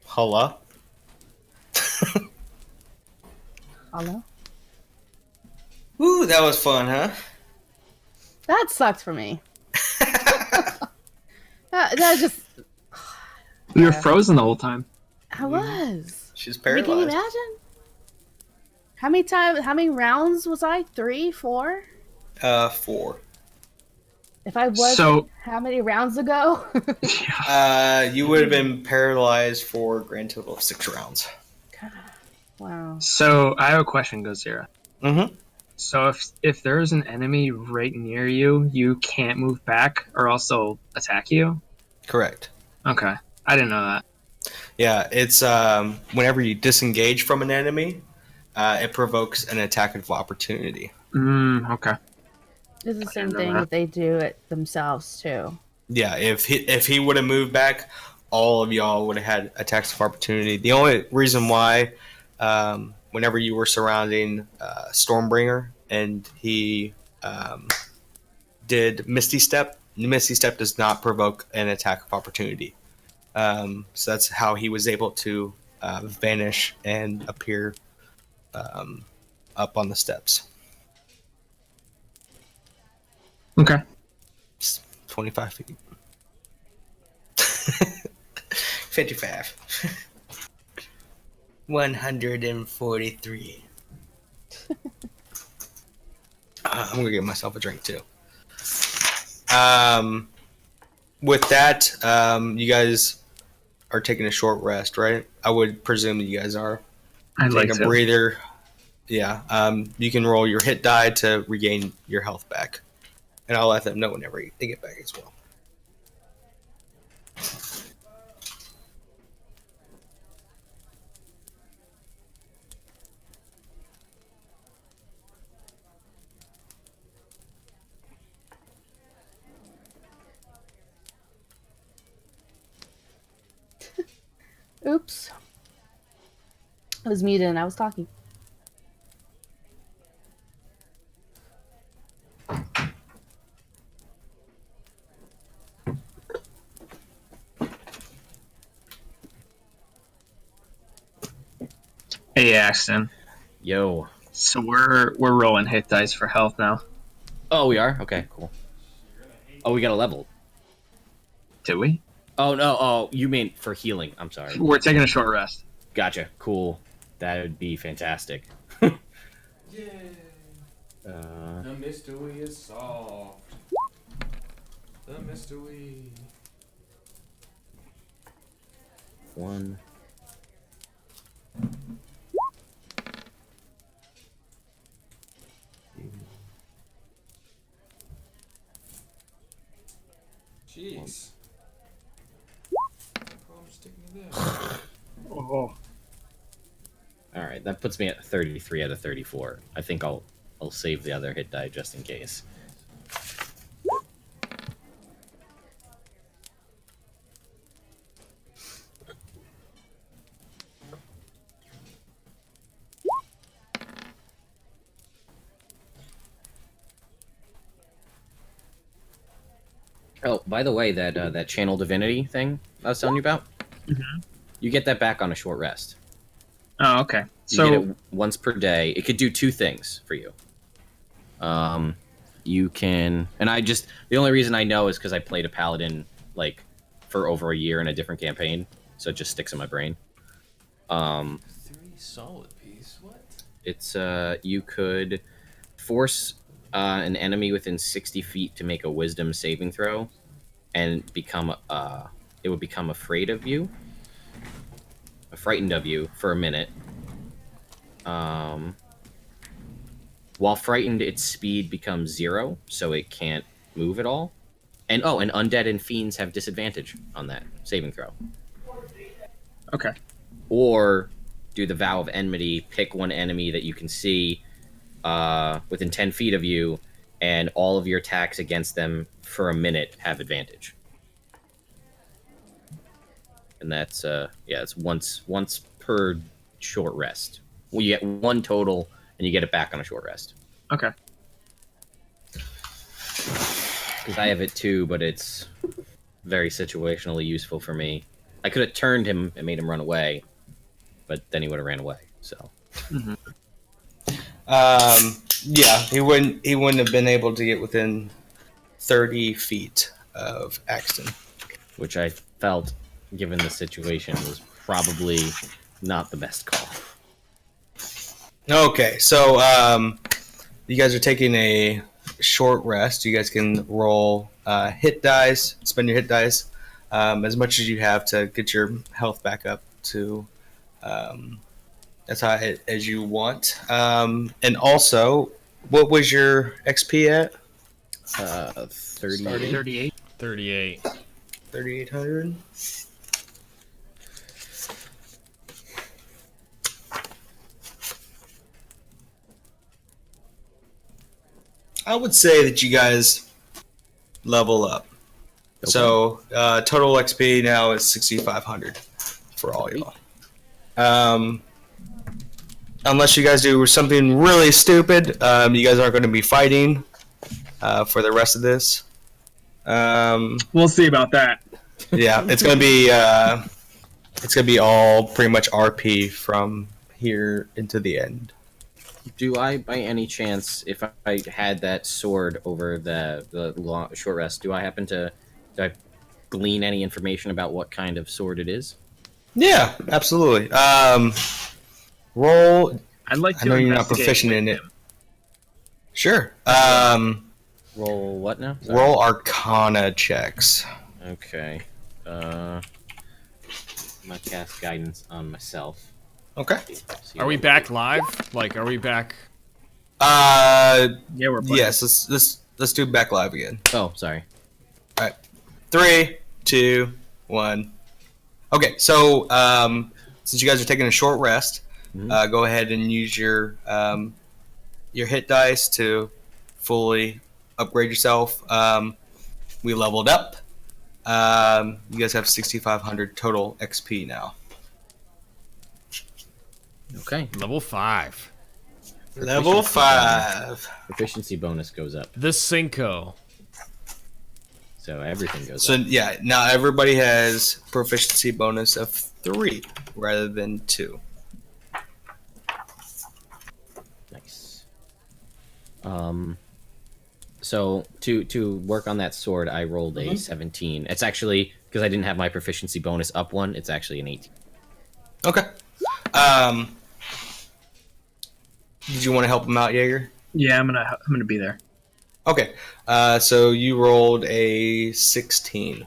Hello? Hello? Ooh, that was fun, huh? That sucked for me. that just. You were frozen the whole time. I was. She's I mean, can you paralyzed. imagine? How many rounds was I? 3, 4? 4. If I was, So- how many rounds ago? You would have been paralyzed for a grand total of 6 rounds. Wow. So I have a question, Gozirra. Mm-hmm. So if there's an enemy right near you, you can't move back or else they'll attack you? Correct. Okay. I didn't know that. Yeah, it's whenever you disengage from an enemy, it provokes an attack of opportunity. Okay. It's the same know thing that. that they do it themselves too. Yeah, if he would have moved back, all of y'all would have had attacks of opportunity. The only reason why, whenever you were surrounding Stormbringer and he did Misty Step, Misty Step does not provoke an attack of opportunity. So that's how he was able to vanish and appear up on the steps. Okay. 25 feet. 55. 143. I'm going to get myself a drink too. With that, you guys are taking a short rest, right? I would presume that you guys are. I'd like Take a to. breather. Yeah. You can roll your hit die to regain your health back. And I'll let them know whenever they get back as well. Oops. I was muted and I was talking. Hey, Axton. Yo. So we're rolling hit dice for health now. Oh, we are? Okay, cool. Oh, we got a level. Did we? Oh, no. Oh, you mean for healing. I'm sorry. We're taking a short rest. Gotcha. Cool. That would be fantastic. Yeah. Uh, The mystery is solved. The mystery. 1. Jeez. I'm sticking to this. Oh. All right, that puts me at 33 out of 34. I think I'll save the other hit die just in case. Oh, by the way, that channel divinity thing I was telling you about, you get that back on a short rest. Oh, okay. You get it once per day. It could do 2 things for you. You can, and the only reason I know is because I played a Paladin like for over a year in a different campaign, so it just sticks in my brain. 3 solid piece. What? It's you could force an enemy within 60 feet to make a Wisdom saving throw, and it would become afraid of you, frightened of you for a minute. While frightened, its speed becomes 0, so it can't move at all. And undead and fiends have disadvantage on that saving throw. Okay. Or do the Vow of Enmity, pick one enemy that you can see within 10 feet of you, and all of your attacks against them for a minute have advantage. And that's it's once per short rest. Well, you get 1 total, and you get it back on a short rest. Okay. Because I have it too, but it's very situationally useful for me. I could have turned him and made him run away, but then he would have ran away. So. Yeah, he wouldn't have been able to get within 30 feet of Axton. Which I felt, given the situation, was probably not the best call. Okay, so you guys are taking a short rest. You guys can roll hit dice, spend your hit dice as much as you have to get your health back up to as high as you want. And also, what was your XP at? 38. 38. 38. 3,800. I would say that you guys level up. Okay. So total XP now is 6,500 for all y'all. Unless you guys do something really stupid, you guys aren't going to be fighting for the rest of this. We'll see about that. Yeah, it's going to be all pretty much RP from here into the end. Do I, by any chance, if I had that sword over the short rest, do I glean any information about what kind of sword it is? Yeah, absolutely. Roll. I'd like to I know you're not investigate proficient with in it. him. Sure. Roll what now? Sorry. Roll Arcana checks. Okay. I'm gonna cast guidance on myself. Okay. See Are we what- back live? Like, are we back? Yeah, we're playing. Yes. Let's do back live again. Oh, sorry. All right. 3, 2, 1. Okay. So since you guys are taking a short rest, go ahead and use your hit dice to fully upgrade yourself. We leveled up. You guys have 6,500 total XP now. Okay. Level 5. Level 5. Proficiency bonus goes up, The Cinco. so everything goes So up. yeah, now everybody has proficiency bonus of 3 rather than 2. Nice. So to work on that sword, I rolled a 17. It's actually because I didn't have my proficiency bonus up one. It's actually an 18. Okay. Did you want to help him out, Jaeger? Yeah, I'm gonna be there. Okay. So you rolled a 16.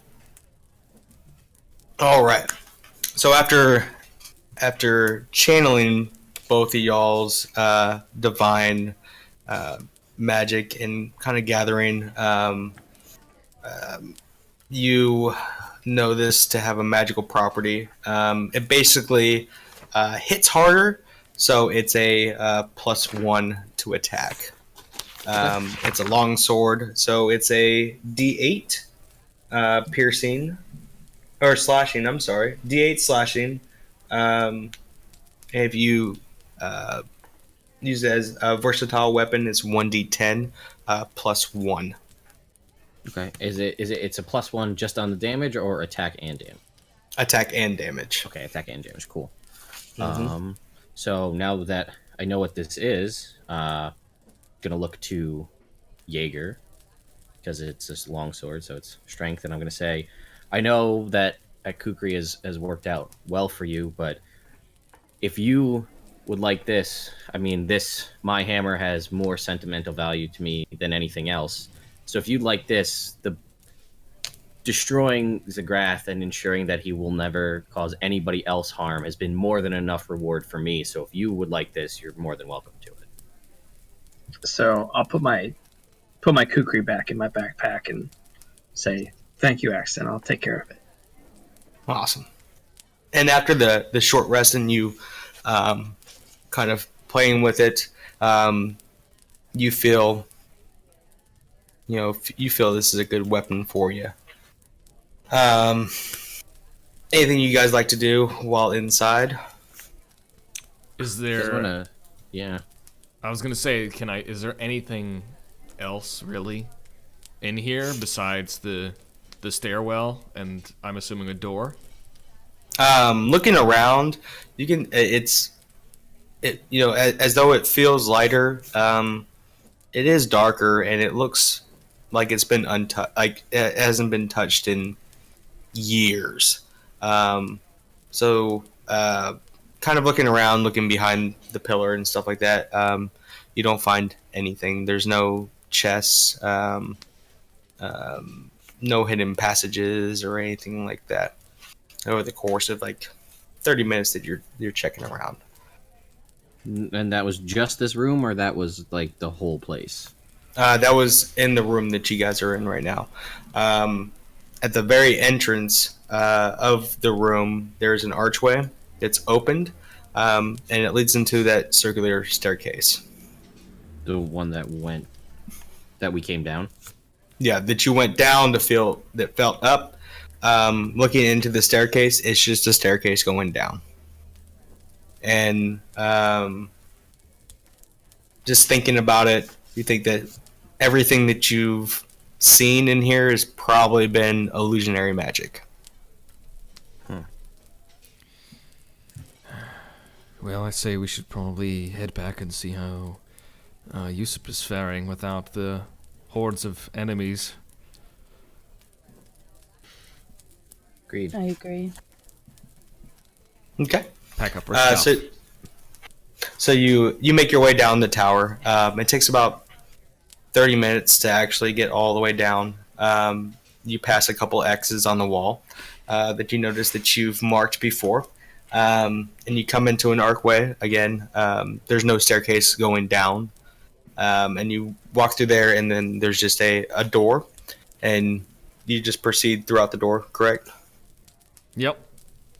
All right. So after channeling both of y'all's divine magic and kind of gathering, you know this to have a magical property. It basically hits harder, so it's a +1 to attack. It's a long sword, so it's a D8 piercing or slashing. I'm sorry, D8 slashing. If you use it as a versatile weapon, it's 1d10 +1. Okay. It's a +1 just on the damage or attack and damage? Attack and damage. Okay, attack and damage. Cool. Mhm. So now that I know what this is, gonna look to Jaeger because it's this long sword, so it's strength, and I'm gonna say, I know that Kukri has worked out well for you, but if you would like this, I mean, my hammer has more sentimental value to me than anything else. So if you'd like this, the destroying Zagrath and ensuring that he will never cause anybody else harm has been more than enough reward for me. So if you would like this, you're more than welcome to it. So I'll put my kukri back in my backpack and say thank you, Axton. I'll take care of it. Awesome. And after the short rest and you kind of playing with it, you feel this is a good weapon for you. Anything you guys like to do while inside? Is You guys there? wanna, yeah. I was gonna say, is there anything else really in here besides the stairwell and I'm assuming a door? Looking around, you can. As though it feels lighter. It is darker, and it looks like it's been untouched. Like it hasn't been touched in years. Kind of looking around, looking behind the pillar and stuff like that. You don't find anything. There's no chests, no hidden passages or anything like that. Over the course of like 30 minutes that you're checking around. And that was just this room, or that was like the whole place? That was in the room that you guys are in right now. At the very entrance of the room, there's an archway that's opened, and it leads into that circular staircase. The one that went That we came down. Yeah, that you went down that felt up. Looking into the staircase, it's just a staircase going down. And just thinking about it, you think that everything that you've seen in here has probably been illusionary magic. Well, I say we should probably head back and see how Yusuf is faring without the hordes of enemies. Agreed. I agree. Okay. Pack up our stuff. So you make your way down the tower. It takes about 30 minutes to actually get all the way down. You pass a couple X's on the wall that you notice that you've marked before. And you come into an archway again. There's no staircase going down. And you walk through there, and then there's just a door. And you just proceed throughout the door, correct? Yep.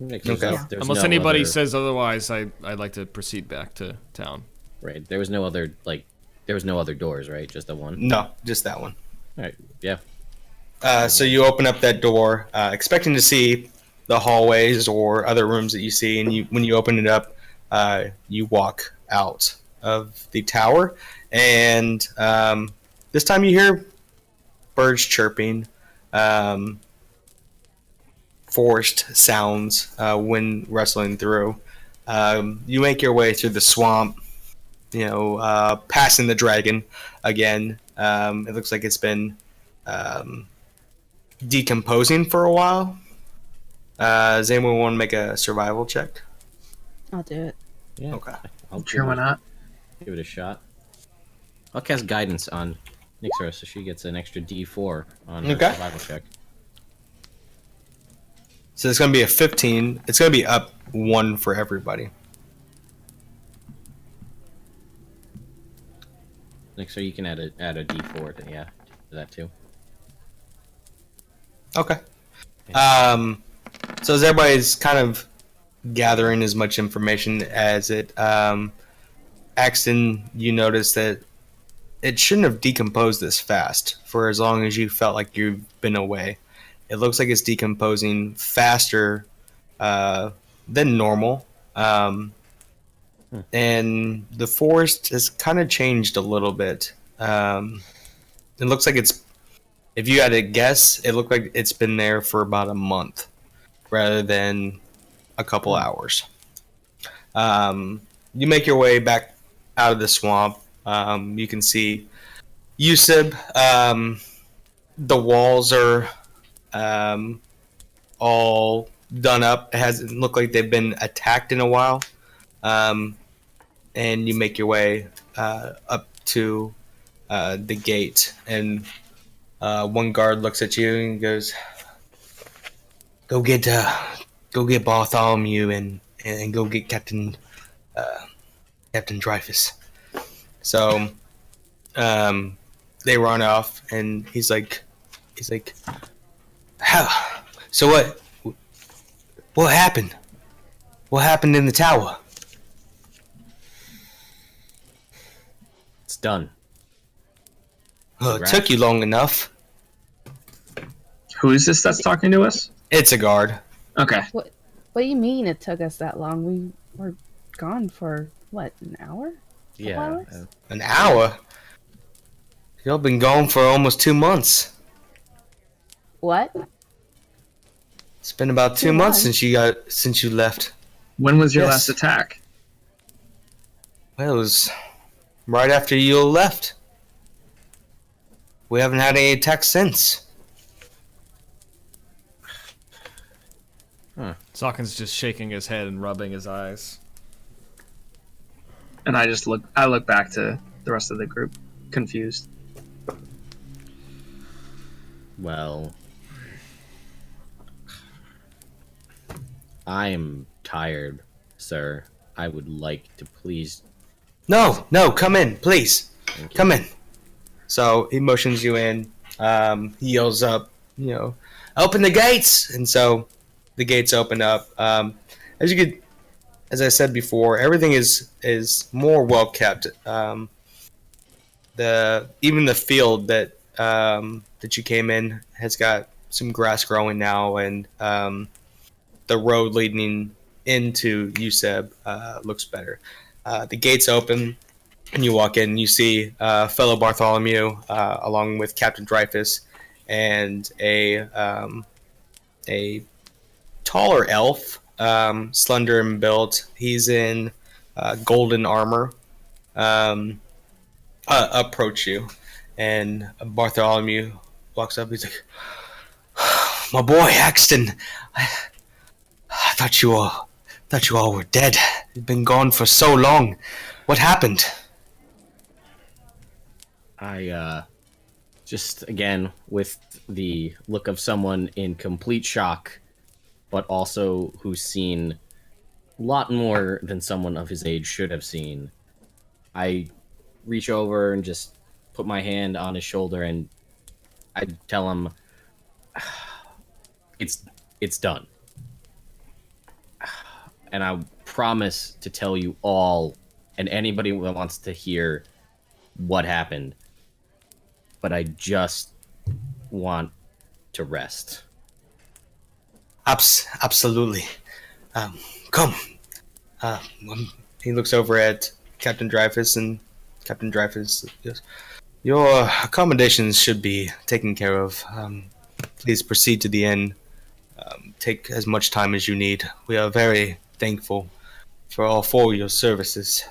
Okay. There's Unless no anybody other- says otherwise, I'd like to proceed back to town. Right. There was no other doors, right? Just the one. No, just that one. All right. Yeah. So you open up that door, expecting to see the hallways or other rooms that you see, and when you open it up, you walk out of the tower, and this time you hear birds chirping, forest sounds, wind rustling through. You make your way through the swamp, passing the dragon again. It looks like it's been decomposing for a while. Does anyone want to make a survival check? I'll do it. Yeah. Okay. I'll Sure, why not? give it a shot. I'll cast guidance on Nixera, so she gets an extra D4 on her Okay. survival check. So it's going to be a 15. It's going to be up 1 for everybody. Nixera, you can add a D4 to that too. Okay. So as everybody's kind of gathering as much information as it, Axton, you notice that it shouldn't have decomposed this fast for as long as you felt like you've been away. It looks like it's decomposing faster than normal. And the forest has kind of changed a little bit. It looks like if you had to guess, it looked like it's been there for about a month rather than a couple hours. You make your way back out of the swamp. You can see Yusuf. The walls are all done up. It hasn't looked like they've been attacked in a while. And you make your way up to the gate, and one guard looks at you and goes, "Go get Bartholomew and go get Captain Dreyfus." So they run off, and he's like, "How? So what? What happened? What happened in the tower?" It's done. Well, it took you long enough. Who is this that's talking to us? It's a guard. Okay. What do you mean it took us that long? We were gone for, what, an hour? Yeah. hours? An hour? Y'all been gone for almost 2 months. What? It's been about 2 2 months months? since you left. When was your Yes. last attack? Well, it was right after you left. We haven't had any attacks since. Zokkan's just shaking his head and rubbing his eyes. And I look back to the rest of the group, confused. Well, I am tired, sir. I would like to please. No, come in, please. Come in. So he motions you in. He yells up, "Open the gates!" And so the gates open up. As I said before, everything is more well kept. The even the field that that you came in has got some grass growing now, and the road leading into USEB looks better. The gates open, and you walk in. And you see fellow Bartholomew along with Captain Dreyfus and a taller elf, slender and built. He's in golden armor. Approach you, and Bartholomew walks up. He's like, "My boy Axton, I thought you all were dead. You've been gone for so long. What happened?" I just again with the look of someone in complete shock, but also who's seen a lot more than someone of his age should have seen. I reach over and just put my hand on his shoulder, and I tell him, it's done. And I promise to tell you all, and anybody that wants to hear what happened. But I just want to rest. Absolutely. Come. He looks over at Captain Dreyfus, and Captain Dreyfus goes, "Your accommodations should be taken care of. Please proceed to the inn. Take as much time as you need. We are very thankful for your services."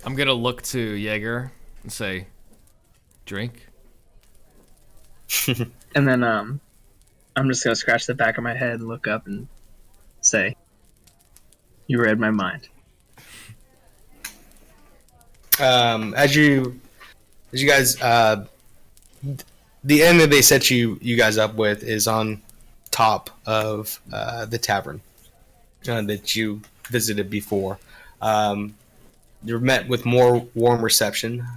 I'm gonna look to Jaeger and say, "Drink." And then I'm just gonna scratch the back of my head and look up and say, "You read my mind." As you guys, the inn that they set you guys up with is on top of the tavern that you visited before. You're met with more warm reception.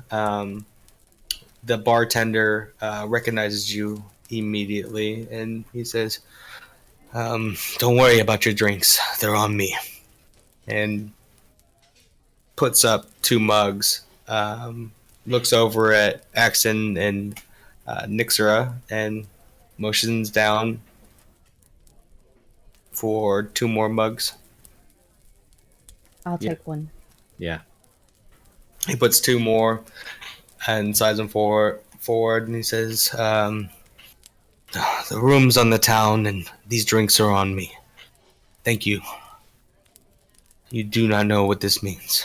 The bartender recognizes you immediately, and he says, "Don't worry about your drinks; they're on me." And puts up 2 mugs. Looks over at Axton and Nixera and motions down for 2 more mugs. I'll Yeah. take one. Yeah. He puts 2 more and slides them forward, and he says, "The room's on the town, and these drinks are on me. Thank you. You do not know what this means."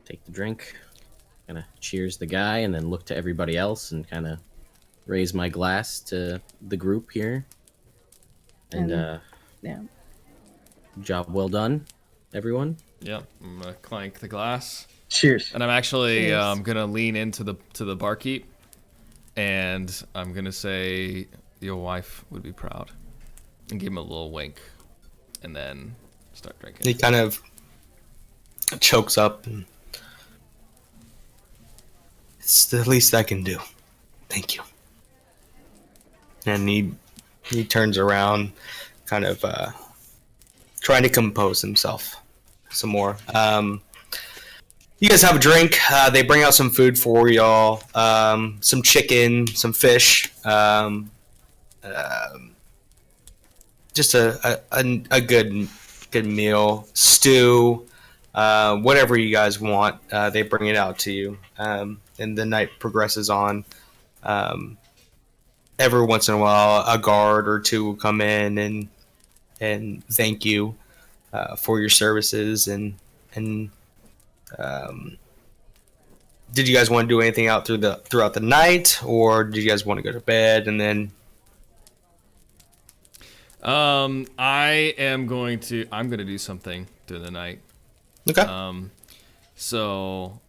Take the drink, kind of cheers the guy, and then look to everybody else and kind of raise my glass to the group here. And Yeah. job well done, everyone. Yep. I'm gonna clank the glass, Cheers. and I'm actually Cheers. gonna lean into the barkeep, and I'm gonna say, "Your wife would be proud," and give him a little wink, and then start drinking. He kind of chokes up, and it's the least I can do. Thank you. And he turns around, kind of trying to compose himself some more. You guys have a drink. They bring out some food for y'all. Some chicken, some fish. Just a good meal. Stew. Whatever you guys want, they bring it out to you. And the night progresses on. Every once in a while, a guard or 2 will come in and thank you for your services. And did you guys want to do anything out throughout the night, or did you guys want to go to bed and then? I'm gonna do something during the night. Okay. So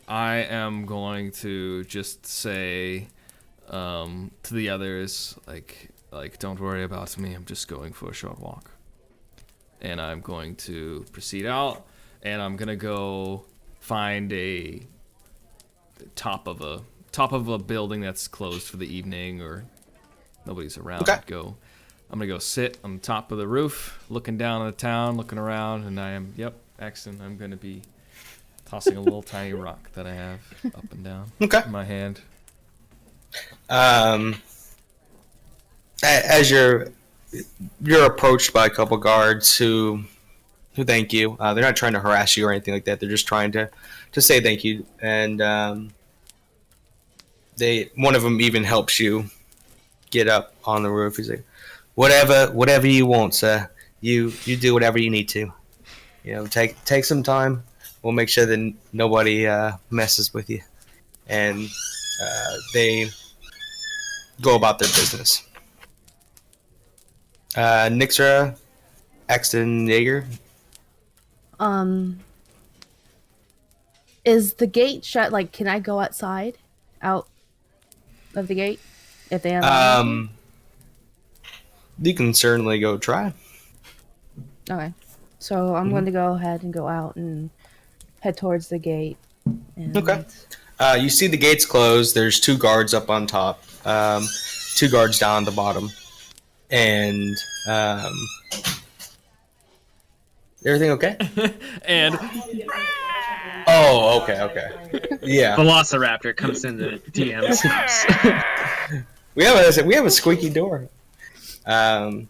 I am going to just say to the others, like don't worry about me. I'm just going for a short walk, and I'm going to proceed out, and I'm gonna go find the top of a building that's closed for the evening or nobody's around. Okay. I'm gonna go sit on the top of the roof, looking down on the town, looking around, and Axton, I'm going to be tossing a little tiny rock that I have up and down Okay. in my hand. As you're approached by a couple guards who thank you. They're not trying to harass you or anything like that. They're just trying to say thank you. And one of them even helps you get up on the roof. He's like, whatever you want, sir. You do whatever you need to. Take some time. We'll make sure that nobody messes with you. And they go about their business. Nixera, Axton, Jaeger. Is the gate shut? Like, can I go outside, out of the gate, if they allow me You can certainly go try. to? Okay, so I'm going to go ahead and go out and head towards the gate. And Okay. You see the gates closed. There's 2 guards up on top, 2 guards down at the bottom, and everything okay? And Oh, okay. Yeah, Velociraptor comes into DM's house. we have a squeaky door, and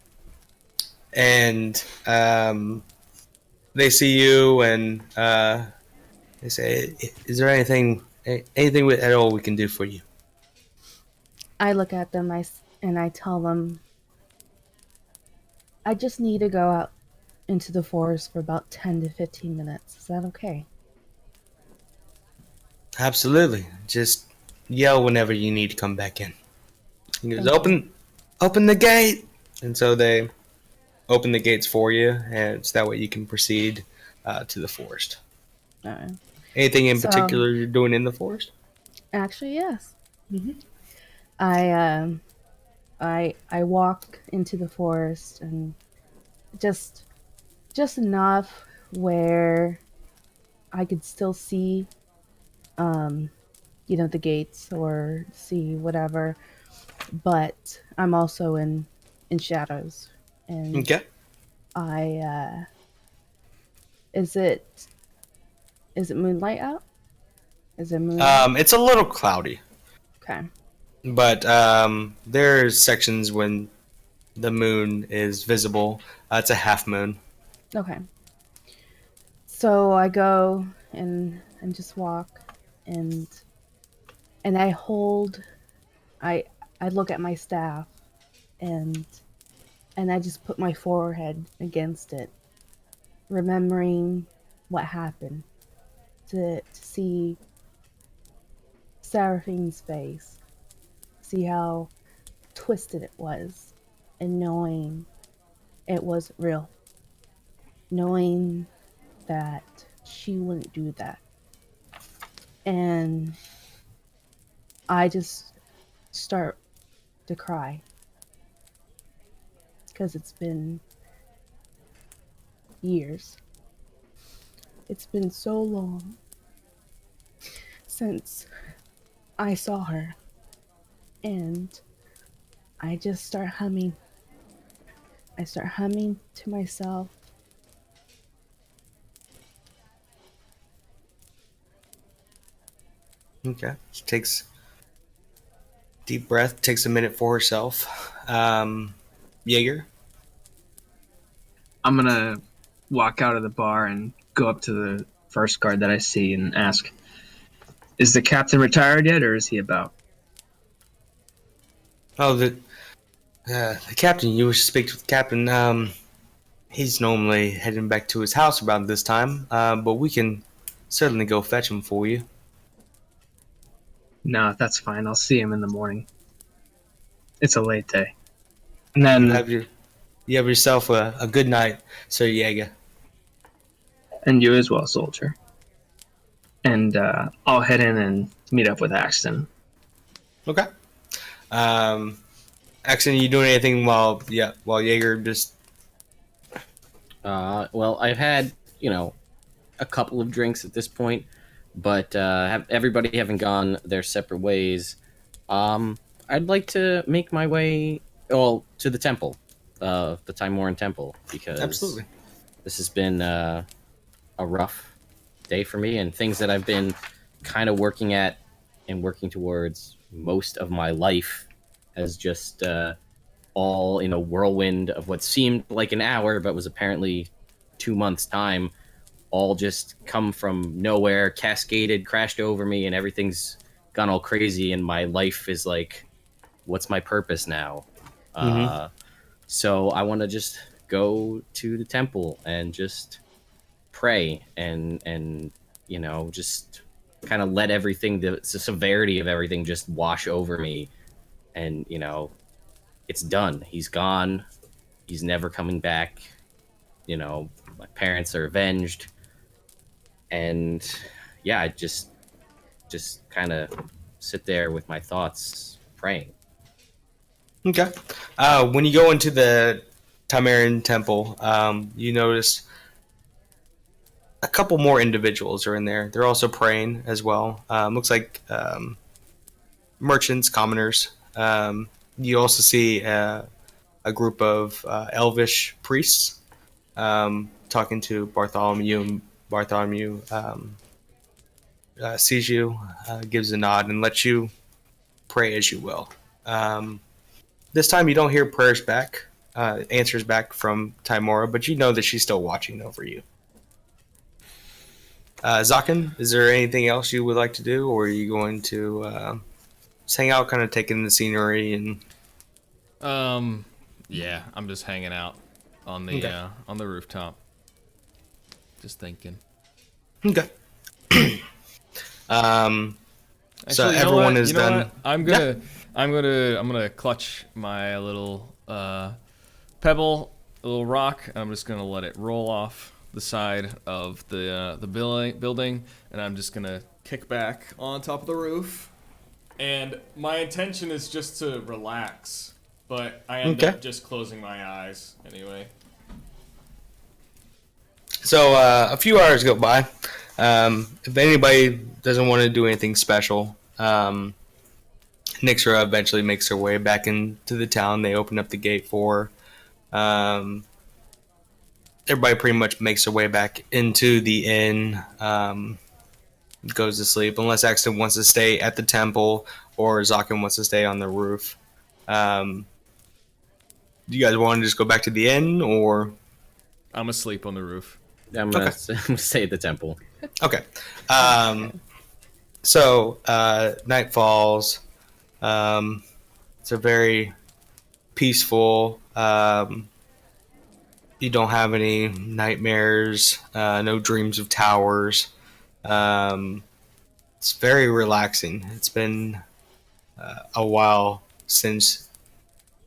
they see you and they say, "Is there anything at all we can do for you?" I look at them and I tell them, I just need to go out into the forest for about 10 to 15 minutes. Is that okay? Absolutely. Just yell whenever you need to come back in. He goes, Thank open the gate. And so they open the gates for you, and so that way you can proceed to the forest. Anything in So- particular you're doing in the forest? Actually, yes. Mm-hmm. I walk into the forest and just enough where I could still see, the gates or see whatever, but I'm also in shadows. And Okay. is it moonlight out? Is it moonlight? It's a little cloudy, Okay. but there's sections when the moon is visible. It's a half moon. Okay. So I go and just walk and I hold I look at my staff and I just put my forehead against it, remembering what happened, to see Seraphine's face, see how twisted it was, and knowing it wasn't real, knowing that she wouldn't do that. And I just start to cry because it's been years. It's been so long since I saw her, and I just start humming. I start humming to myself. Okay. She takes deep breath, takes a minute for herself. Jaeger? I'm gonna walk out of the bar and go up to the first guard that I see and ask, is the captain retired yet, or is he about? Oh, the captain. You wish to speak to the captain. He's normally heading back to his house about this time, but we can certainly go fetch him for you. No, that's fine. I'll see him in the morning. It's a late day. And then, You have yourself a good night, Sir Jaeger. and you as well, soldier. And I'll head in and meet up with Axton. Okay. Axton, you doing anything while Jaeger just... Well, I've had, a couple of drinks at this point, but everybody having gone their separate ways, I'd like to make my way, to the temple, the Timoran temple, because Absolutely. this has been a rough day for me, and things that I've been kind of working at and working towards most of my life has just all in a whirlwind of what seemed like an hour but was apparently 2 months time, all just come from nowhere, cascaded, crashed over me, and everything's gone all crazy, and my life is like, what's my purpose now? So I want to just go to the temple and just pray and just kind of let everything, the severity of everything, just wash over me, and it's done. He's gone. He's never coming back. My parents are avenged, and yeah, I just kind of sit there with my thoughts praying. Okay. When you go into the Timerian temple, you notice a couple more individuals are in there. They're also praying as well. Looks like merchants, commoners. You also see a group of elvish priests talking to Bartholomew. And Bartholomew sees you, gives a nod, and lets you pray as you will. This time you don't hear prayers back, answers back from Timora, but you know that she's still watching over you. Zokkan, is there anything else you would like to do, or are you going to just hang out, kind of taking the scenery and? Yeah, I'm just hanging out on the rooftop, just thinking. Okay. Actually, so everyone is done. I'm gonna clutch my little pebble, a little rock, and I'm just gonna let it roll off the side of the building, and I'm just gonna kick back on top of the roof. And my intention is just to relax, but I end up just closing my eyes anyway. So a few hours go by. If anybody doesn't want to do anything special, Nixera eventually makes her way back into the town. They open up the gate for her. Everybody pretty much makes their way back into the inn, goes to sleep, unless Axton wants to stay at the temple or Zokkan wants to stay on the roof. Do you guys want to just go back to the inn, or? I'm asleep on the roof. I'm gonna stay at the temple. Okay. So night falls. It's a very peaceful. You don't have any nightmares, no dreams of towers. It's very relaxing. It's been a while since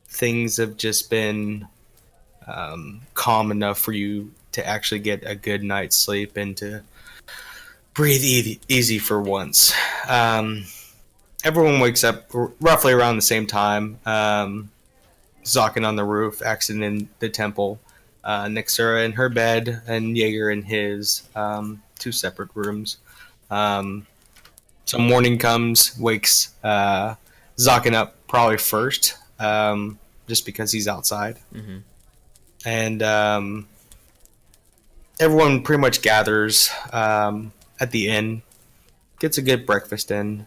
things have just been calm enough for you to actually get a good night's sleep and to breathe easy for once. Everyone wakes up roughly around the same time. Zokkan on the roof, Axton in the temple, Nixera in her bed, and Jaeger in his, two separate rooms. So morning comes, wakes Zokkan up probably first, just because he's outside. Mm-hmm. And everyone pretty much gathers at the inn, gets a good breakfast in.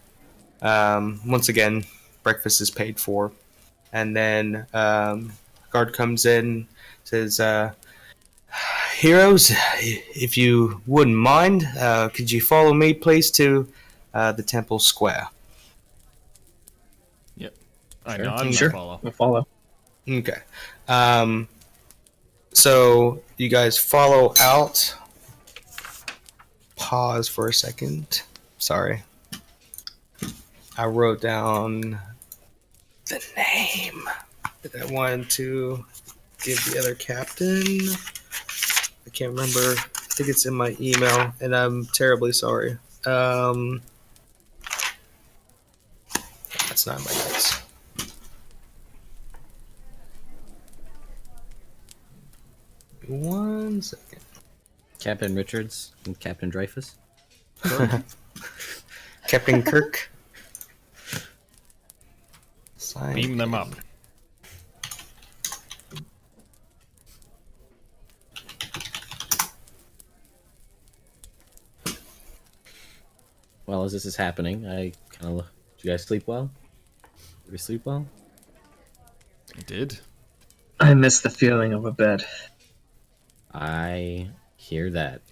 Once again, breakfast is paid for. And then guard comes in, says, "Heroes, if you wouldn't mind, could you follow me, please, to the temple square?" Yep. I Sure. nod and Sure. I follow. We'll follow. Okay. So you guys follow out. Pause for a second. Sorry. I wrote down the name that I wanted to give the other captain. I can't remember. I think it's in my email, and I'm terribly sorry. That's not in my notes. One second. Captain Richards and Captain Dreyfus. Captain Kirk. Sign. Beam them up. Well, as this is happening, I kind of. Did you guys sleep well? Did we sleep well? I did. I miss the feeling of a bed. I hear that.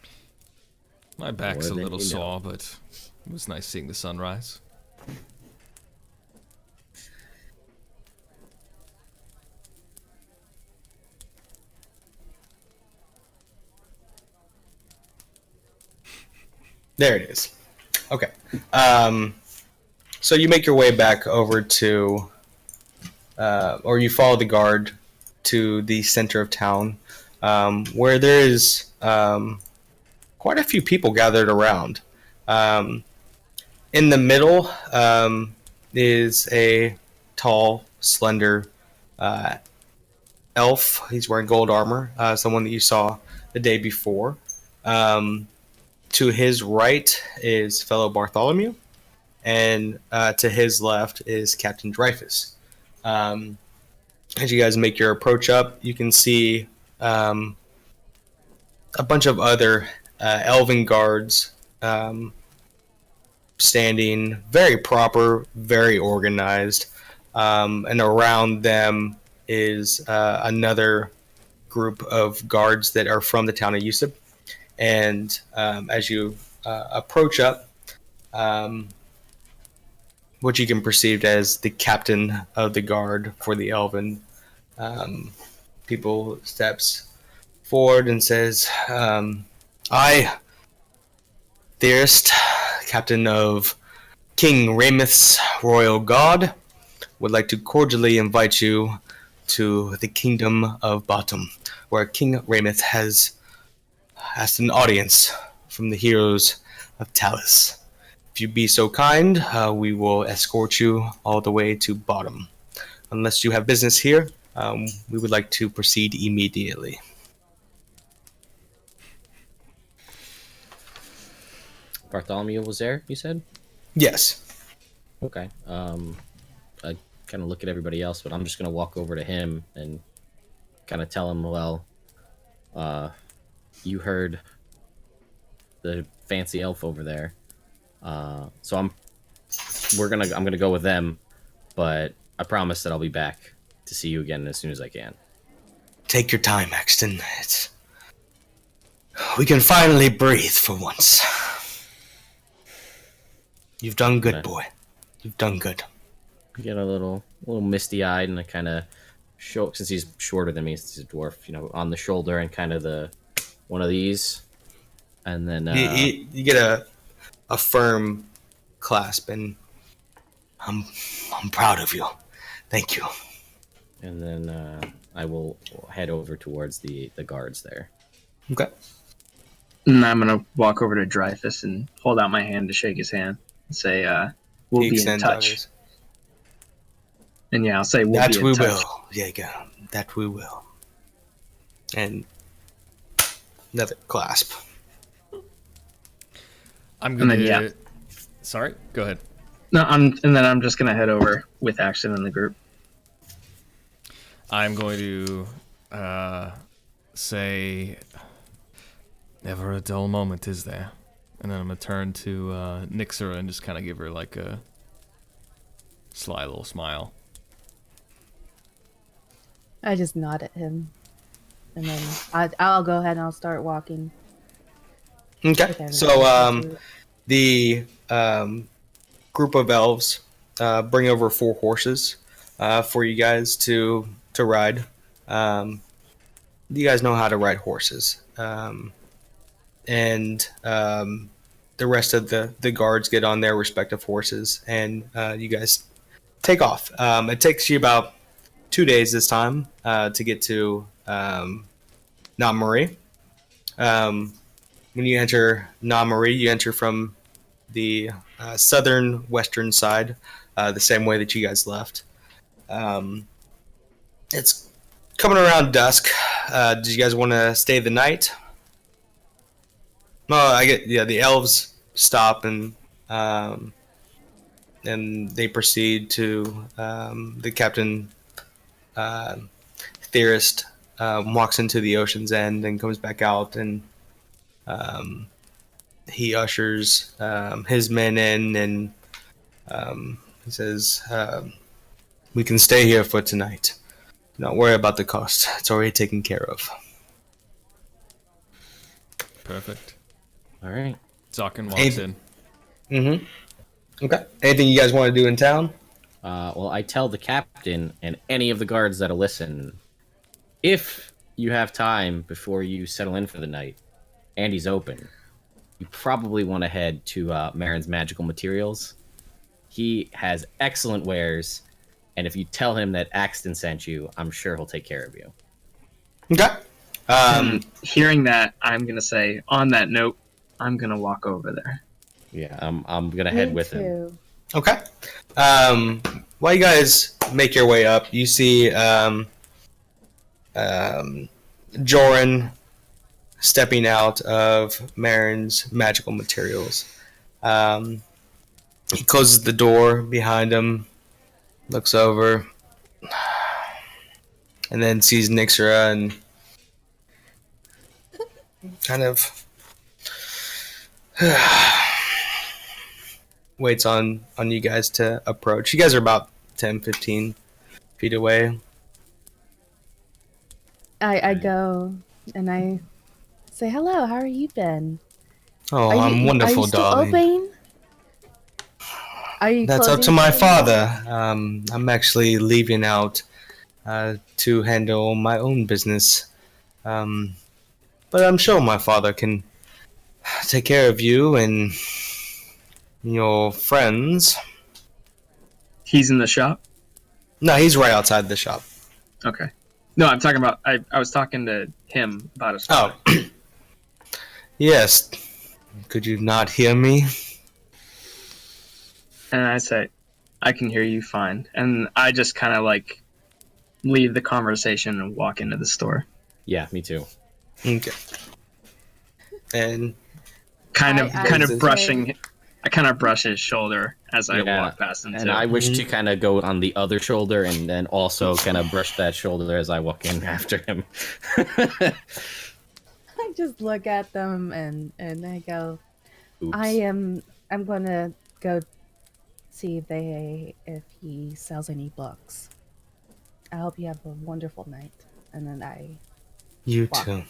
My back's a More than little you know. sore, but it was nice seeing the sunrise. There it is. Okay. So you make your way back over to, or you follow the guard to the center of town, where there is quite a few people gathered around. In the middle is a tall, slender elf. He's wearing gold armor, someone that you saw the day before. To his right is fellow Bartholomew, and to his left is Captain Dreyfus. As you guys make your approach up, you can see a bunch of other elven guards standing, very proper, very organized, and around them is another group of guards that are from the town of Yusuf. And as you approach up, what you can perceive as the captain of the guard for the elven people steps forward and says, I, dearest captain of King Rameth's royal guard, would like to cordially invite you to the kingdom of Bottom, where King Rameth has asked an audience from the heroes of Talus. If you be so kind, we will escort you all the way to Bottom. Unless you have business here, we would like to proceed immediately. Bartholomew was there, you said? Yes. Okay. I kind of look at everybody else, but I'm just going to walk over to him and kind of tell him, well, you heard the fancy elf over there. So I'm gonna go with them, but I promise that I'll be back to see you again as soon as I can. Take your time, Axton. We can finally breathe for once. You've done good, Okay. boy. You've done good. I get a little misty-eyed, and I kind of show, since he's shorter than me, since he's a dwarf, on the shoulder and kind of one of these, and then You get a firm clasp, and I'm proud of you. Thank you. and then I will head over towards the guards there. Okay. And I'm gonna walk over to Dreyfus and hold out my hand to shake his hand and say, "We'll He be in extends touch." others. And yeah, I'll say, "We'll That be in we touch." will, Jaeger. That we will. And another clasp. I'm And gonna. then, yeah. Sorry. Go ahead. No, and then I'm just gonna head over with Axton in the group. I'm going to say, "Never a dull moment, is there?" And then I'm gonna turn to Nixera and just kind of give her like a sly little smile. I just nod at him, and then I'll go ahead and I'll start walking. Okay. with everybody. So the group of elves bring over 4 horses for you guys to ride. You guys know how to ride horses. And the rest of the guards get on their respective horses, and you guys take off. It takes you about 2 days this time to get to Namari. When you enter Namari, you enter from the southern western side, the same way that you guys left. It's coming around dusk. Do you guys want to stay the night? The elves stop and they proceed to the captain. Theorist walks into the ocean's end and comes back out, and he ushers his men in, and he says, "We can stay here for tonight. Don't worry about the cost. It's already taken care of." Perfect. All right. Zokkan walks in. Mm-hmm. Okay. Anything you guys want to do in town? Well, I tell the captain and any of the guards that'll listen, if you have time before you settle in for the night, and he's open, you probably want to head to Marin's Magical Materials. He has excellent wares, and if you tell him that Axton sent you, I'm sure he'll take care of you. Okay. Hearing that, I'm gonna say, on that note, I'm gonna walk over there. Yeah, I'm gonna head Me with him. too. Okay. While you guys make your way up, you see Joran stepping out of Marin's Magical Materials. He closes the door behind him, looks over, and then sees Nixera and kind of waits on you guys to approach. You guys are about 10-15 feet away. I go and I say, hello, how are you been? Oh, Are you, I'm wonderful, are you still darling. Open? Are you That's up closing to my soon? father. I'm actually leaving out to handle my own business. But I'm sure my father can take care of you and your friends. He's in the shop? No, he's right outside the shop. Okay. No, I'm talking about, I was talking to him about his Oh. father. Yes. Could you not hear me? And I say, I can hear you fine. And I just kind of like leave the conversation and walk into the store. Yeah, me too. Okay. And Kind I of say- brushing, I kind of brush his shoulder as I Yeah, walk past him And too. I wish to kind of go on the other shoulder and then also kind of brush that shoulder as I walk in after him. I just look at them and I go, Oops. I'm gonna go see if he sells any books. I hope you have a wonderful night. And then I you Wow. too.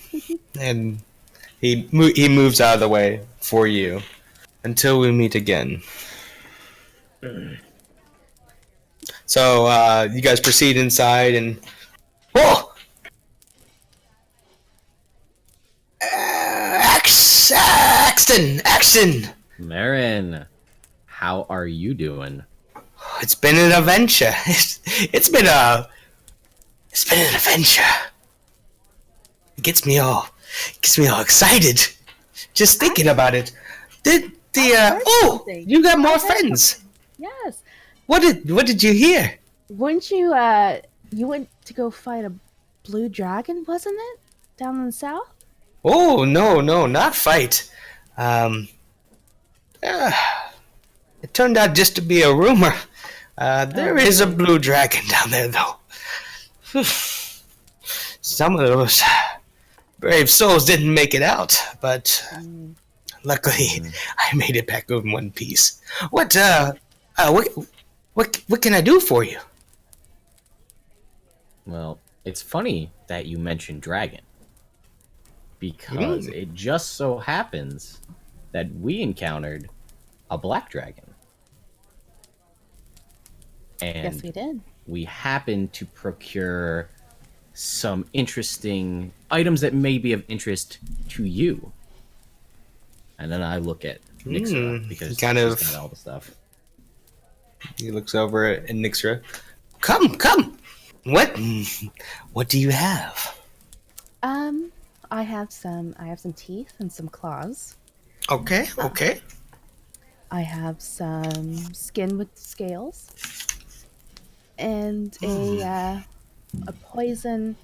And he moves out of the way for you until we meet again. So you guys proceed inside and whoa! Axton! Marin, how are you doing? It's been an adventure. It's been an adventure. It gets me all excited just thinking about it. something. You got more I heard friends. yes. What did you hear? Weren't you you went to go fight a blue dragon, wasn't it? Down in the south? Oh no, not fight. It turned out just to be a rumor. There is a blue dragon down there, though. Some of those brave souls didn't make it out, but luckily I made it back in one piece. What can I do for you? Well, it's funny that you mentioned dragon. Because it just so happens that we encountered a black dragon. And Yes, we did. we happened to procure some interesting items that may be of interest to you. And then I look at Nixera because kind she's of- got all the stuff. He looks over at Nixera. Come. What do you have? I have some teeth and some claws. Okay. I have some skin with scales. And a poison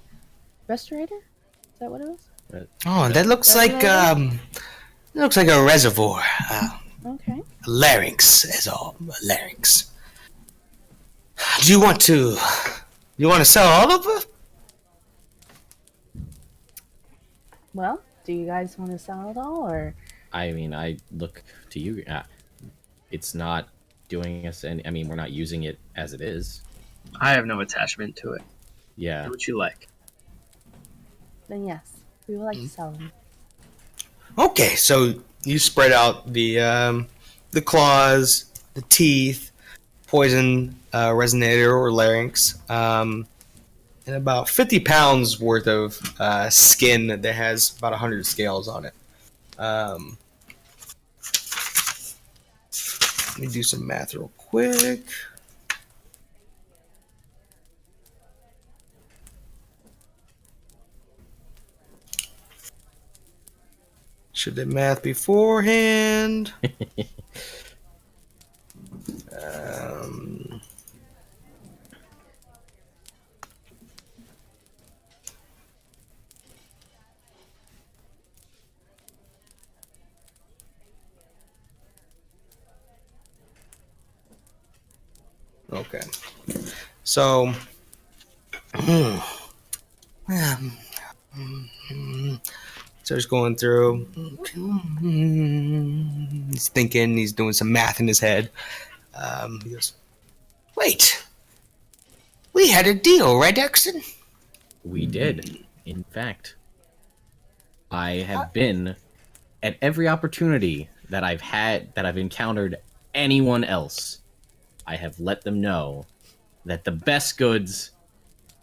respirator? Is that what it was? Oh, that looks That's like what it looks like a reservoir. Okay. Larynx is all. Larynx. Do you want to sell all of it? Well, do you guys want to sell it all, or I mean, I look to you. It's not doing us any. I mean, we're not using it as it is. I have no attachment to it. Yeah. Do what you like. Then yes, we would like to sell him. Okay, so you spread out the claws, the teeth, poison resonator or larynx, and about 50 pounds worth of skin that has about 100 scales on it. Let me do some math real quick. Should have math beforehand. um, okay. So, so he's going through. He's thinking. He's doing some math in his head. He goes, "Wait, we had a deal, right, Axton?" We did. In fact, I have been at every opportunity that I've encountered anyone else. I have let them know that the best goods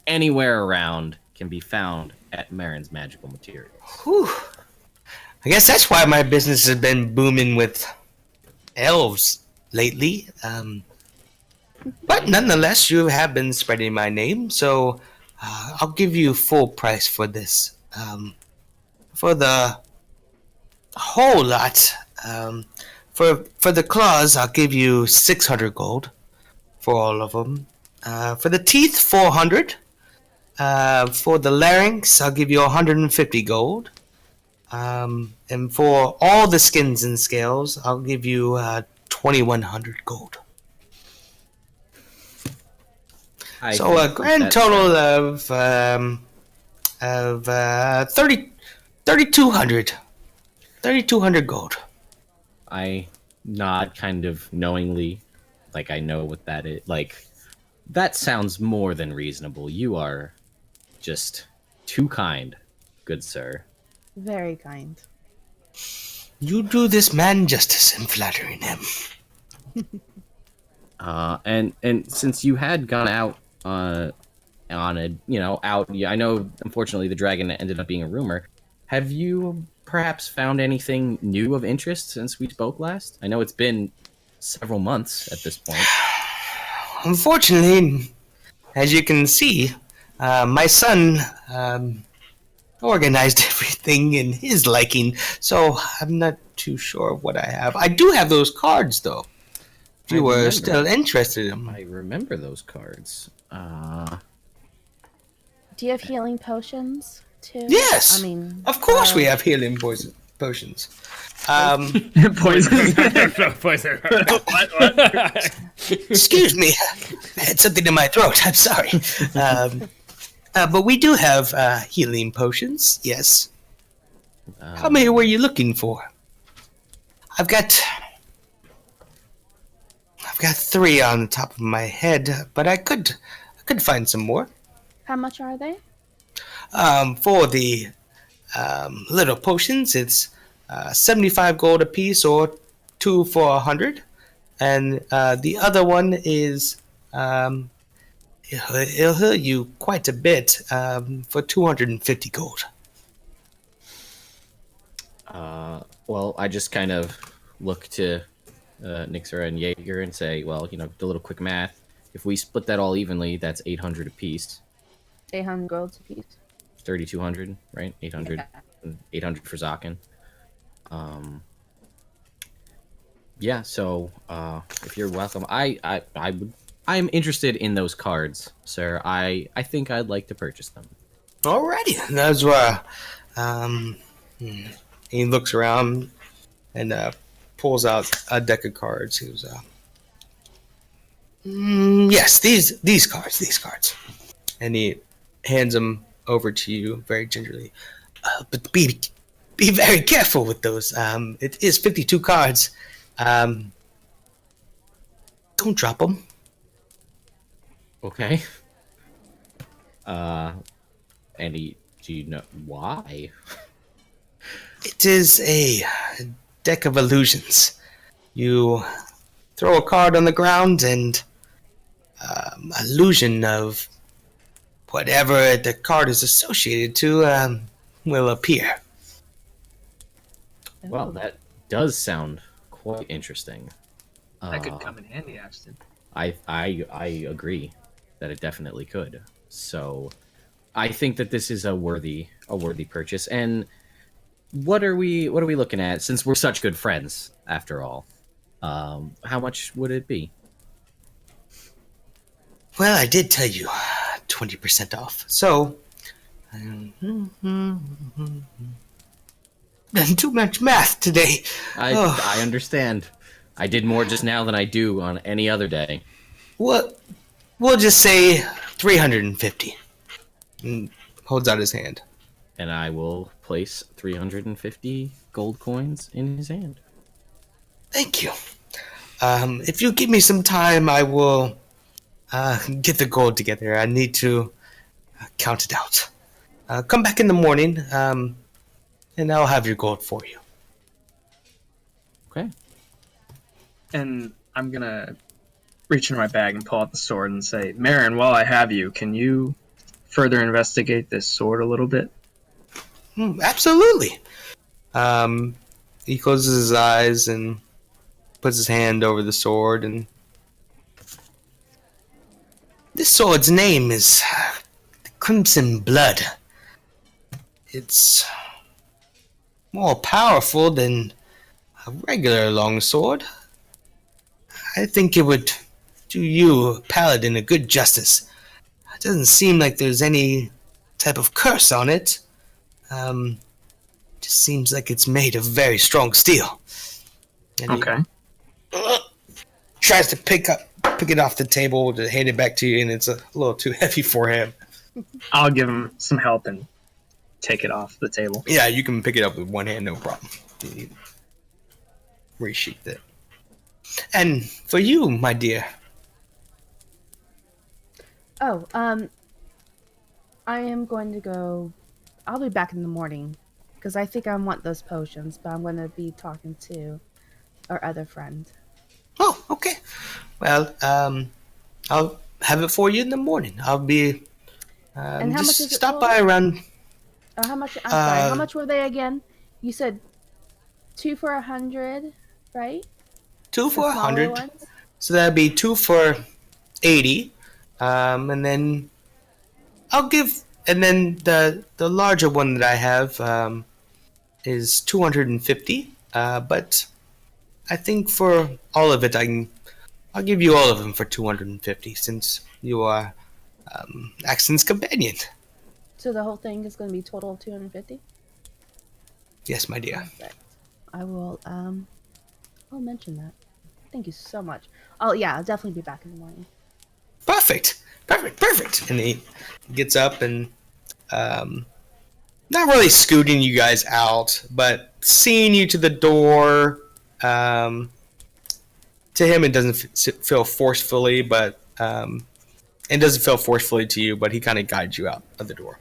anywhere around can be found at Marin's Magical Materials. Whew. I guess that's why my business has been booming with elves lately. But nonetheless, you have been spreading my name, so I'll give you full price for this. For the whole lot, for the claws, I'll give you 600 gold for all of them. For the teeth, 400. For the larynx, I'll give you 150 gold. And for all the skins and scales, I'll give you 2,100 gold. So a grand total of 3,200. 3,200 gold. I nod kind of knowingly, like I know what that is. Like, that sounds more than reasonable. You are just too kind, good sir. Very kind. You do this man justice in flattering him. And since you had gone out on a out, I know unfortunately the dragon ended up being a rumor. Have you perhaps found anything new of interest since we spoke last? I know it's been several months at this point. Unfortunately, as you can see, my son organized everything in his liking, so I'm not too sure of what I have. I do have those cards, though. If you were still interested in them. I remember those cards. Do you have healing potions too? Yes. I mean, of course we have healing potions. Poison. Poison. Excuse me, I had something in my throat. I'm sorry. But we do have healing potions. Yes. How many were you looking for? I've got 3 on the top of my head, but I could find some more. how much are they? For the little potions, it's 75 gold a piece, or 2 for 100, and the other one is it'll hurt you quite a bit for 250 gold. Well, I just kind of look to Nixera and Jaeger and say, well, the little quick math. If we split that all evenly, that's 800 apiece. 800 golds a piece. 3,200, right? 800. Yeah. 800 for Zokkan. Yeah, so if you're welcome, I'm interested in those cards, sir. I think I'd like to purchase them. Alrighty, that's why. He looks around and pulls out a deck of cards. He goes, yes, these cards, and he hands them over to you very gingerly. But be very careful with those. It is 52 cards. Don't drop them. Okay. Any? Do you know why? It is a deck of illusions. You throw a card on the ground and illusion of whatever the card is associated to will appear. Well, that does sound quite interesting. That could come in handy, Axton. I agree that it definitely could. So, I think that this is a worthy purchase. And what are we looking at? Since we're such good friends, after all, how much would it be? Well, I did tell you 20% off. So, done too much math today. I understand. I did more just now than I do on any other day. What? We'll just say 350. And holds out his hand. And I will place 350 gold coins in his hand. Thank you. If you give me some time, I will get the gold together. I need to count it out. Come back in the morning, and I'll have your gold for you. Okay. And I'm gonna reach into my bag and pull out the sword and say, Marin, while I have you, can you further investigate this sword a little bit? Absolutely. He closes his eyes and puts his hand over the sword, and this sword's name is the Crimson Blood. It's more powerful than a regular longsword. I think it would do you, Paladin, a good justice. It doesn't seem like there's any type of curse on it. Just seems like it's made of very strong steel. And Okay. he tries to pick it off the table to hand it back to you, and it's a little too heavy for him. I'll give him some help and take it off the table. Yeah, you can pick it up with one hand, no problem. You resheath it. And for you, my dear. Oh, I am going to go. I'll be back in the morning because I think I want those potions, but I'm going to be talking to our other friend. Oh, okay. Well, I'll have it for you in the morning. I'll be. And how just much is it stop for? by around. How much? I'm sorry. How much were they again? You said 2 for 100, right? 2 for The smaller 100. ones? So that'd be 2 for 80. And then I'll give. And then the larger one that I have is 250. But I think for all of it, I'll give you all of them for 250 since you are Axton's companion. So the whole thing is going to be total of 250? Yes, my dear. Perfect. I will, I'll mention that. Thank you so much. Oh, yeah, I'll definitely be back in the morning. Perfect. And he gets up and not really scooting you guys out, but seeing you to the door. To him, it doesn't feel forcefully, but it doesn't feel forcefully to you. But he kind of guides you out of the door.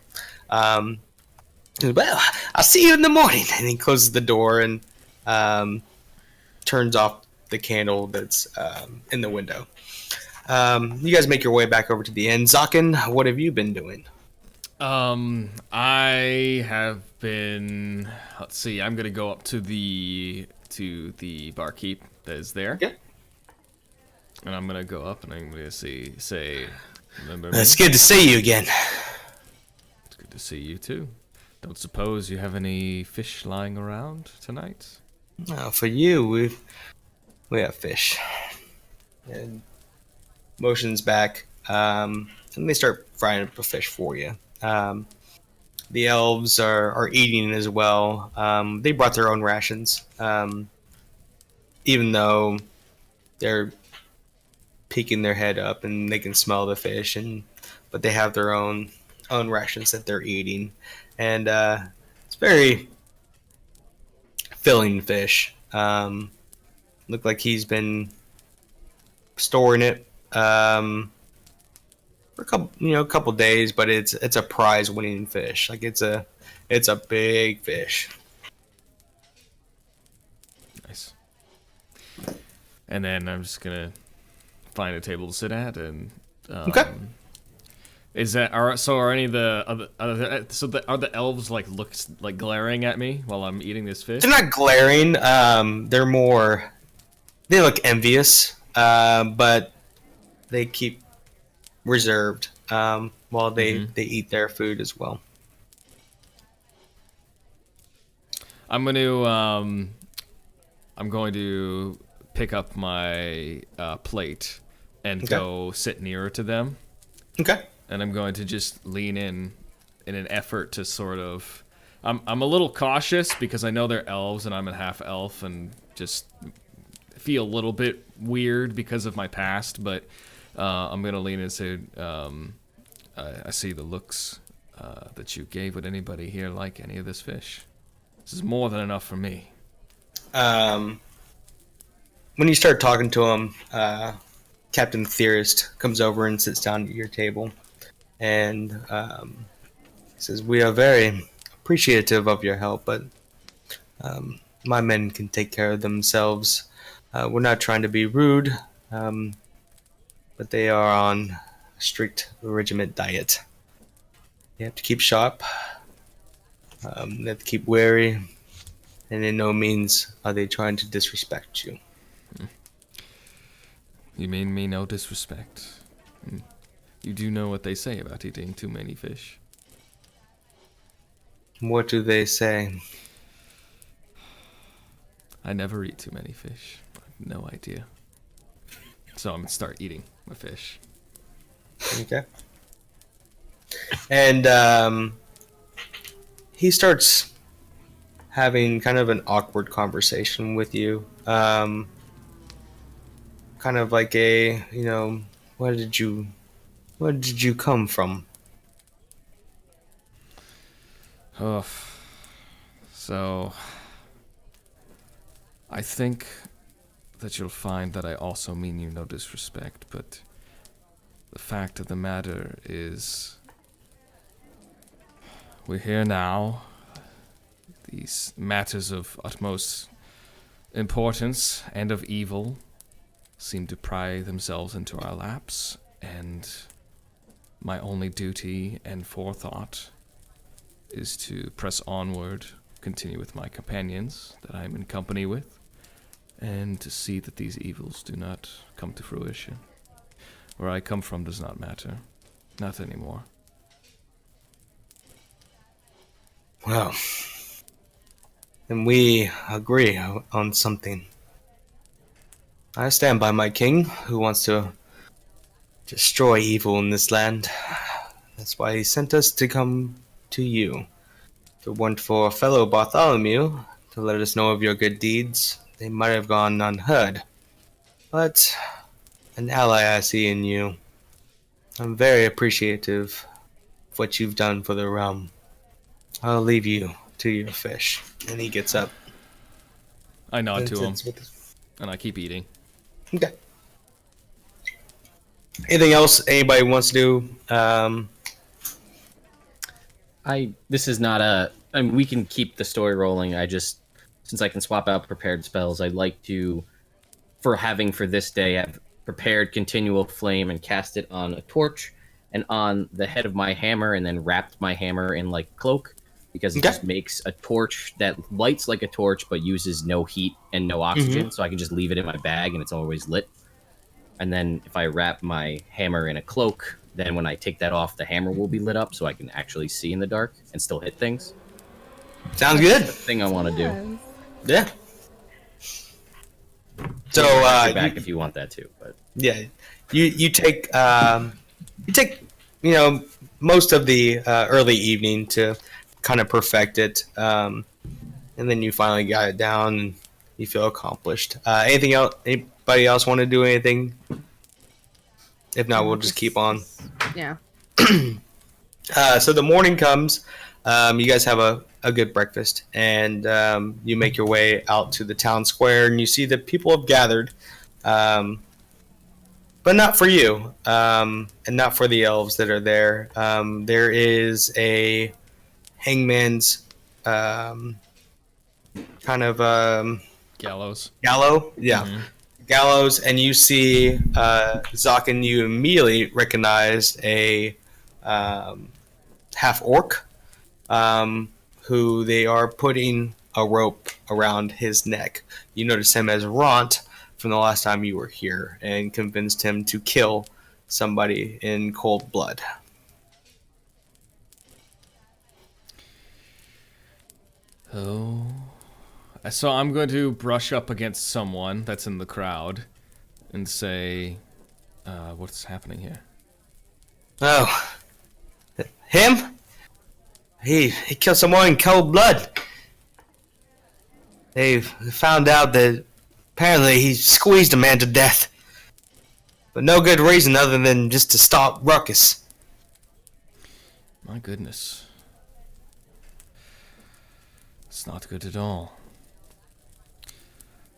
Well, I'll see you in the morning. And he closes the door and turns off the candle that's in the window. You guys make your way back over to the inn. Zokkan, what have you been doing? I have been. Let's see. I'm gonna go up to the barkeep that is there. Yeah. And I'm gonna go up and I'm gonna say, remember me? It's good to see you again. It's good to see you too. Don't suppose you have any fish lying around tonight? For you, we have fish. And motions back. And they start frying up a fish for you. The elves are eating as well. They brought their own rations. Even though they're peeking their head up and they can smell the fish, but they have their own rations that they're eating. And it's very filling fish. Looked like he's been storing it for a couple days, but it's a prize winning fish. Like it's a big fish. Nice. And then I'm just gonna find a table to sit at, and Okay. Is that are any of the are the elves looks like glaring at me while I'm eating this fish? They're not glaring. They look envious, but they keep reserved while they eat their food as well. I'm going to pick up my plate and go sit nearer to them. Okay. And I'm going to just lean in an effort to sort of... I'm a little cautious because I know they're elves and I'm a half elf and just feel a little bit weird because of my past, but I'm going to lean in and say, I see the looks that you gave. Would anybody here like any of this fish? This is more than enough for me. When you start talking to him, Captain Theorist comes over and sits down at your table. And he says, "We are very appreciative of your help, but my men can take care of themselves. We're not trying to be rude, but they are on a strict regiment diet. You have to keep sharp. They have to keep wary, and in no means are they trying to disrespect you." You mean me no disrespect? You do know what they say about eating too many fish. What do they say? I never eat too many fish. I have no idea. So I'm going to start eating my fish. Okay. And he starts having kind of an awkward conversation with you. Kind of like a, where did you come from? Oh, so I think that you'll find that I also mean you no disrespect, but the fact of the matter is we're here now. These matters of utmost importance and of evil seem to pry themselves into our laps, and my only duty and forethought is to press onward, continue with my companions that I am in company with, and to see that these evils do not come to fruition. Where I come from does not matter. Not anymore. Well, then we agree on something. I stand by my king, who wants to destroy evil in this land. That's why he sent us to come to you. If it weren't for fellow Bartholomew to let us know of your good deeds, they might have gone unheard. But an ally I see in you. I'm very appreciative of what you've done for the realm. I'll leave you to your fish. And he gets up. I nod to him, with- and I keep eating. Okay. Anything else anybody wants to do? This is not a. I mean, we can keep the story rolling. Since I can swap out prepared spells, I'd like to, for this day, have prepared continual flame and cast it on a torch and on the head of my hammer, and then wrapped my hammer in cloak, because it just makes a torch that lights like a torch but uses no heat and no oxygen, so I can just leave it in my bag and it's always lit. And then if I wrap my hammer in a cloak, then when I take that off, the hammer will be lit up so I can actually see in the dark and still hit things. Sounds good. That's the thing I want to do. Yeah. So Back if you want that too, but yeah, you take most of the early evening to kind of perfect it, and then you finally got it down and you feel accomplished. Anything else? Anybody else want to do anything? If not, we'll just keep on. Yeah. So the morning comes. You guys have a good breakfast, and you make your way out to the town square, and you see that people have gathered, but not for you, and not for the elves that are there. There is a hangman's kind of Gallows. gallows, and you see Zokkan. You immediately recognize a half orc, who they are putting a rope around his neck. You notice him as Ront from the last time you were here, and convinced him to kill somebody in cold blood. Oh. So I'm going to brush up against someone that's in the crowd and say, what's happening here? Oh, him? He killed someone in cold blood. They've found out that apparently he squeezed a man to death. But no good reason other than just to start ruckus. My goodness. It's not good at all.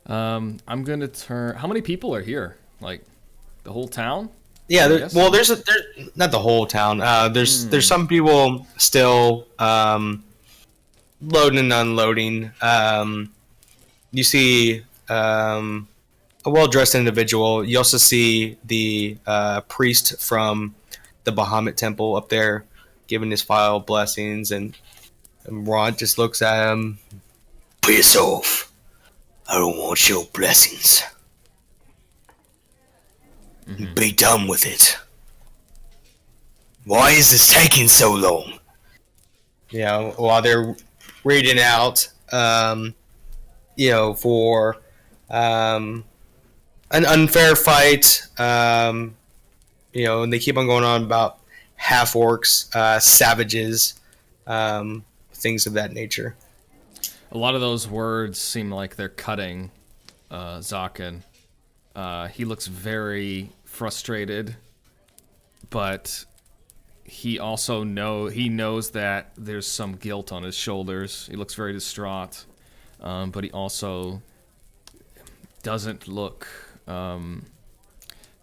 I'm gonna turn. How many people are here? Like, the whole town? Yeah, Yes. well, there's not the whole town. There's some people still loading and unloading. You see a well-dressed individual. You also see the priest from the Bahamut temple up there giving his final blessings, and Ron just looks at him. Piss off. I don't want your blessings. Be done with it. Why is this taking so long? You know, while they're reading out, for an unfair fight, and they keep on going on about half orcs, savages, things of that nature. A lot of those words seem like they're cutting Zokkan. He looks very frustrated, but he also knows that there's some guilt on his shoulders. He looks very distraught, but he also doesn't look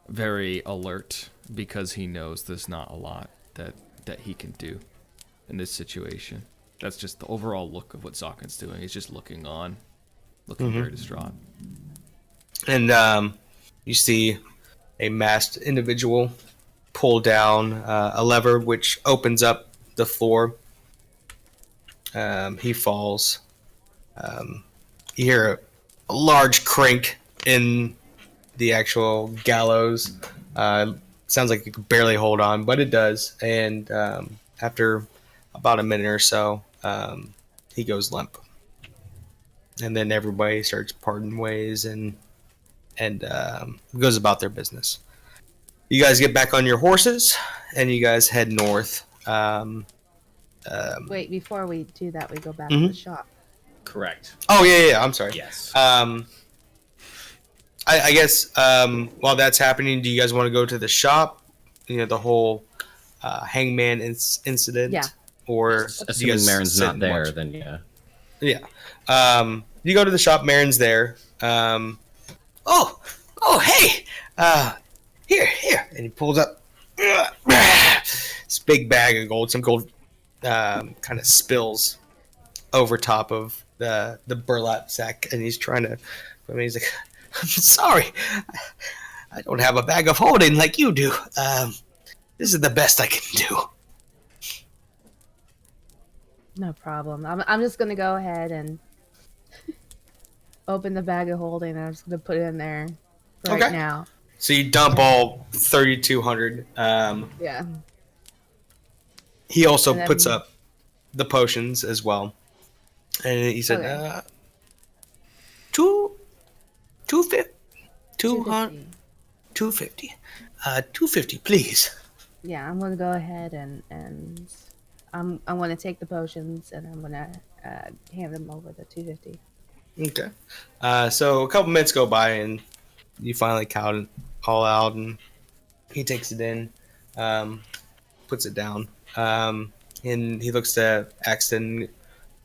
very alert, because he knows there's not a lot that he can do in this situation. That's just the overall look of what Zokkan's doing. He's just looking on, looking very distraught. And you see a masked individual pull down a lever which opens up the floor. He falls. You hear a large crank in the actual gallows. Sounds like it could barely hold on, but it does. And after about a minute or so, he goes limp. And then everybody starts parting ways and goes about their business. You guys get back on your horses, and you guys head north. Wait, before we do that, we go back to the shop. Correct. Oh, yeah, I'm sorry. Yes. I guess while that's happening, do you guys want to go to the shop? The whole hangman incident? Yeah. Or Assuming Marin's not there, then yeah. Yeah. You go to the shop, Marin's there. Hey! Here. And he pulls up this big bag of gold. Some gold kind of spills over top of the burlap sack, and he's trying to... he's like, I'm sorry. I don't have a bag of holding like you do. This is the best I can do. No problem. I'm just gonna go ahead and open the bag of holding, and I'm just gonna put it in there right now. So you dump all 3,200. Yeah. He also puts up the potions as well, and he said, Okay. 250, 250. 250, 250, please. Yeah, I'm gonna go ahead and I'm gonna take the potions, and I'm gonna hand them over the 250. Okay. So a couple minutes go by, and you finally count it all out, and he takes it in, puts it down, and he looks to Axton,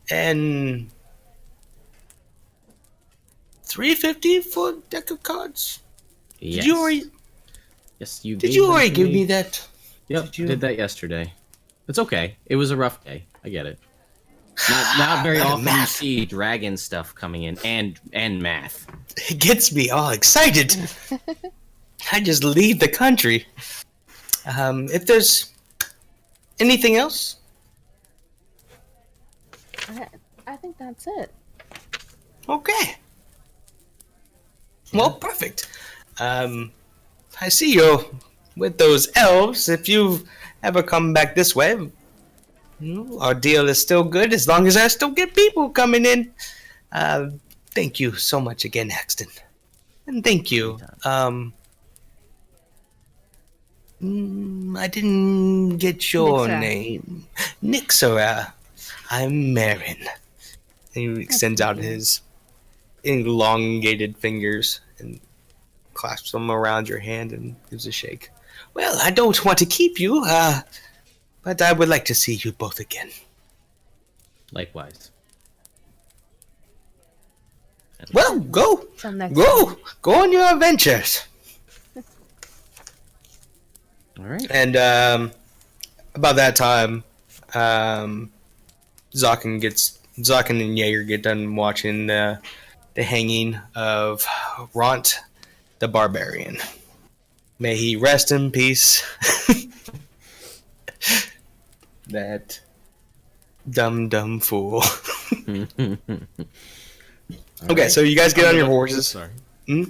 And 350 for a deck of cards. Yes. Yes, you. Did gave you them already to give me that? Yep, Did you? did that yesterday. It's okay. It was a rough day. I get it. Not very Not a often you math. see dragon stuff coming in and math. It gets me all excited. I just leave the country. If there's anything else, I think that's it. okay. Well, perfect. I see you with those elves. If you ever come back this way, our deal is still good as long as I still get people coming in. Uh, Thank you so much again, Axton. And thank you. I didn't get your Nixera. name. Nixera. I'm Marin. And he extends out his elongated fingers and clasps them around your hand and gives a shake. Well, I don't want to keep you, but I would like to see you both again. Likewise. Well, go! Till next Go! time. Go on your adventures! All right. And about that time, Zokkan and Jaeger get done watching the hanging of Ront the Barbarian. May he rest in peace. That dumb fool. Okay, so you guys get on your horses. Sorry. Hmm?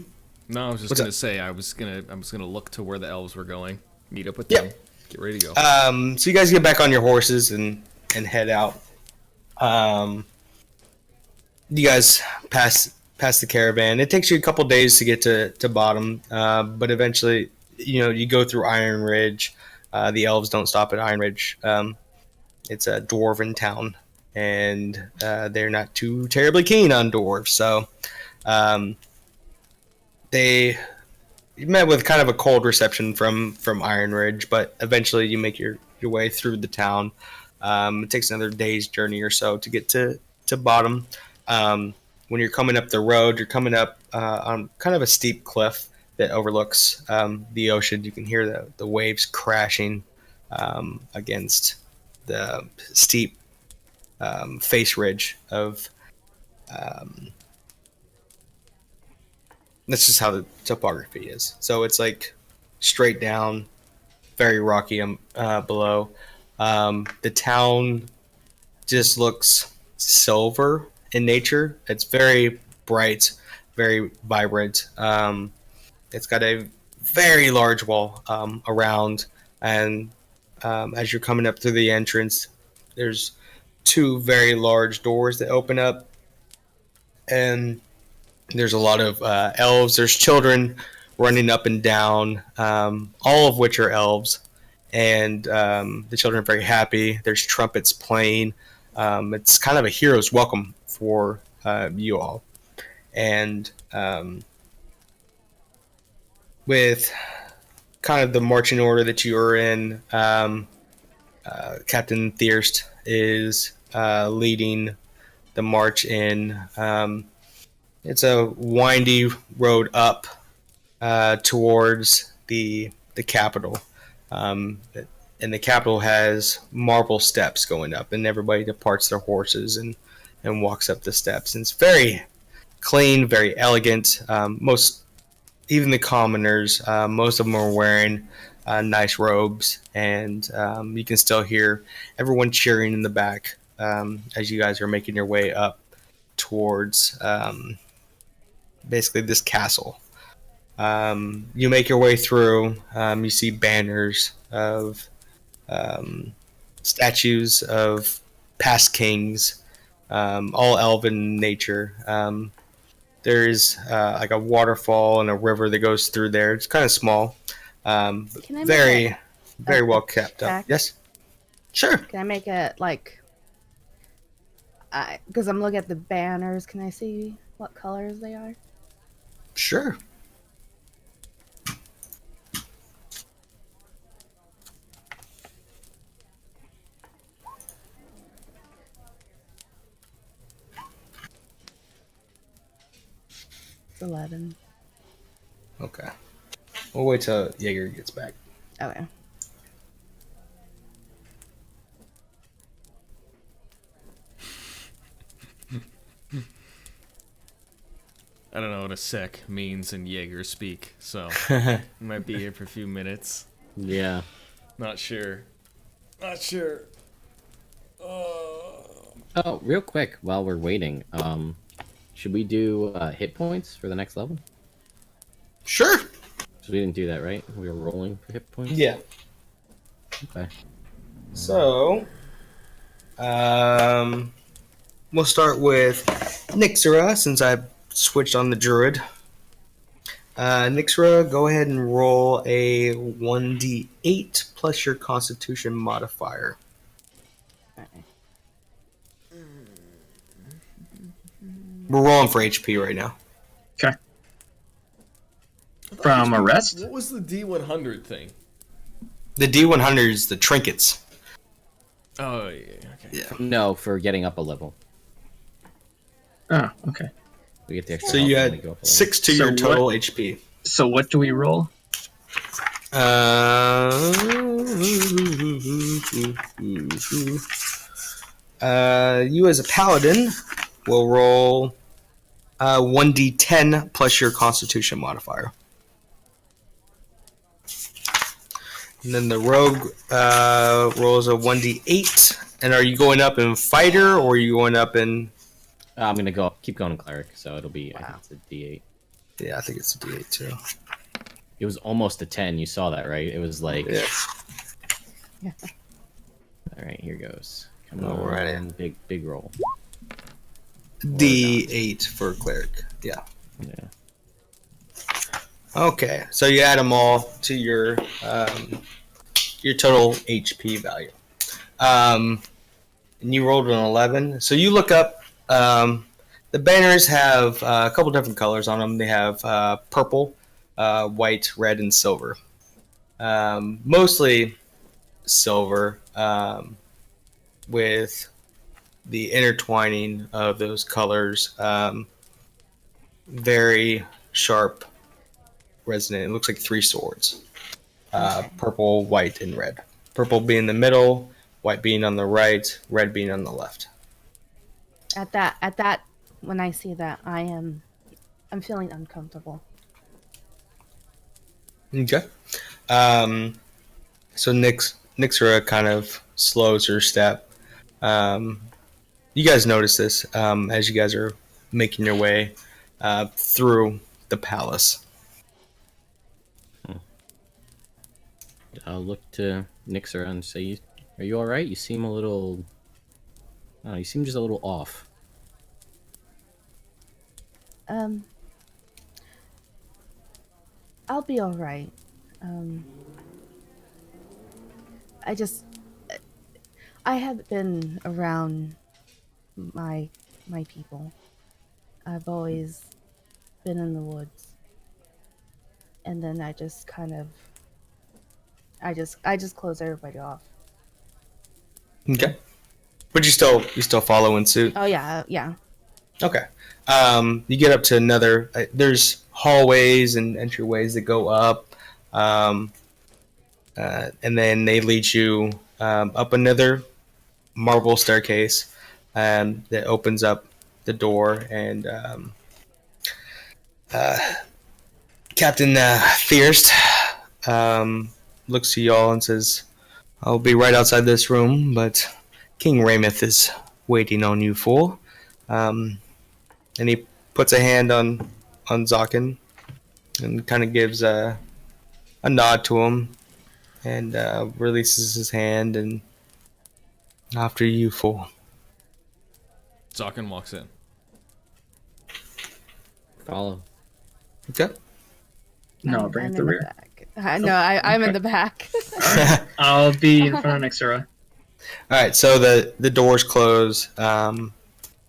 No, I was just What's gonna up? say I was gonna look to where the elves were going, meet up with Yep. them, get ready to go. So you guys get back on your horses and head out. You guys pass the caravan. It takes you a couple days to get to bottom, but eventually, you go through Iron Ridge. The elves don't stop at Iron Ridge. It's a dwarven town, and they're not too terribly keen on dwarves. So they met with kind of a cold reception from Iron Ridge, but eventually you make your way through the town. It takes another day's journey or so to get to bottom. When you're coming up the road, you're coming up on kind of a steep cliff that overlooks the ocean. You can hear the waves crashing against the steep face ridge of. That's just how the topography is. So it's like straight down, very rocky below. The town just looks silver in nature. It's very bright, very vibrant. It's got a very large wall around, and as you're coming up through the entrance, there's two very large doors that open up, and there's a lot of elves. There's children running up and down, all of which are elves, and the children are very happy. There's trumpets playing. It's kind of a hero's welcome for you all. And with kind of the marching order that you are in, Captain Thirst is leading the march in. It's a windy road up towards the capital. And the capital has marble steps going up, and everybody departs their horses and walks up the steps. And it's very clean, very elegant. Even the commoners, most of them are wearing nice robes, and you can still hear everyone cheering in the back as you guys are making your way up towards basically this castle. You make your way through. You see banners of statues of past kings, all elven nature. There's like a waterfall and a river that goes through there. It's kind of small, but Can I make very a well kept up. check? Yes, sure. Can I make it like? Because I'm looking at the banners. Can I see what colors they are? Sure. It's 11. Okay. We'll wait till Jaeger gets back. Okay. I don't know what a sec means in Jaeger speak, so might be here for a few minutes. Yeah. Not sure. Not sure. Oh, real quick, while we're waiting, should we do hit points for the next level? Sure. So we didn't do that, right? We were rolling for hit points? Yeah. Okay. So, we'll start with Nixera, since I switched on the Druid. Nixera, go ahead and roll a 1d8 plus your Constitution modifier. Alright. We're rolling for HP right now. Okay. From a rest? What was the D100 thing? The D100 is the trinkets. Oh, yeah, okay. Yeah. No, for getting up a level. Oh, okay. We get the extra So health you when we add go up a level. 6 to So your total what- HP. So what do we roll? You as a paladin will roll 1d10 plus your Constitution modifier. And then the rogue rolls a 1d8. And are you going up in fighter or are you going up in? I'm gonna keep going in cleric, so it'll be. I think it's a D8. Yeah, I think it's a d8 too. It was almost a 10. You saw that, right? It was like. Yeah. All right, here goes. Come Alrighty. on, big roll. D8 for cleric. Yeah. Yeah. Okay, so you add them all to your total HP value. And you rolled an 11. So you look up. The banners have a couple different colors on them. They have purple, white, red, and silver. Mostly silver, with the intertwining of those colors. Very sharp, resonant. It looks like 3 swords. Purple, white, and red. Purple being the middle, white being on the right, red being on the left. At that, when I see that, I'm feeling uncomfortable. Okay. So Nixera kind of slows her step. You guys notice this as you guys are making your way through the palace. I'll look to Nixera and say, "Are you all right? You seem a little. I don't know, you seem just a little off." I'll be all right. I have been around my people. I've always been in the woods, and then I just close everybody off. Okay. But you still follow in suit. Oh yeah. Okay. You get up to another. There's hallways and entryways that go up, and then they lead you up another marble staircase that opens up the door, and Captain Fierce looks to y'all and says, "I'll be right outside this room, but King Raymeth is waiting on you, fool." And he puts a hand on Zokkan and kind of gives a nod to him and releases his hand, and after you, fool. Zokkan walks in. Follow. Okay. No, bring I'm it the in rear. back. No, I'm in the back. I'll be in front of Nixera. All right. So the doors close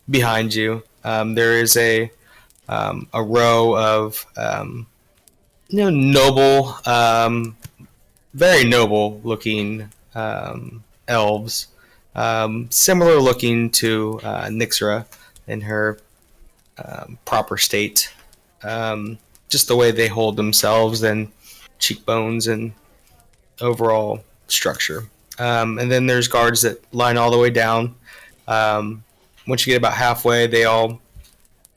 behind you. There is a row of noble, very noble looking elves, similar looking to Nixera in her proper state. just the way they hold themselves and cheekbones and overall structure. And then there's guards that line all the way down. Once you get about halfway, they all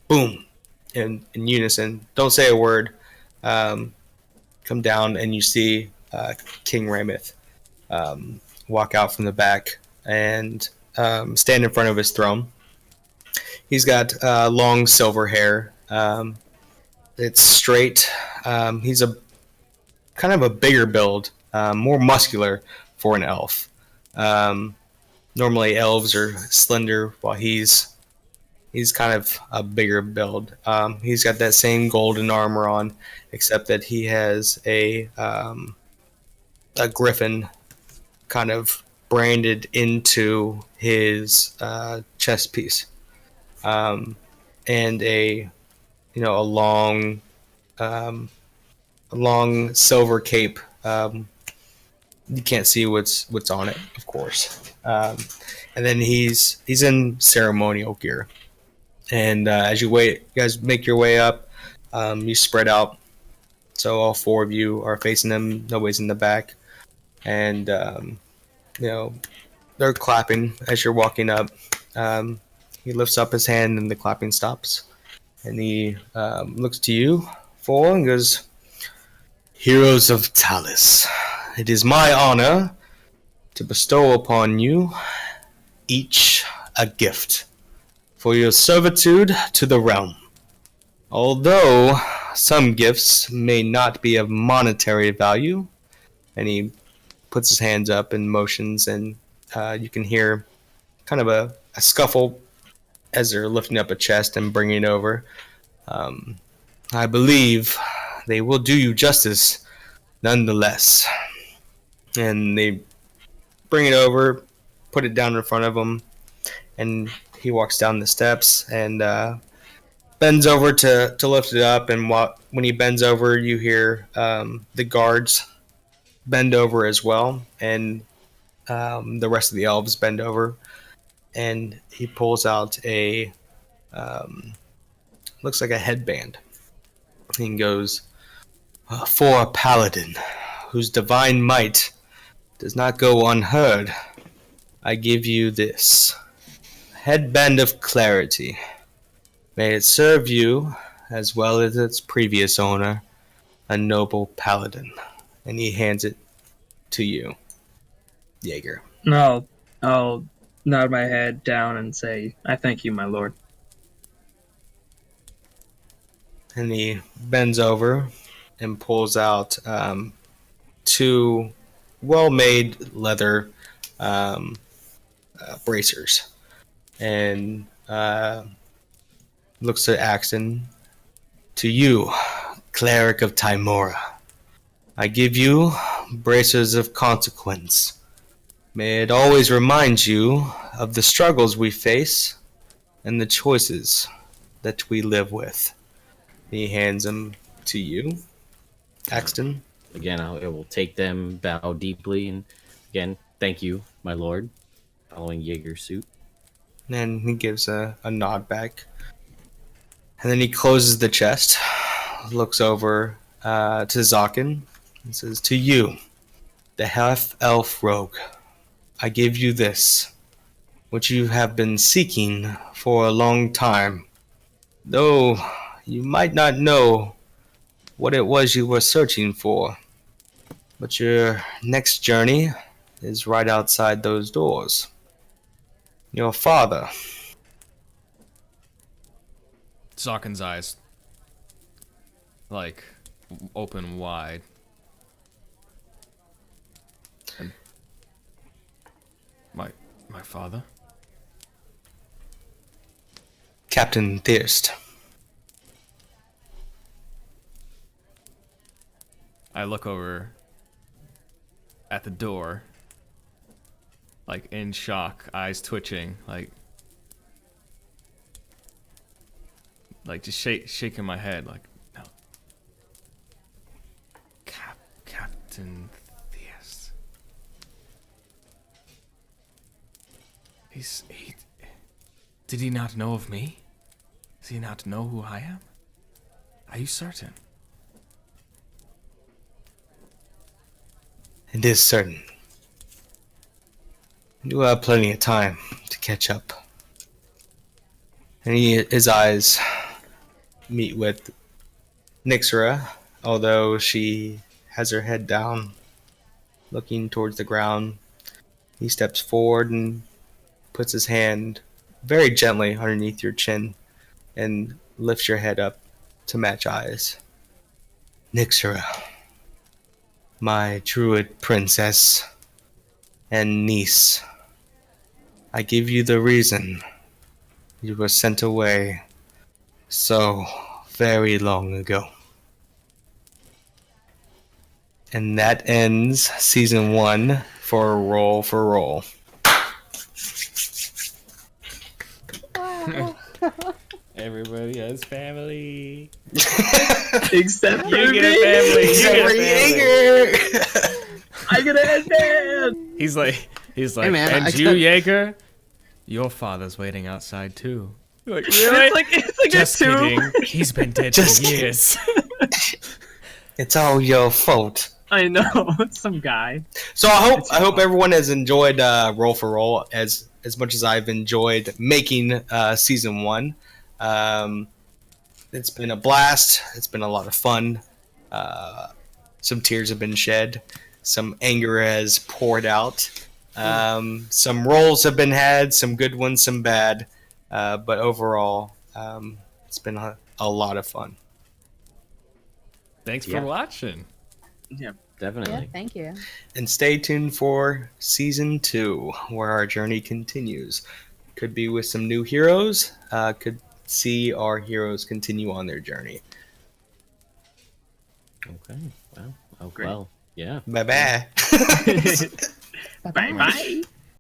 boom in unison. Don't say a word. Um, Come down and you see King Ramoth walk out from the back and stand in front of his throne. He's got long silver hair. It's straight. He's a kind of a bigger build, more muscular for an elf. Normally, elves are slender, while he's kind of a bigger build. He's got that same golden armor on, except that he has a griffin kind of branded into his chest piece, and um, a long silver cape. You can't see what's on it, of course. And then he's in ceremonial gear. And as you guys make your way up. You spread out, so all four of you are facing him. Nobody's in the back, and they're clapping as you're walking up. He lifts up his hand, and the clapping stops, and he looks to you four and goes, "Heroes of Talus, it is my honor to bestow upon you each a gift for your servitude to the realm. Although some gifts may not be of monetary value," and he puts his hands up and motions, and you can hear kind of a scuffle as they're lifting up a chest and bringing it over. "I believe they will do you justice nonetheless." And they bring it over, put it down in front of him, and he walks down the steps and bends over to lift it up. And when he bends over, you hear the guards bend over as well, and the rest of the elves bend over. And he pulls out looks like a headband. He goes, "For a paladin whose divine might does not go unheard, I give you this headband of clarity. May it serve you as well as its previous owner, a noble paladin." And he hands it to you, Jaeger. No, I'll nod my head down and say, "I thank you, my lord." And he bends over and pulls out two well-made leather bracers, and looks at Axton. "To you, Cleric of Timora, I give you bracers of consequence. May it always remind you of the struggles we face and the choices that we live with." He hands them to you, Axton. Again, I will take them, bow deeply, and again, thank you, my lord, following Jaeger's suit. And he gives a nod back. And then he closes the chest, looks over to Zokkan, and says, "To you, the half-elf rogue, I give you this, which you have been seeking for a long time. Though you might not know what it was you were searching for, but your next journey is right outside those doors. Your father." Zokkan's eyes, like, open wide. And my father? Captain Thirst. I look over at the door, like in shock, eyes twitching, like just shaking my head, like, no. Captain Thirst. Did he not know of me? Does he not know who I am? Are you certain? It is certain. You have plenty of time to catch up. And his eyes meet with Nixera, although she has her head down, looking towards the ground. He steps forward and puts his hand very gently underneath your chin and lifts your head up to match eyes. Nixera, my Druid princess and niece, I give you the reason you were sent away so very long ago. And that ends season 1 for Roll for Roll. Wow. Everybody has family. Except You you, get a me. family. You get a family. Jaeger! I get a headband. He's like, Hey, man, and I you, got- Jaeger, your father's waiting outside too. You're like, It's really? like Just a two. kidding. He's been dead Just for years. It's all your fault. I know. It's some guy. So I hope everyone has enjoyed Roll for Roll as much as I've enjoyed making season 1. It's been a blast. It's been a lot of fun. Some tears have been shed. Some anger has poured out. Some rolls have been had. Some good ones, some bad. But overall, it's been a lot of fun. Thanks Yeah. for watching. Yeah. Definitely. Yeah, thank you. And stay tuned for season 2, where our journey continues. Could be with some new heroes. Could see our heroes continue on their journey. Okay. Well. Oh, Great. well. Yeah. Bye bye. Bye bye.